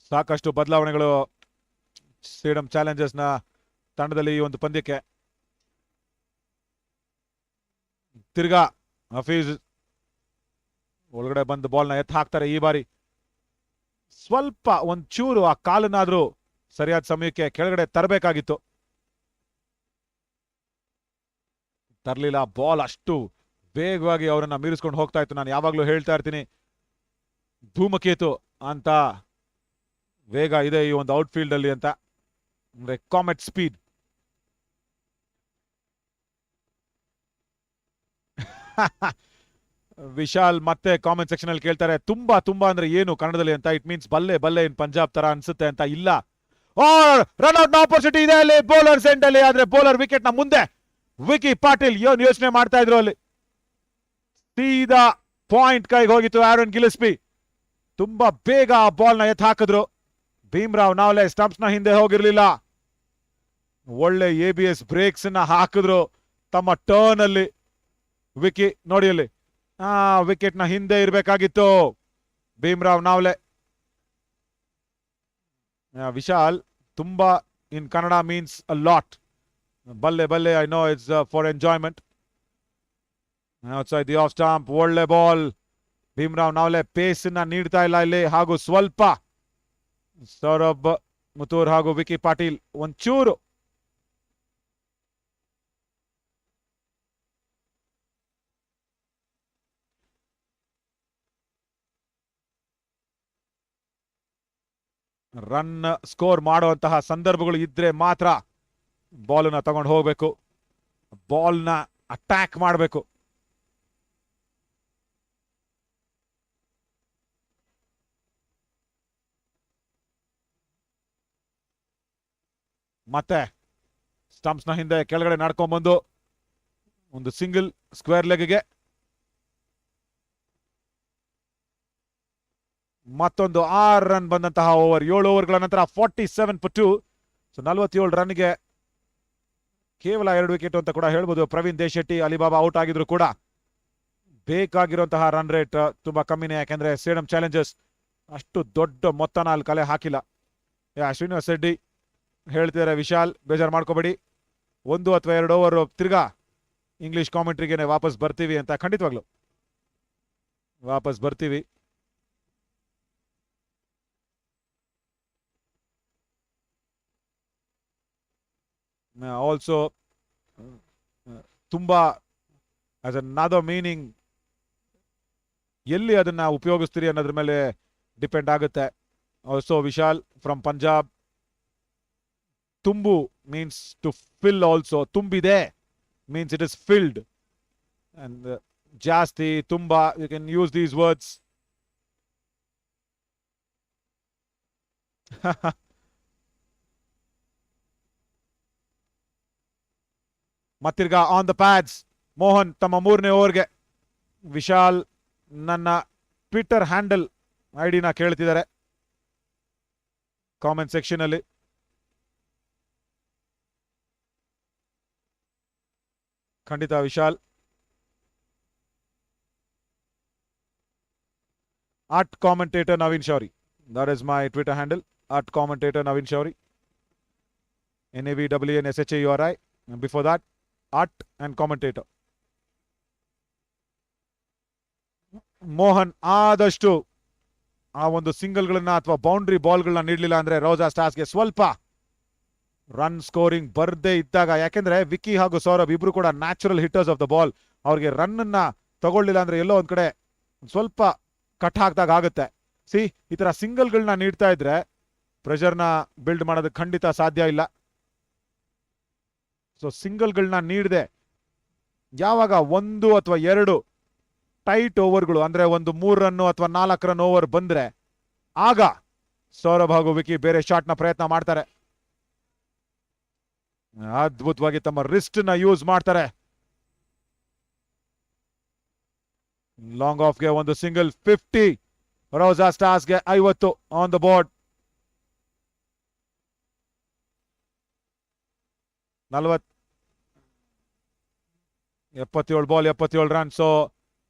ಸಾಕಷ್ಟು ಬದಲಾವಣೆಗಳು ಸೇಡಂ ಚಾಲೆಂಜರ್ಸ್ ನ ತಂಡದಲ್ಲಿ ಈ ಒಂದು ಪಂದ್ಯಕ್ಕೆ. ತಿರ್ಗಾ ಹಫೀಜ್ ಒಳಗಡೆ ಬಂದು ಬಾಲ್ ನ ಎತ್ತು ಹಾಕ್ತಾರೆ. ಈ ಬಾರಿ ಸ್ವಲ್ಪ ಒಂಚೂರು ಆ ಕಾಲನ್ನಾದ್ರೂ ಸರಿಯಾದ ಸಮಯಕ್ಕೆ ಕೆಳಗಡೆ ತರಬೇಕಾಗಿತ್ತು, ತರ್ಲಿಲ್ಲ. ಬಾಲ್ ಅಷ್ಟು ವೇಗವಾಗಿ ಅವರನ್ನ ಮೀರಿಸ್ಕೊಂಡು ಹೋಗ್ತಾ ಇತ್ತು. ನಾನು ಯಾವಾಗ್ಲೂ ಹೇಳ್ತಾ ಇರ್ತೀನಿ, ಧೂಮಕೇತು ಅಂತ ವೇಗ ಇದೆ ಈ ಒಂದು ಔಟ್ಫೀಲ್ಡ್ ಅಲ್ಲಿ ಅಂತ. ಅಂದ್ರೆ ಕಾಮೆಟ್ ಸ್ಪೀಡ್. ವಿಶಾಲ್ ಮತ್ತೆ ಕಾಮೆಂಟ್ ಸೆಕ್ಷನ್ ಅಲ್ಲಿ ಕೇಳ್ತಾರೆ ತುಂಬಾ ತುಂಬಾ ಅಂದ್ರೆ ಏನು ಕನ್ನಡದಲ್ಲಿ ಅಂತ. ಇಟ್ ಮೀನ್ಸ್ ಬಲ್ಲೆ ಬಲ್ಲೆ ಇನ್ ಪಂಜಾಬ್ ತರ ಅನ್ಸುತ್ತೆ ಅಂತ. ಇಲ್ಲ, ರನ್ ಔಟ್ ಆಪರ್ಚುನಿಟಿ ಇದೆ ಅಲ್ಲಿ ಬೌಲರ್ ಸೆಂಡ್ ಅಲ್ಲಿ. ಆದ್ರೆ ಬೌಲರ್ ವಿಕೆಟ್ ನ ಮುಂದೆ ವಿಕಿ ಪಾಟೀಲ್ ಏನ್ ಯೋಚನೆ ಮಾಡ್ತಾ ಇದ್ರು ಅಲ್ಲಿ. ಸೀದಾ ಪಾಯಿಂಟ್ ಕೈಗೆ ಹೋಗಿತ್ತು ಆರೋನ್ ಗಿಲಿಸ್ಪಿ. ತುಂಬಾ ಬೇಗ ಆ ಬಾಲ್ ನ ಎತ್ ಹಾಕಿದ್ರು. ಭೀಮ್ರಾವ್ ನಾವ್ಲೆ ಸ್ಟಂಪ್ಸ್ ನ ಹಿಂದೆ ಹೋಗಿರ್ಲಿಲ್ಲ. ಒಳ್ಳೆ ABS ಬ್ರೇಕ್ಸ್ ನ ಹಾಕಿದ್ರು ತಮ್ಮ ಟರ್ನ್ ಅಲ್ಲಿ. ವಿಕಿ ನೋಡಿ ಅಲ್ಲಿ, ವಿಕೆಟ್ ನ ಹಿಂದೆ ಇರಬೇಕಾಗಿತ್ತು ಭೀಮ್ರಾವ್ ನಾವ್ಲೆ. ವಿಶಾಲ್ ತುಂಬಾ ಇನ್ ಕನ್ನಡ ಮೀನ್ಸ್ ಅ ಲಾಟ್. ಬಲ್ಲೆ ಬಲ್ಲೆ, I know it's for enjoyment. Outside the of stamp, ಒಳ್ಳೆ ಬಾಲ್. ಭೀಮ್ರಾವ್ ನಾವ್ಲೆ ಪೇಸ್ ನ ನೀಡ್ತಾ ಇಲ್ಲ ಇಲ್ಲಿ. ಹಾಗೂ ಸ್ವಲ್ಪ ಸೌರಭ್ ಮುತೂರ್ ಹಾಗೂ ವಿಕಿ ಪಾಟೀಲ್ ಒಂಚೂರು ರನ್ ಸ್ಕೋರ್ ಮಾಡುವಂತಹ ಸಂದರ್ಭಗಳು ಇದ್ರೆ ಮಾತ್ರ ಬಾಲ್ನ ತಗೊಂಡು ಹೋಗ್ಬೇಕು, ಬಾಲ್ನ ಅಟ್ಯಾಕ್ ಮಾಡಬೇಕು. ಮತ್ತೆ ಸ್ಟಂಪ್ಸ್ ನ ಹಿಂದೆ ಕೆಳಗಡೆ ನಡ್ಕೊಂಡ್ಬಂದು ಒಂದು ಸಿಂಗಲ್ ಸ್ಕ್ವೇರ್ ಲೆಗ್ಗೆ ಮತ್ತೊಂದು 6 ರನ್ ಬಂದಂತಹ ಓವರ್. 7 ಓವರ್ಗಳ ನಂತರ 47 for 2. ಸೊ 47 ರನ್ಗೆ ಕೇವಲ 2 ವಿಕೆಟ್ ಅಂತ ಕೂಡ ಹೇಳ್ಬೋದು. ಪ್ರವೀಣ್ ದೇಶೆಟ್ಟಿ, ಅಲಿಬಾಬಾ ಔಟ್ ಆಗಿದ್ರು ಕೂಡ ಬೇಕಾಗಿರುವಂತಹ ರನ್ ರೇಟ್ ತುಂಬಾ ಕಮ್ಮಿನೇ. ಯಾಕೆಂದ್ರೆ ಸೇಡಂ ಚಾಲೆಂಜರ್ಸ್ ಅಷ್ಟು ದೊಡ್ಡ ಮೊತ್ತನ ಅಲ್ಲಿ ಕಲೆ ಹಾಕಿಲ್ಲ. ಶ್ರೀನಿವಾಸ್ ರೆಡ್ಡಿ ಹೇಳ್ತಿದ್ದಾರೆ, ವಿಶಾಲ್ ಬೇಜಾರು ಮಾಡ್ಕೋಬೇಡಿ, 1 ಅಥವಾ 2 ಓವರ್ ತಿರ್ಗಾ ಇಂಗ್ಲಿಷ್ ಕಾಮೆಂಟ್ರಿಗೇನೆ ವಾಪಸ್ ಬರ್ತೀವಿ ಅಂತ. ಖಂಡಿತವಾಗ್ಲು ವಾಪಸ್ ಬರ್ತೀವಿ. ಆಲ್ಸೋ ತುಂಬಾ ಆಸ್ ಅನದರ್ ಮೀನಿಂಗ್ ಎಲ್ಲಿ ಅದನ್ನ ಉಪಯೋಗಿಸ್ತೀರಿ ಅನ್ನೋದ್ರ ಮೇಲೆ ಡಿಪೆಂಡ್ ಆಗುತ್ತೆ. ಆಲ್ಸೋ ವಿಶಾಲ್ ಫ್ರಮ್ ಪಂಜಾಬ್, ತುಂಬು ಮೀನ್ಸ್ ಟು ಫಿಲ್. ಆಲ್ಸೋ ತುಂಬಿದೆ means it is filled, and ಜಾಸ್ತಿ ತುಂಬಾ, you can use these words. ಮತ್ತಿರ್ಗ ಆನ್ ದ ಪ್ಯಾಡ್ಸ್ ಮೋಹನ್ ತಮ್ಮ 3ನೇ ಓವರ್ಗೆ. ವಿಶಾಲ್ ನನ್ನ ಟ್ವಿಟರ್ ಹ್ಯಾಂಡಲ್ ಐಡಿನ ಕೇಳ್ತಿದ್ದಾರೆ ಕಾಮೆಂಟ್ ಸೆಕ್ಷನ್ ಅಲ್ಲಿ. ಖಂಡಿತ Vishal. @commentator Naveen Shauri, that is my Twitter handle. @commentator Naveen Shauri, NAVWNSHAURI, and before that and commentator. Mohan ಆದಷ್ಟು ಆ ಒಂದು ಸಿಂಗಲ್ಗಳನ್ನ ಅಥವಾ ಬೌಂಡ್ರಿ ಬಾಲ್ಗಳನ್ನ ನೀಡಲಿಲ್ಲ ಅಂದ್ರೆ ರೌಜಾ ಸ್ಟಾರ್ಸ್ಗೆ ಸ್ವಲ್ಪ ರನ್ ಸ್ಕೋರಿಂಗ್ ಬರ್ದೇ ಇದ್ದಾಗ, ಯಾಕೆಂದ್ರೆ ವಿಕ್ಕಿ ಹಾಗೂ ಸೌರಭ್ ಇಬ್ರು ಕೂಡ natural hitters of the ball, ಅವ್ರಿಗೆ ರನ್ ಅನ್ನ ತಗೊಳ್ಳಿಲ್ಲ ಅಂದ್ರೆ ಎಲ್ಲೋ ಒಂದ್ ಕಡೆ ಸ್ವಲ್ಪ ಕಟ್ ಹಾಕ್ದಾಗ ಆಗುತ್ತೆ. ಈ ತರ ಸಿಂಗಲ್ಗಳನ್ನ ನೀಡ್ತಾ ಇದ್ರೆ ಪ್ರೆಷರ್ನ ಬಿಲ್ಡ್ ಮಾಡೋದಕ್ಕೆ ಖಂಡಿತ ಸಾಧ್ಯ ಇಲ್ಲ. ಸೊ ಸಿಂಗಲ್ಗಳನ್ನ ನೀಡದೆ ಯಾವಾಗ 1 ಅಥವಾ 2 ಟೈಟ್ ಓವರ್ಗಳು ಅಂದ್ರೆ ಒಂದು 3 ರನ್ ಅಥವಾ 4 ರನ್ ಓವರ್ ಬಂದ್ರೆ ಆಗ ಸೌರಭ್ ಹಾಗೂ ವಿಕಿ ಬೇರೆ ಶಾಟ್ ನ ಪ್ರಯತ್ನ ಮಾಡ್ತಾರೆ. ಅದ್ಭುತವಾಗಿ ತಮ್ಮ ರಿಸ್ಟ್ ನ ಯೂಸ್ ಮಾಡ್ತಾರೆ. ಲಾಂಗ್ ಆಫ್ ಗೆ ಒಂದು ಸಿಂಗಲ್ 50. ರೌಜಾ ಸ್ಟಾರ್ಸ್ ಗೆ 50 on the board. 77 ball 77 run. So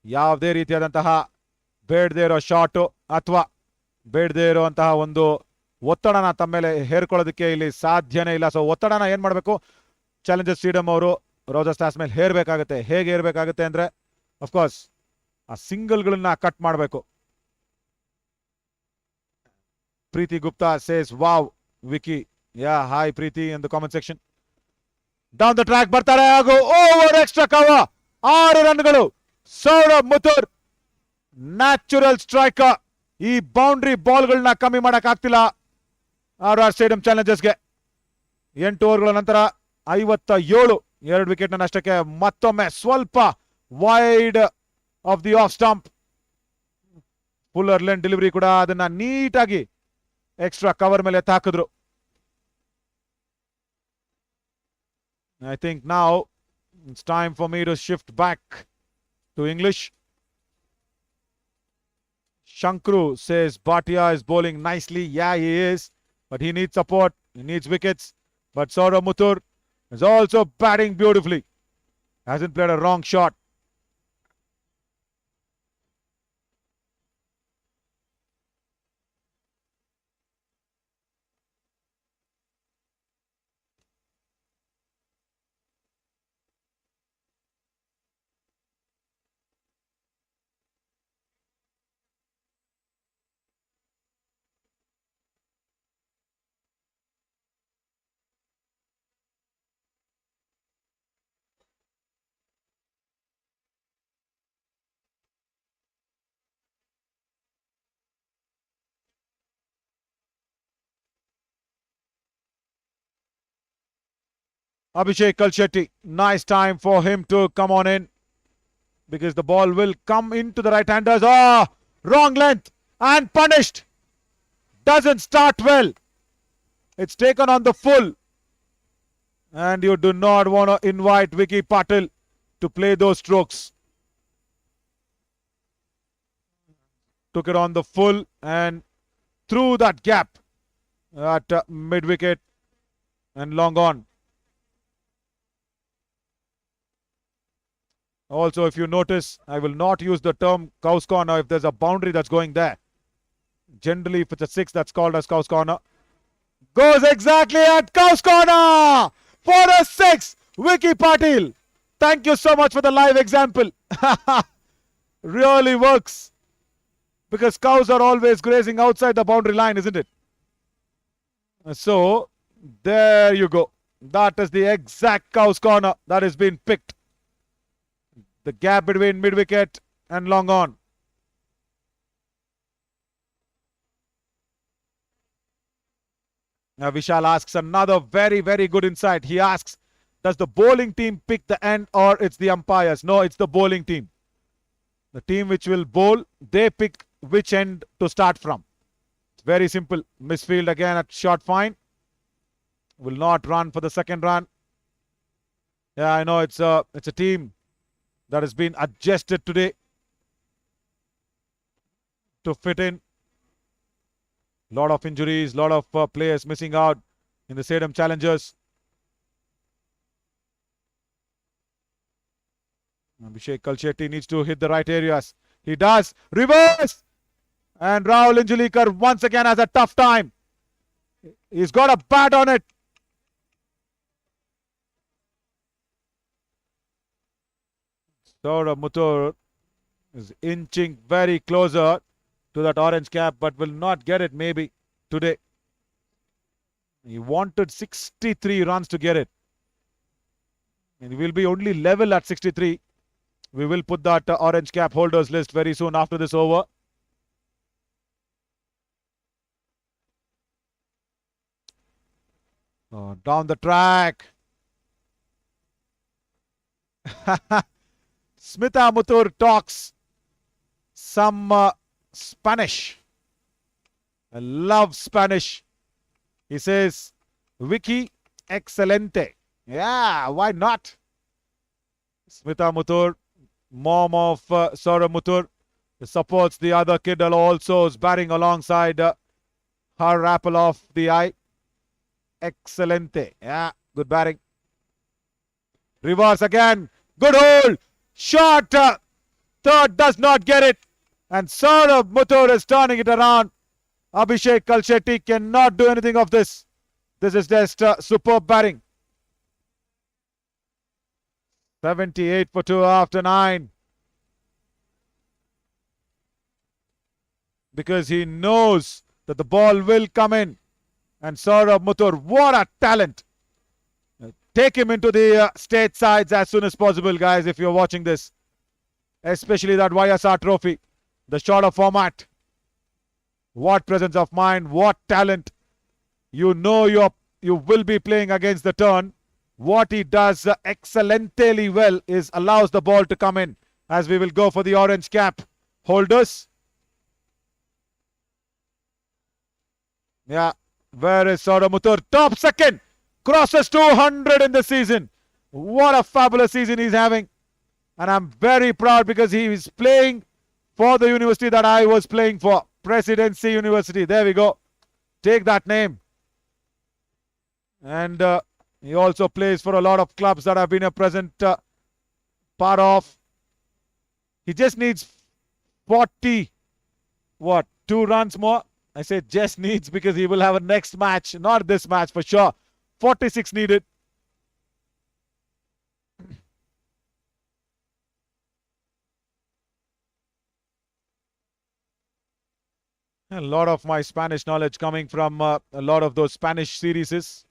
ಯಾವುದೇ ರೀತಿಯಾದಂತಹ ಬೇಡದೇ ಇರೋ ಶಾಟ್ ಅಥವಾ ಬೇಡದೇ ಇರುವಂತಹ ಒಂದು ಒತ್ತಡನ ತಮ್ಮ ಮೇಲೆ ಹೇರ್ಕೊಳ್ಳೋದಕ್ಕೆ ಇಲ್ಲಿ ಸಾಧ್ಯನೇ ಇಲ್ಲ. ಸೊ ಒತ್ತಡನ ಏನ್ ಮಾಡಬೇಕು, ಚಾಲೆಂಜರ್ಸ್ ಸ್ಟೇಡಿಯಂ ಅವರು ರೌಜಾ ಸ್ಟಾರ್ಸ್ ಮೇಲೆ ಹೇರ್ಬೇಕಾಗುತ್ತೆ. ಹೇಗೆ ಹೇರ್ಬೇಕಾಗುತ್ತೆ ಅಂದ್ರೆ ಅಫ್ಕೋರ್ಸ್ ಆ ಸಿಂಗಲ್ಗಳನ್ನ ಕಟ್ ಮಾಡಬೇಕು. Preeti Gupta says wow Vicky. Hi Preeti in the comment section. Down the track ಬರ್ತಾರೆ ಹಾಗೂ ಓವರ್ ಎಕ್ಸ್ಟ್ರಾ ಕವರ್ 6 ರನ್ಗಳು. Saurabh Muthur natural striker. ಈ ಬೌಂಡ್ರಿ ಬಾಲ್ಗಳನ್ನ ಕಮ್ಮಿ ಮಾಡಕ್ ಆಗ್ತಿಲ್ಲ RR ಸ್ಟೇಡಿಯಂ ಚಾಲೆಂಜರ್ಸ್ಗೆ. 8 ಓವರ್ಗಳ ನಂತರ 57 2 ವಿಕೆಟ್ ನಷ್ಟಕ್ಕೆ ಮತ್ತೊಮ್ಮೆ ಸ್ವಲ್ಪ wide of the of stump. Fuller len delivery ಕೂಡ ಅದನ್ನ ನೀಟಾಗಿ ಎಕ್ಸ್ಟ್ರಾ ಕವರ್ ಮೇಲೆ ತಾಕಿದ್ರು. I think now it's time for me to shift back to English. Shankru says Bhatia is bowling nicely. Yeah, he is. But he needs support. He needs wickets. But Saurav Muthur is also batting beautifully. Hasn't played a wrong shot. Abhishek Kalshetty, nice time for him to come on in because the ball will come into the right-handers. Ah, wrong length and punished. Doesn't start well. It's taken on the full. And you do not want to invite Vicky Patil to play those strokes. Took it on the full and through that gap at mid-wicket and long on. Also, if you notice, I will not use the term cow's corner if there's a boundary that's going there. Generally, if it's a 6, that's called as cow's corner. Goes exactly at cow's corner for a 6. Vicky Patil. Thank you so much for the live example. Really works. Because cows are always grazing outside the boundary line, isn't it? So, there you go. That is the exact cow's corner that has been picked. The gap between mid-wicket and long on. Now Vishal asks another very, very good insight. He asks, does the bowling team pick the end or it's the umpires? No, it's the bowling team. The team which will bowl, they pick which end to start from. It's very simple. Misfield again at short fine. Will not run for the second run. Yeah, I know it's a team that has been adjusted today to fit in. Lot of injuries, lot of players missing out in the Sedam challengers. Abhishek Kalshetty needs to hit the right areas. He does. Reverse! And Rahul Injulikar once again has a tough time. He's got a bat on it. Saurav Muthur is inching very closer to that orange cap, but will not get it maybe today. He wanted 63 runs to get it. And he will be only level at 63. We will put that orange cap holders list very soon after this over. Oh, down the track. Smita Muthur talks some Spanish. I love Spanish. He says, Vicky, excelente. Yeah, why not? Smita Muthur, mom of Saurav Muthur, supports the other kid also, is batting alongside her apple of the eye. Excelente. Yeah, good batting. Reverse again. Good hold. Shot. Third does not get it. And Saurav Muthur is turning it around. Abhishek Kalshetty cannot do anything of this. This is just superb batting. 78 for 2 after 9. Because he knows that the ball will come in. And Saurav Muthur, what a talent. Take him into the state sides as soon as possible, guys, if you're watching this. Especially that YSR trophy. The shorter format. What presence of mind, what talent. You know you're you will be playing against the turn. What he does excellently well is allows the ball to come in, as we will go for the orange cap holders. Yeah, where is Sauramutur? Top second, crosses 200 in the season. What a fabulous season he's having. And I'm very proud because he is playing for the university that I was playing for, Presidency University. There we go. Take that name. And he also plays for a lot of clubs that have been a present part of. He just needs 40, what, 2 runs more? I say just needs because he will have a next match, not this match for sure. 46 needed. A lot of my Spanish knowledge coming from a lot of those Spanish series.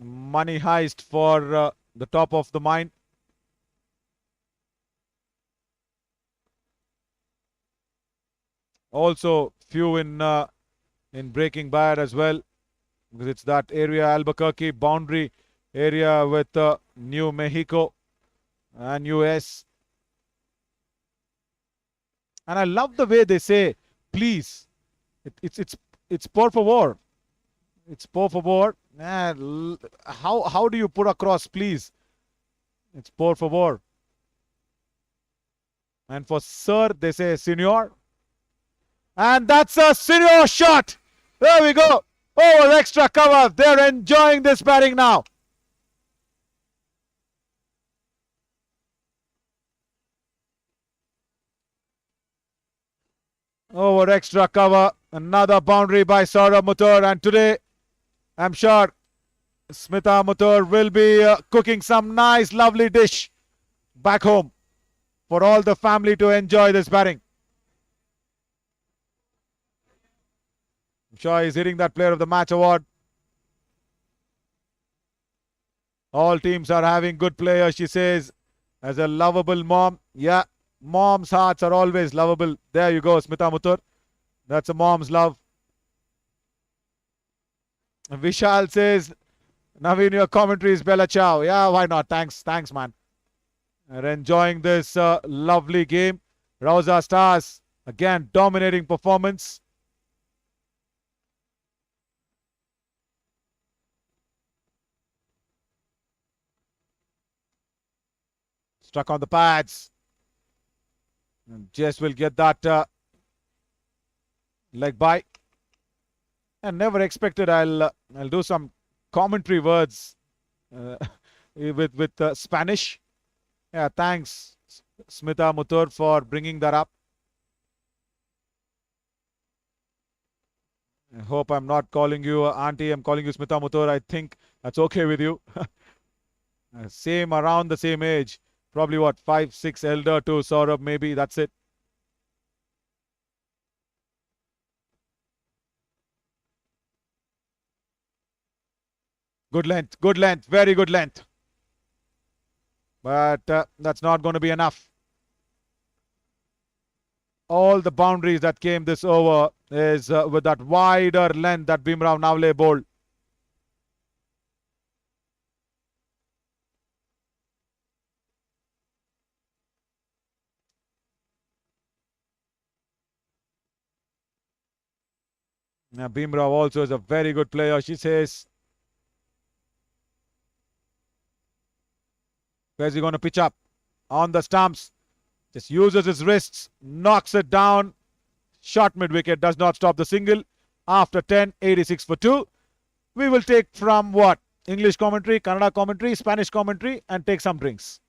Money heist for the top of the mine. Also few in Breaking Bad as well, because it's that area, Albuquerque boundary area with New Mexico and US. And I love the way they say please. It's por favor. It's por favor. How do you put across please? It's por favor. And for sir, they say senor. And that's a senior shot. There we go. Over extra cover. They're enjoying this batting now. Over extra cover. Another boundary by Saurav Mutur. And today, I'm sure Smita Mutur will be cooking some nice, lovely dish back home for all the family to enjoy this batting. I'm sure he's hitting that Player of the Match award. All teams are having good players, she says, as a lovable mom. Yeah, mom's hearts are always lovable. There you go, Smita Mutur. That's a mom's love. Vishal says, Naveen, your commentary is Bella Ciao. Yeah, why not? Thanks, man. We're enjoying this lovely game. Rauza Stars, again, dominating performance. Struck on the pads. And Jess will get that leg by. And never expected I'll do some commentary words with Spanish. Yeah, thanks Smita Mutur for bringing that up. I hope I'm not calling you auntie. I'm calling you Smita Mutur. I think that's okay with you. Same, around the same age. Probably what, 5, 6 elder to Saurabh, maybe. That's it. Good length, very good length. But that's not going to be enough. All the boundaries that came this over is with that wider length that Bimrao Navle bowled. Now, Bimrao also is a very good player, she says. Where's he going to pitch up? On the stumps. Just uses his wrists, knocks it down. Short mid-wicket, does not stop the single. After 10, 86 for 2. We will take from what? English commentary, Kannada commentary, Spanish commentary, and take some drinks.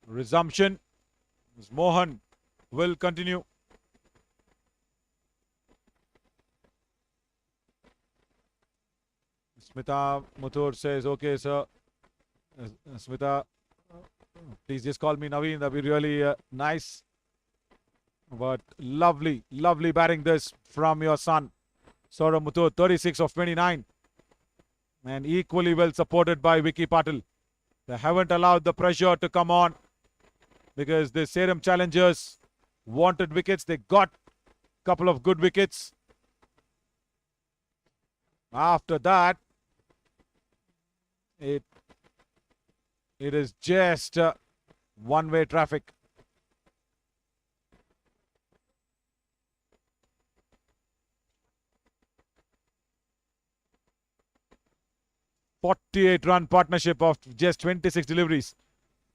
Resumption. Mohan will continue. Smita Muthur says, okay, sir. Smita, please just call me Naveen. That'd be really nice. But lovely, lovely batting this from your son. Saurav Muthur, 36 of 29. And equally well supported by Vicky Patil. They haven't allowed the pressure to come on because the Sedam challengers wanted wickets. They got a couple of good wickets. After that, it is just one-way traffic. "48-run partnership of just 26 deliveries.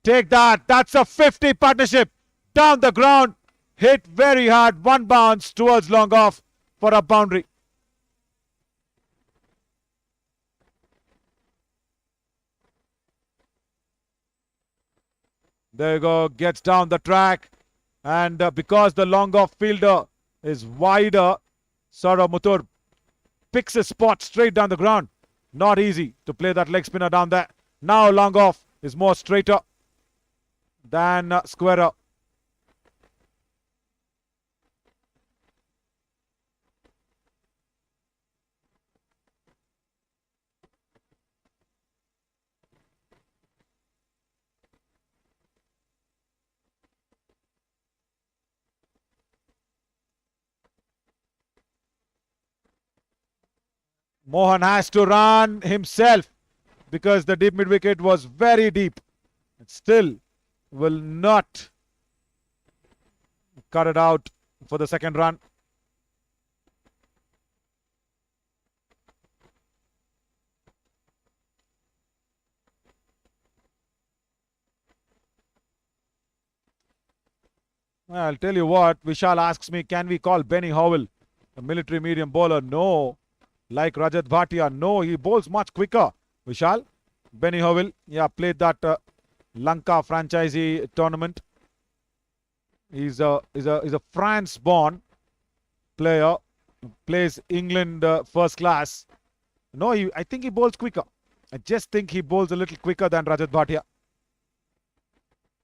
Take that. That's a 50 partnership. Down the ground. Hit very hard. One bounce towards long off for a boundary. There you go. Gets down the track. And because the long off fielder is wider, Saurav Muthur picks his spot straight down the ground. Not easy to play that leg spinner down there. Now long off is more straighter than squarer. Mohan has to run himself because the deep mid wicket was very deep. It still will not cut it out for the second run. Well, I'll tell you what, Vishal asks me, can we call Benny Howell a military medium bowler? No. Like Rajat Bhatia, no, he bowls much quicker. Vishal, Benny Howell, yeah, played that Lanka franchisee tournament. He's a France-born player, plays England first class. No, I think he bowls quicker. I just think he bowls a little quicker than Rajat Bhatia.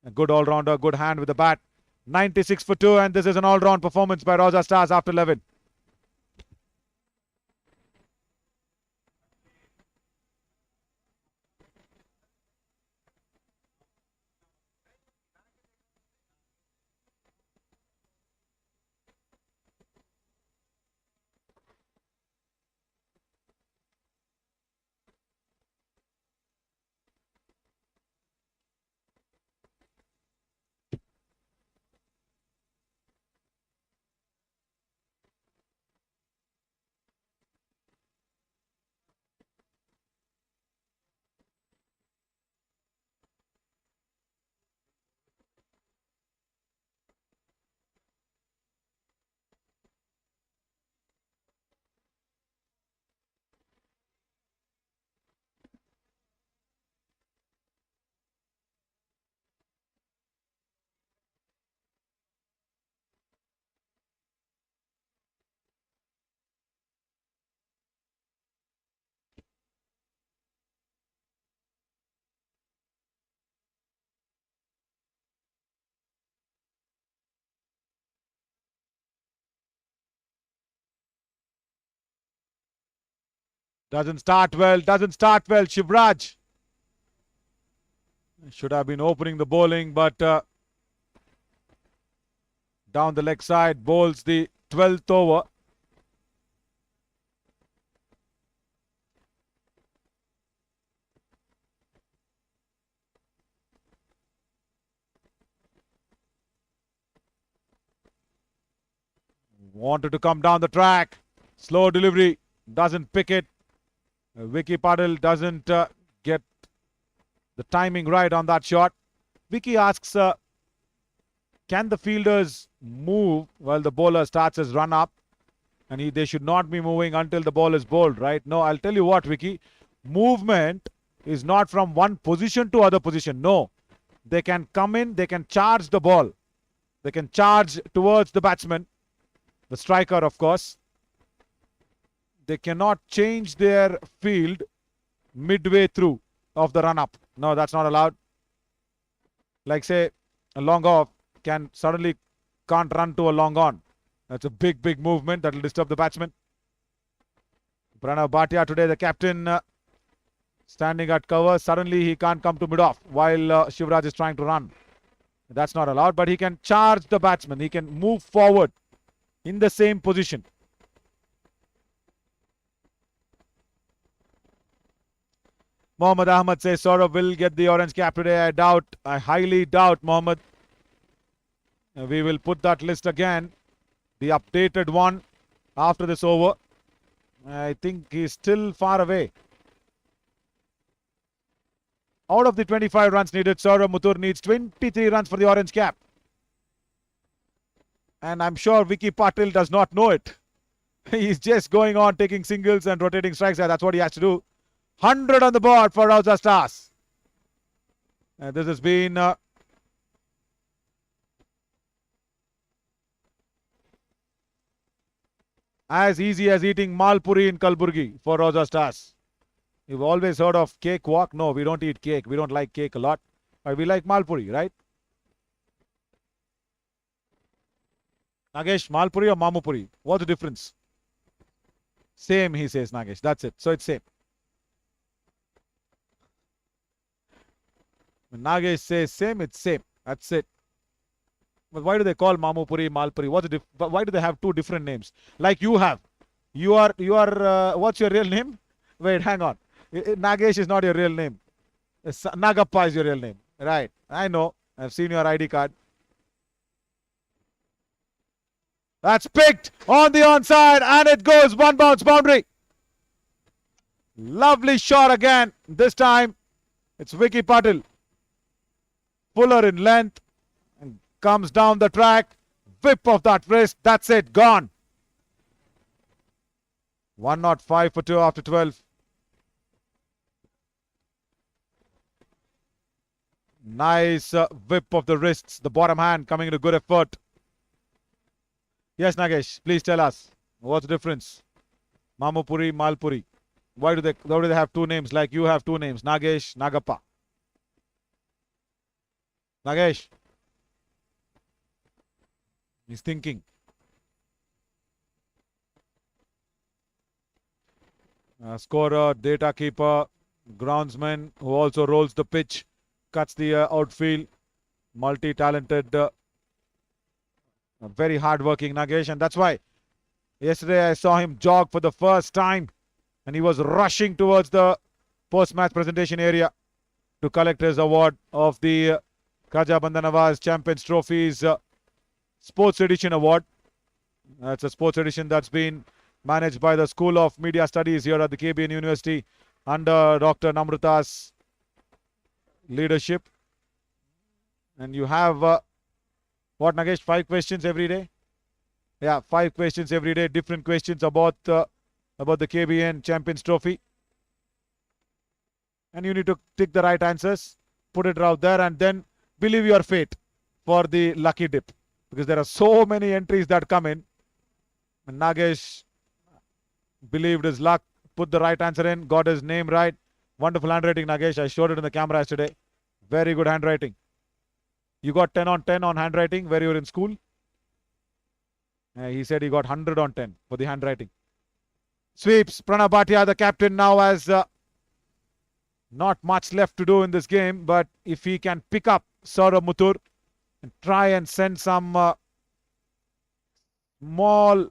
A good all-rounder, good hand with the bat. 96 for 2, and this is an all-round performance by Rauza Stars after 11. Doesn't start well, Shivraj. Should have been opening the bowling, but down the leg side, bowls the 12th over. Wanted to come down the track. Slow delivery. Doesn't pick it. Vicky Patil doesn't get the timing right on that shot. Vicky asks, can the fielders move while the bowler starts his run up? And they should not be moving until the ball is bowled, right? No, I'll tell you what, Vicky. Movement is not from one position to other position. No. They can come in, they can charge the ball. They can charge towards the batsman, the striker, of course. They cannot change their field midway through of the run-up. No, that's not allowed. Like, say, a long off suddenly can't run to a long on. That's a big, big movement that will disturb the batsman. Pranav Bhatia today, the captain, standing at cover. Suddenly he can't come to mid-off while Shivraj is trying to run. That's not allowed, but he can charge the batsman. He can move forward in the same position. Mohammad Ahmad says Saurav will get the orange cap today. I highly doubt, Mohammad. We will put that list again. The updated one after this over. I think he's still far away. Out of the 25 runs needed, Saurav Mathur needs 23 runs for the orange cap. And I'm sure Vicky Patil does not know it. He's just going on taking singles and rotating strikes. That's what he has to do. 100 on the board for Rauza Stars. And this has been as easy as eating malpuri in Kalburgi for Rauza Stars. You've always heard of cake walk. No, we don't eat cake. We don't like cake a lot. But we like malpuri, right? Nagesh, malpuri or mamupuri? What's the difference? Same, he says, Nagesh. That's it. So it's same. When Nagesh says same, it's same. That's it. But why do they call mamupuri, malpuri? Why do they have two different names? Like you have. You are. What's your real name? Wait, hang on. Nagesh is not your real name. Nagappa is your real name. Right. I know. I've seen your ID card. That's picked on the onside and it goes one bounce boundary. Lovely shot again. This time it's Vicky Patil. Fuller in length and comes down the track. Whip of that wrist. That's it. Gone. 105 for 2 after 12. Nice whip of the wrists. The bottom hand coming into good effort. Yes, Nagesh, please tell us. What's the difference? Mamupuri, Malpuri. Why do they have two names like you have two names? Nagesh, Nagappa. Nagesh. He's thinking. Scorer, data keeper, groundsman who also rolls the pitch, cuts the outfield. Multi-talented, very hard-working Nagesh. And that's why yesterday I saw him jog for the first time. And he was rushing towards the post-match presentation area to collect his award of the Khaja Bandha Nawaz Champions Trophies Sports Edition Award. That's a sports edition that's been managed by the School of Media Studies here at the KBN University under Dr. Namrata's leadership. And you have, what Nagesh, 5 questions every day? Yeah, 5 questions every day, different questions about the KBN Champions Trophy. And you need to tick the right answers, put it out there, and then believe your fate for the lucky dip. Because there are so many entries that come in. And Nagesh believed his luck, put the right answer in, got his name right. Wonderful handwriting, Nagesh. I showed it in the camera yesterday. Very good handwriting. You got 10 on 10 on handwriting where you were in school? He said he got 100 on 10 for the handwriting. Sweeps. Pranav Bhatia, the captain, now has not much left to do in this game. But if he can pick up Saurav Mathur and try and send some small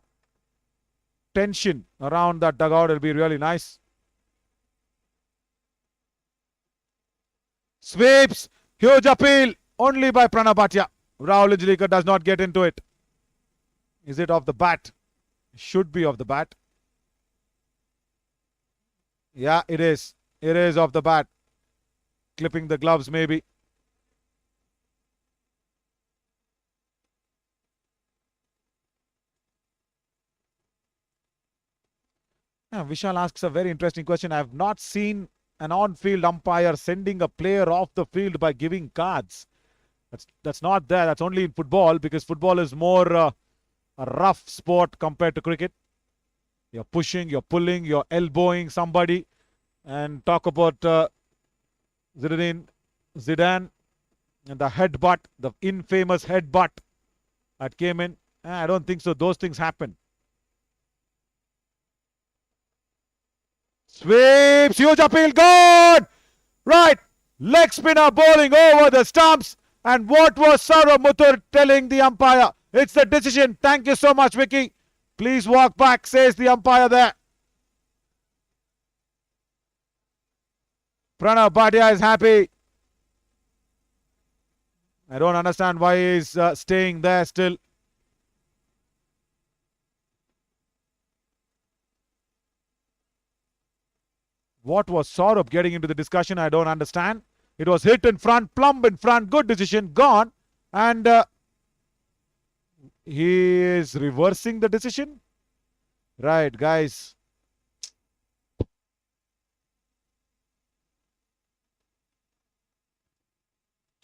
tension around that dugout, it'll be really nice. Sweeps. Huge appeal. Only by Pranav Bhatia. Rahul Ijlikar does not get into it. Is it off the bat? Should be off the bat. Yeah, it is. It is off the bat. Clipping the gloves maybe. Vishal asks a very interesting question. I have not seen an on-field umpire sending a player off the field by giving cards. That's not there. That's only in football, because football is more a rough sport compared to cricket. You're pushing, you're pulling, you're elbowing somebody. And talk about Zidane and the headbutt, the infamous headbutt that came in. I don't think so. Those things happen. Sweeps, huge appeal, good! Right, leg spinner bowling over the stumps. And what was Saurav Muthur telling the umpire? It's the decision. Thank you so much, Vicky. Please walk back, says the umpire there. Pranav Bhatia is happy. I don't understand why he's staying there still. What was Saurabh getting into the discussion? I don't understand. It was hit in front, plumb in front, good decision, gone. And he is reversing the decision. Right, guys.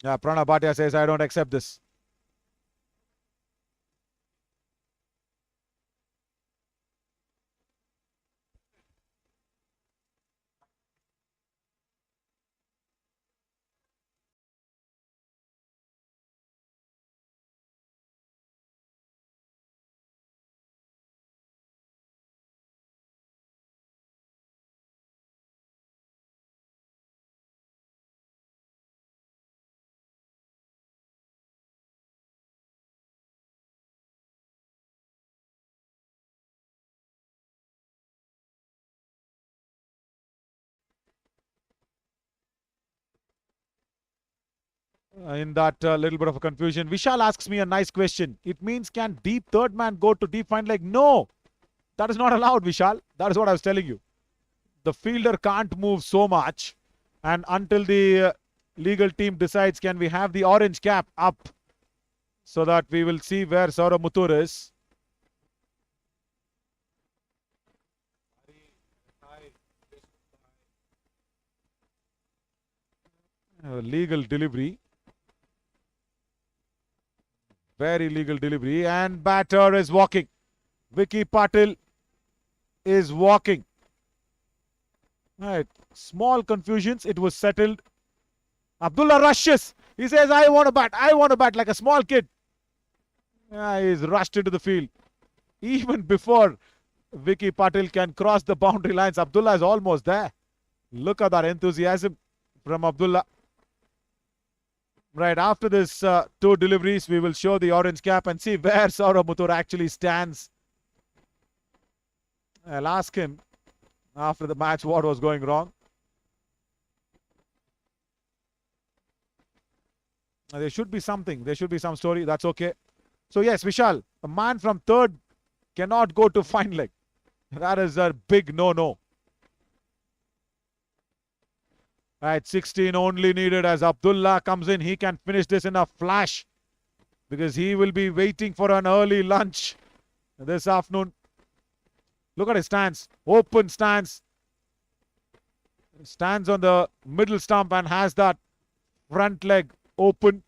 Yeah, Pranav Bhatia says, I don't accept this. In that little bit of a confusion, Vishal asks me a nice question. It means, can deep third man go to deep fine leg? No, that is not allowed, Vishal. That is what I was telling you. The fielder can't move so much, and until the legal team decides, can we have the orange cap up so that we will see where Saurav Muthur is. Legal delivery. Very legal delivery, and batter is walking. Vicky Patil is walking. Right, small confusions. It was settled. Abdullah rushes. He says, I want to bat. I want to bat, like a small kid. He's rushed into the field. Even before Vicky Patil can cross the boundary lines, Abdullah is almost there. Look at that enthusiasm from Abdullah. Right, after this two deliveries, we will show the orange cap and see where Saurav Muthur actually stands. I'll ask him after the match what was going wrong. There should be something. There should be some story. That's okay. So yes, Vishal, a man from third cannot go to fine leg. That is a big no-no. Right, 16 only needed as Abdullah comes in. He can finish this in a flash because he will be waiting for an early lunch this afternoon. Look at his stance. Open stance. Stands on the middle stump and has that front leg open.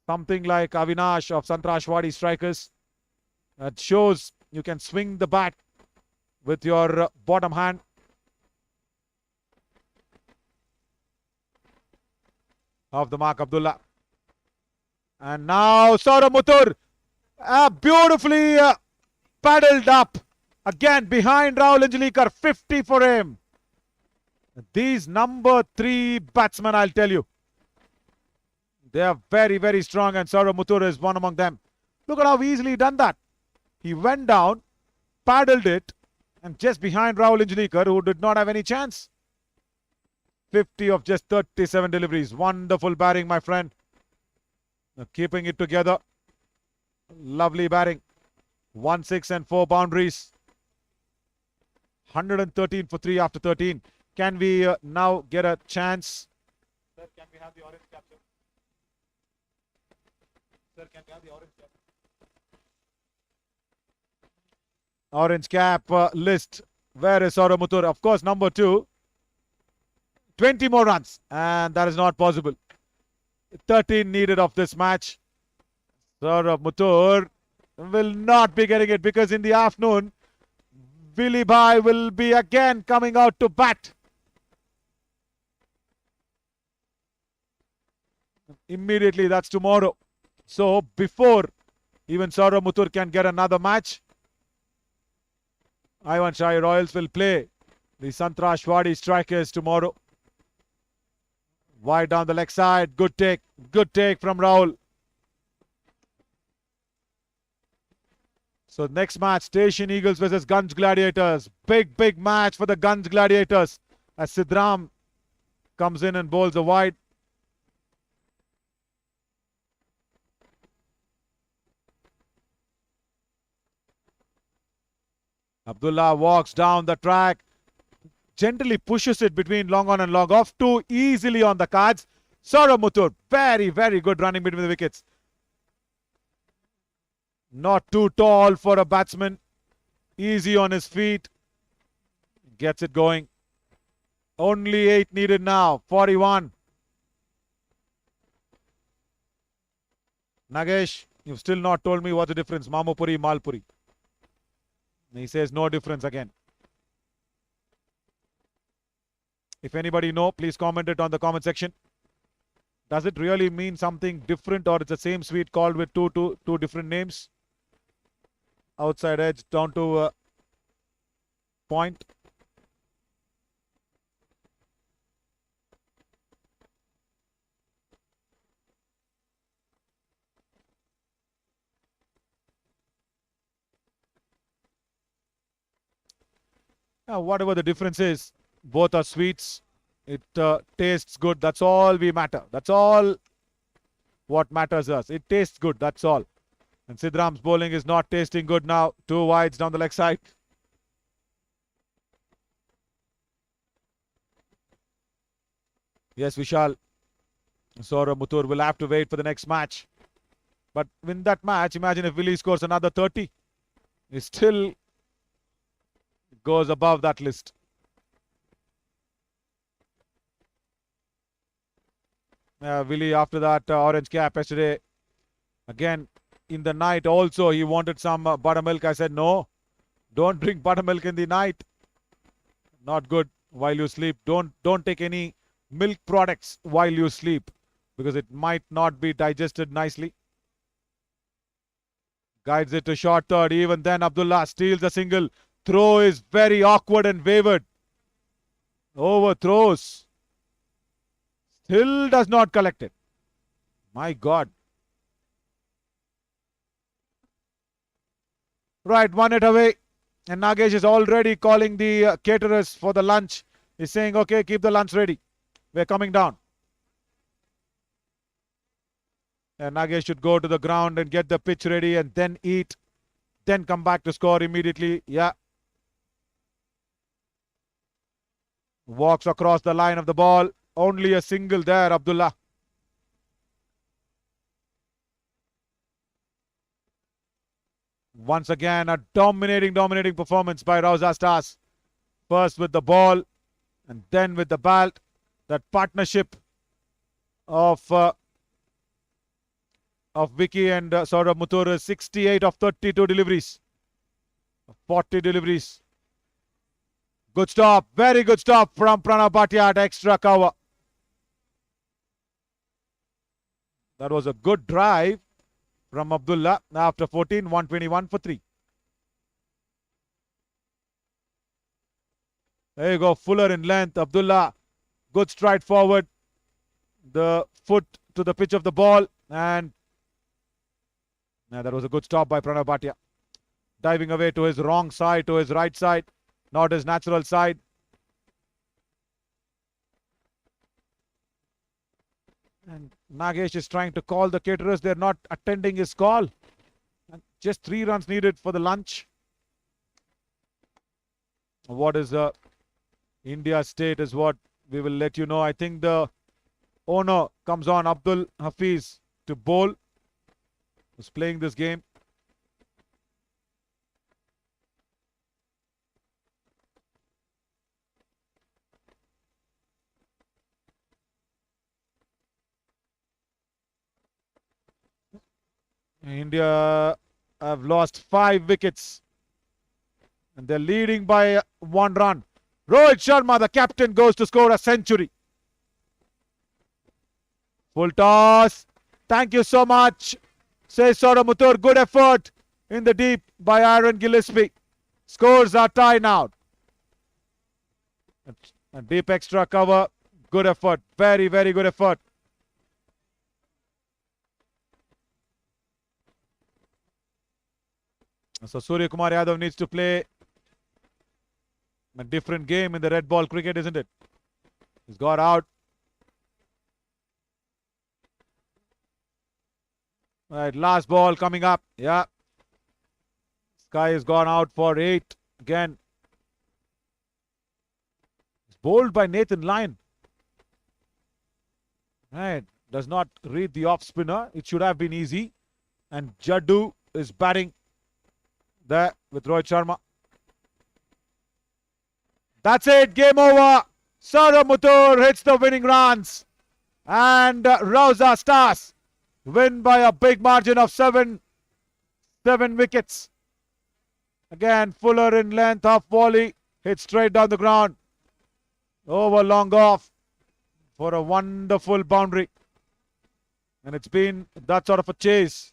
Something like Avinash of Sangtrashwadi strikers. That shows you can swing the bat with your bottom hand. Off the mark, Abdullah. And now Saurav Muthur beautifully paddled up. Again behind Rahul Injlikar. 50 for him. These number 3 batsmen, I'll tell you, they are very, very strong, and Saurav Muthur is one among them. Look at how easily he done that. He went down, paddled it, and just behind Rahul Injlikar, who did not have any chance. 50 of just 37 deliveries. Wonderful batting, my friend. Keeping it together. Lovely batting. 1, 6 and 4 boundaries. 113 for 3 after 13. Can we now get a chance? Sir, can we have the orange cap, sir? Sir, can we have the orange cap? Orange cap list Where is Saurav Mathur? Of course, number 2. 20 more runs. And that is not possible. 13 needed of this match. Saurav Mathur will not be getting it because in the afternoon, Willie Bhai will be again coming out to bat. Immediately, that's tomorrow. So, before even Saurav Mathur can get another match, Ivan Shai Royals will play the Sangtrashwadi strikers tomorrow. Wide down the leg side. Good take. Good take from Rahul. So next match, Station Eagles versus Guns Gladiators. Big match for the Guns Gladiators. As Sedam comes in and bowls a wide. Abdullah walks down the track. Gently pushes it between long on and long off. Too easily on the cards. Saurav Mathur, very good running between the wickets. Not too tall for a batsman. Easy on his feet. Gets it going. Only 8 needed now. 41. Nagesh, you've still not told me what's the difference. Mamupuri, Malpuri. He says no difference again. If anybody know, please comment it on the comment section. Does it really mean something different, or it's the same sweet called with two different names? Outside edge down to point. Now, whatever the difference is, both are sweets. It tastes good. That's all we matter. That's all what matters us. It tastes good. That's all. And Sidram's bowling is not tasting good now. 2 wides down the leg side. Yes, Vishal. Saurav Mathur will have to wait for the next match. But win that match, imagine if Willie scores another 30. He still goes above that list. Willie, after that orange cap yesterday, again in the night also he wanted some buttermilk. I said no, don't drink buttermilk in the night. Not good while you sleep. Don't take any milk products while you sleep because it might not be digested nicely. Guides it to short third. Even then Abdullah steals a single. Throw is very awkward and wavered. Overthrows. Still does not collect it. My God. Right, 1 it away. And Nagesh is already calling the caterers for the lunch. He's saying, okay, keep the lunch ready. We're coming down. And Nagesh should go to the ground and get the pitch ready and then eat. Then come back to score immediately. Yeah. Walks across the line of the ball. Only a single there, Abdullah. Once again, a dominating performance by Rauza Stars. First with the ball and then with the bat. That partnership of Vicky and Saurav Mathur, 68 of 32 deliveries. 40 deliveries. Good stop. Very good stop from Pranav Bhatia at extra cover. That was a good drive from Abdullah. After 14, 121 for 3. There you go. Fuller in length. Abdullah. Good stride forward. The foot to the pitch of the ball. And that was a good stop by Pranav Bhatia. Diving away to his wrong side, to his right side. Not his natural side. And Nagesh is trying to call the caterers. They're not attending his call. And just 3 runs needed for the lunch. What is India's state is what we will let you know. I think the owner comes on, Abdul Hafiz, to bowl. Who's playing this game. India have lost 5 wickets. And they're leading by 1 run. Rohit Sharma, the captain, goes to score a century. Full toss. Thank you so much. Says Soramutur. Good effort in the deep by Aaron Gillespie. Scores are tied now. A deep extra cover. Good effort. Very, very good effort. So Surya Kumar Yadav needs to play a different game in the red ball cricket, isn't it? He's got out. Right, last ball coming up. Yeah. Sky has gone out for 8 again. It's bowled by Nathan Lyon. Right, does not read the off spinner. It should have been easy. And Jaddu is batting there with Rohit Sharma. That's it. Game over. Soramutur hits the winning runs. And Rauza Stars win by a big margin of 7 wickets. Again, Fuller in length, half volley. Hit straight down the ground. Over long off for a wonderful boundary. And it's been that sort of a chase.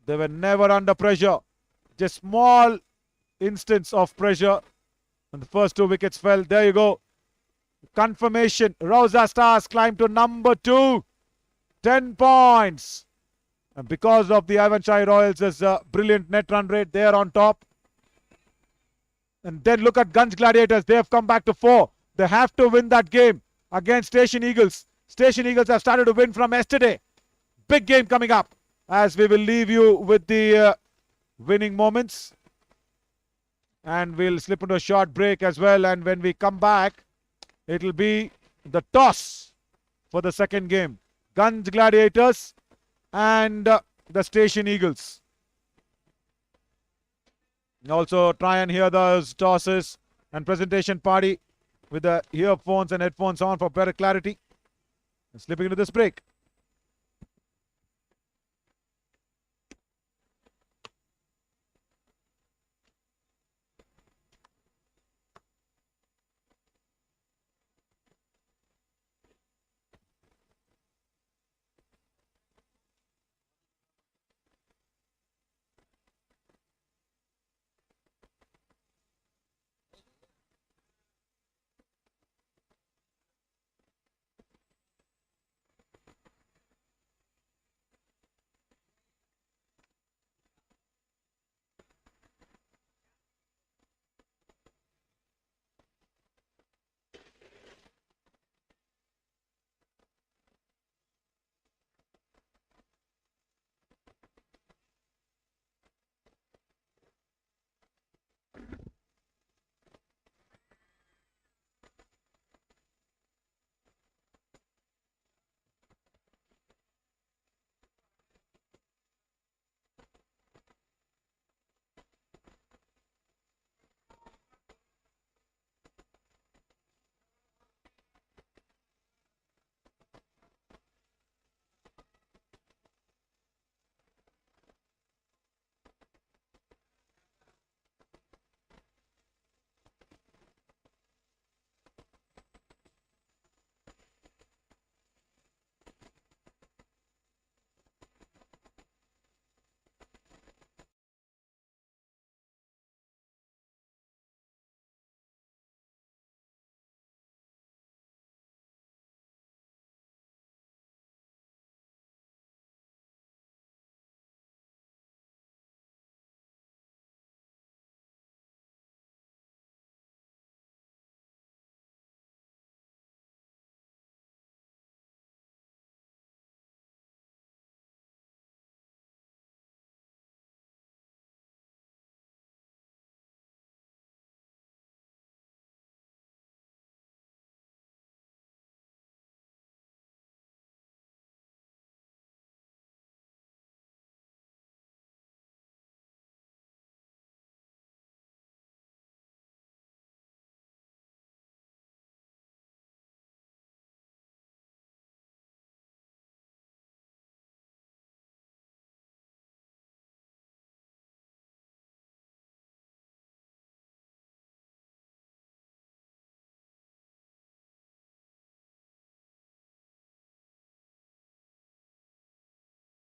They were never under pressure. Just small instance of pressure. And the first 2 wickets fell. There you go. Confirmation. Rauza Stars climb to number 2. 10 points. And because of the Avonshire Royals' brilliant net run rate, they are on top. And then look at Gunj Gladiators. They have come back to 4. They have to win that game against Station Eagles. Station Eagles have started to win from yesterday. Big game coming up as we will leave you with the winning moments. And we'll slip into a short break as well. And when we come back, it'll be the toss for the second game. Gunj Gladiators and the Station Eagles. Also try and hear those tosses and presentation party with the earphones and headphones on for better clarity. Slipping into this break.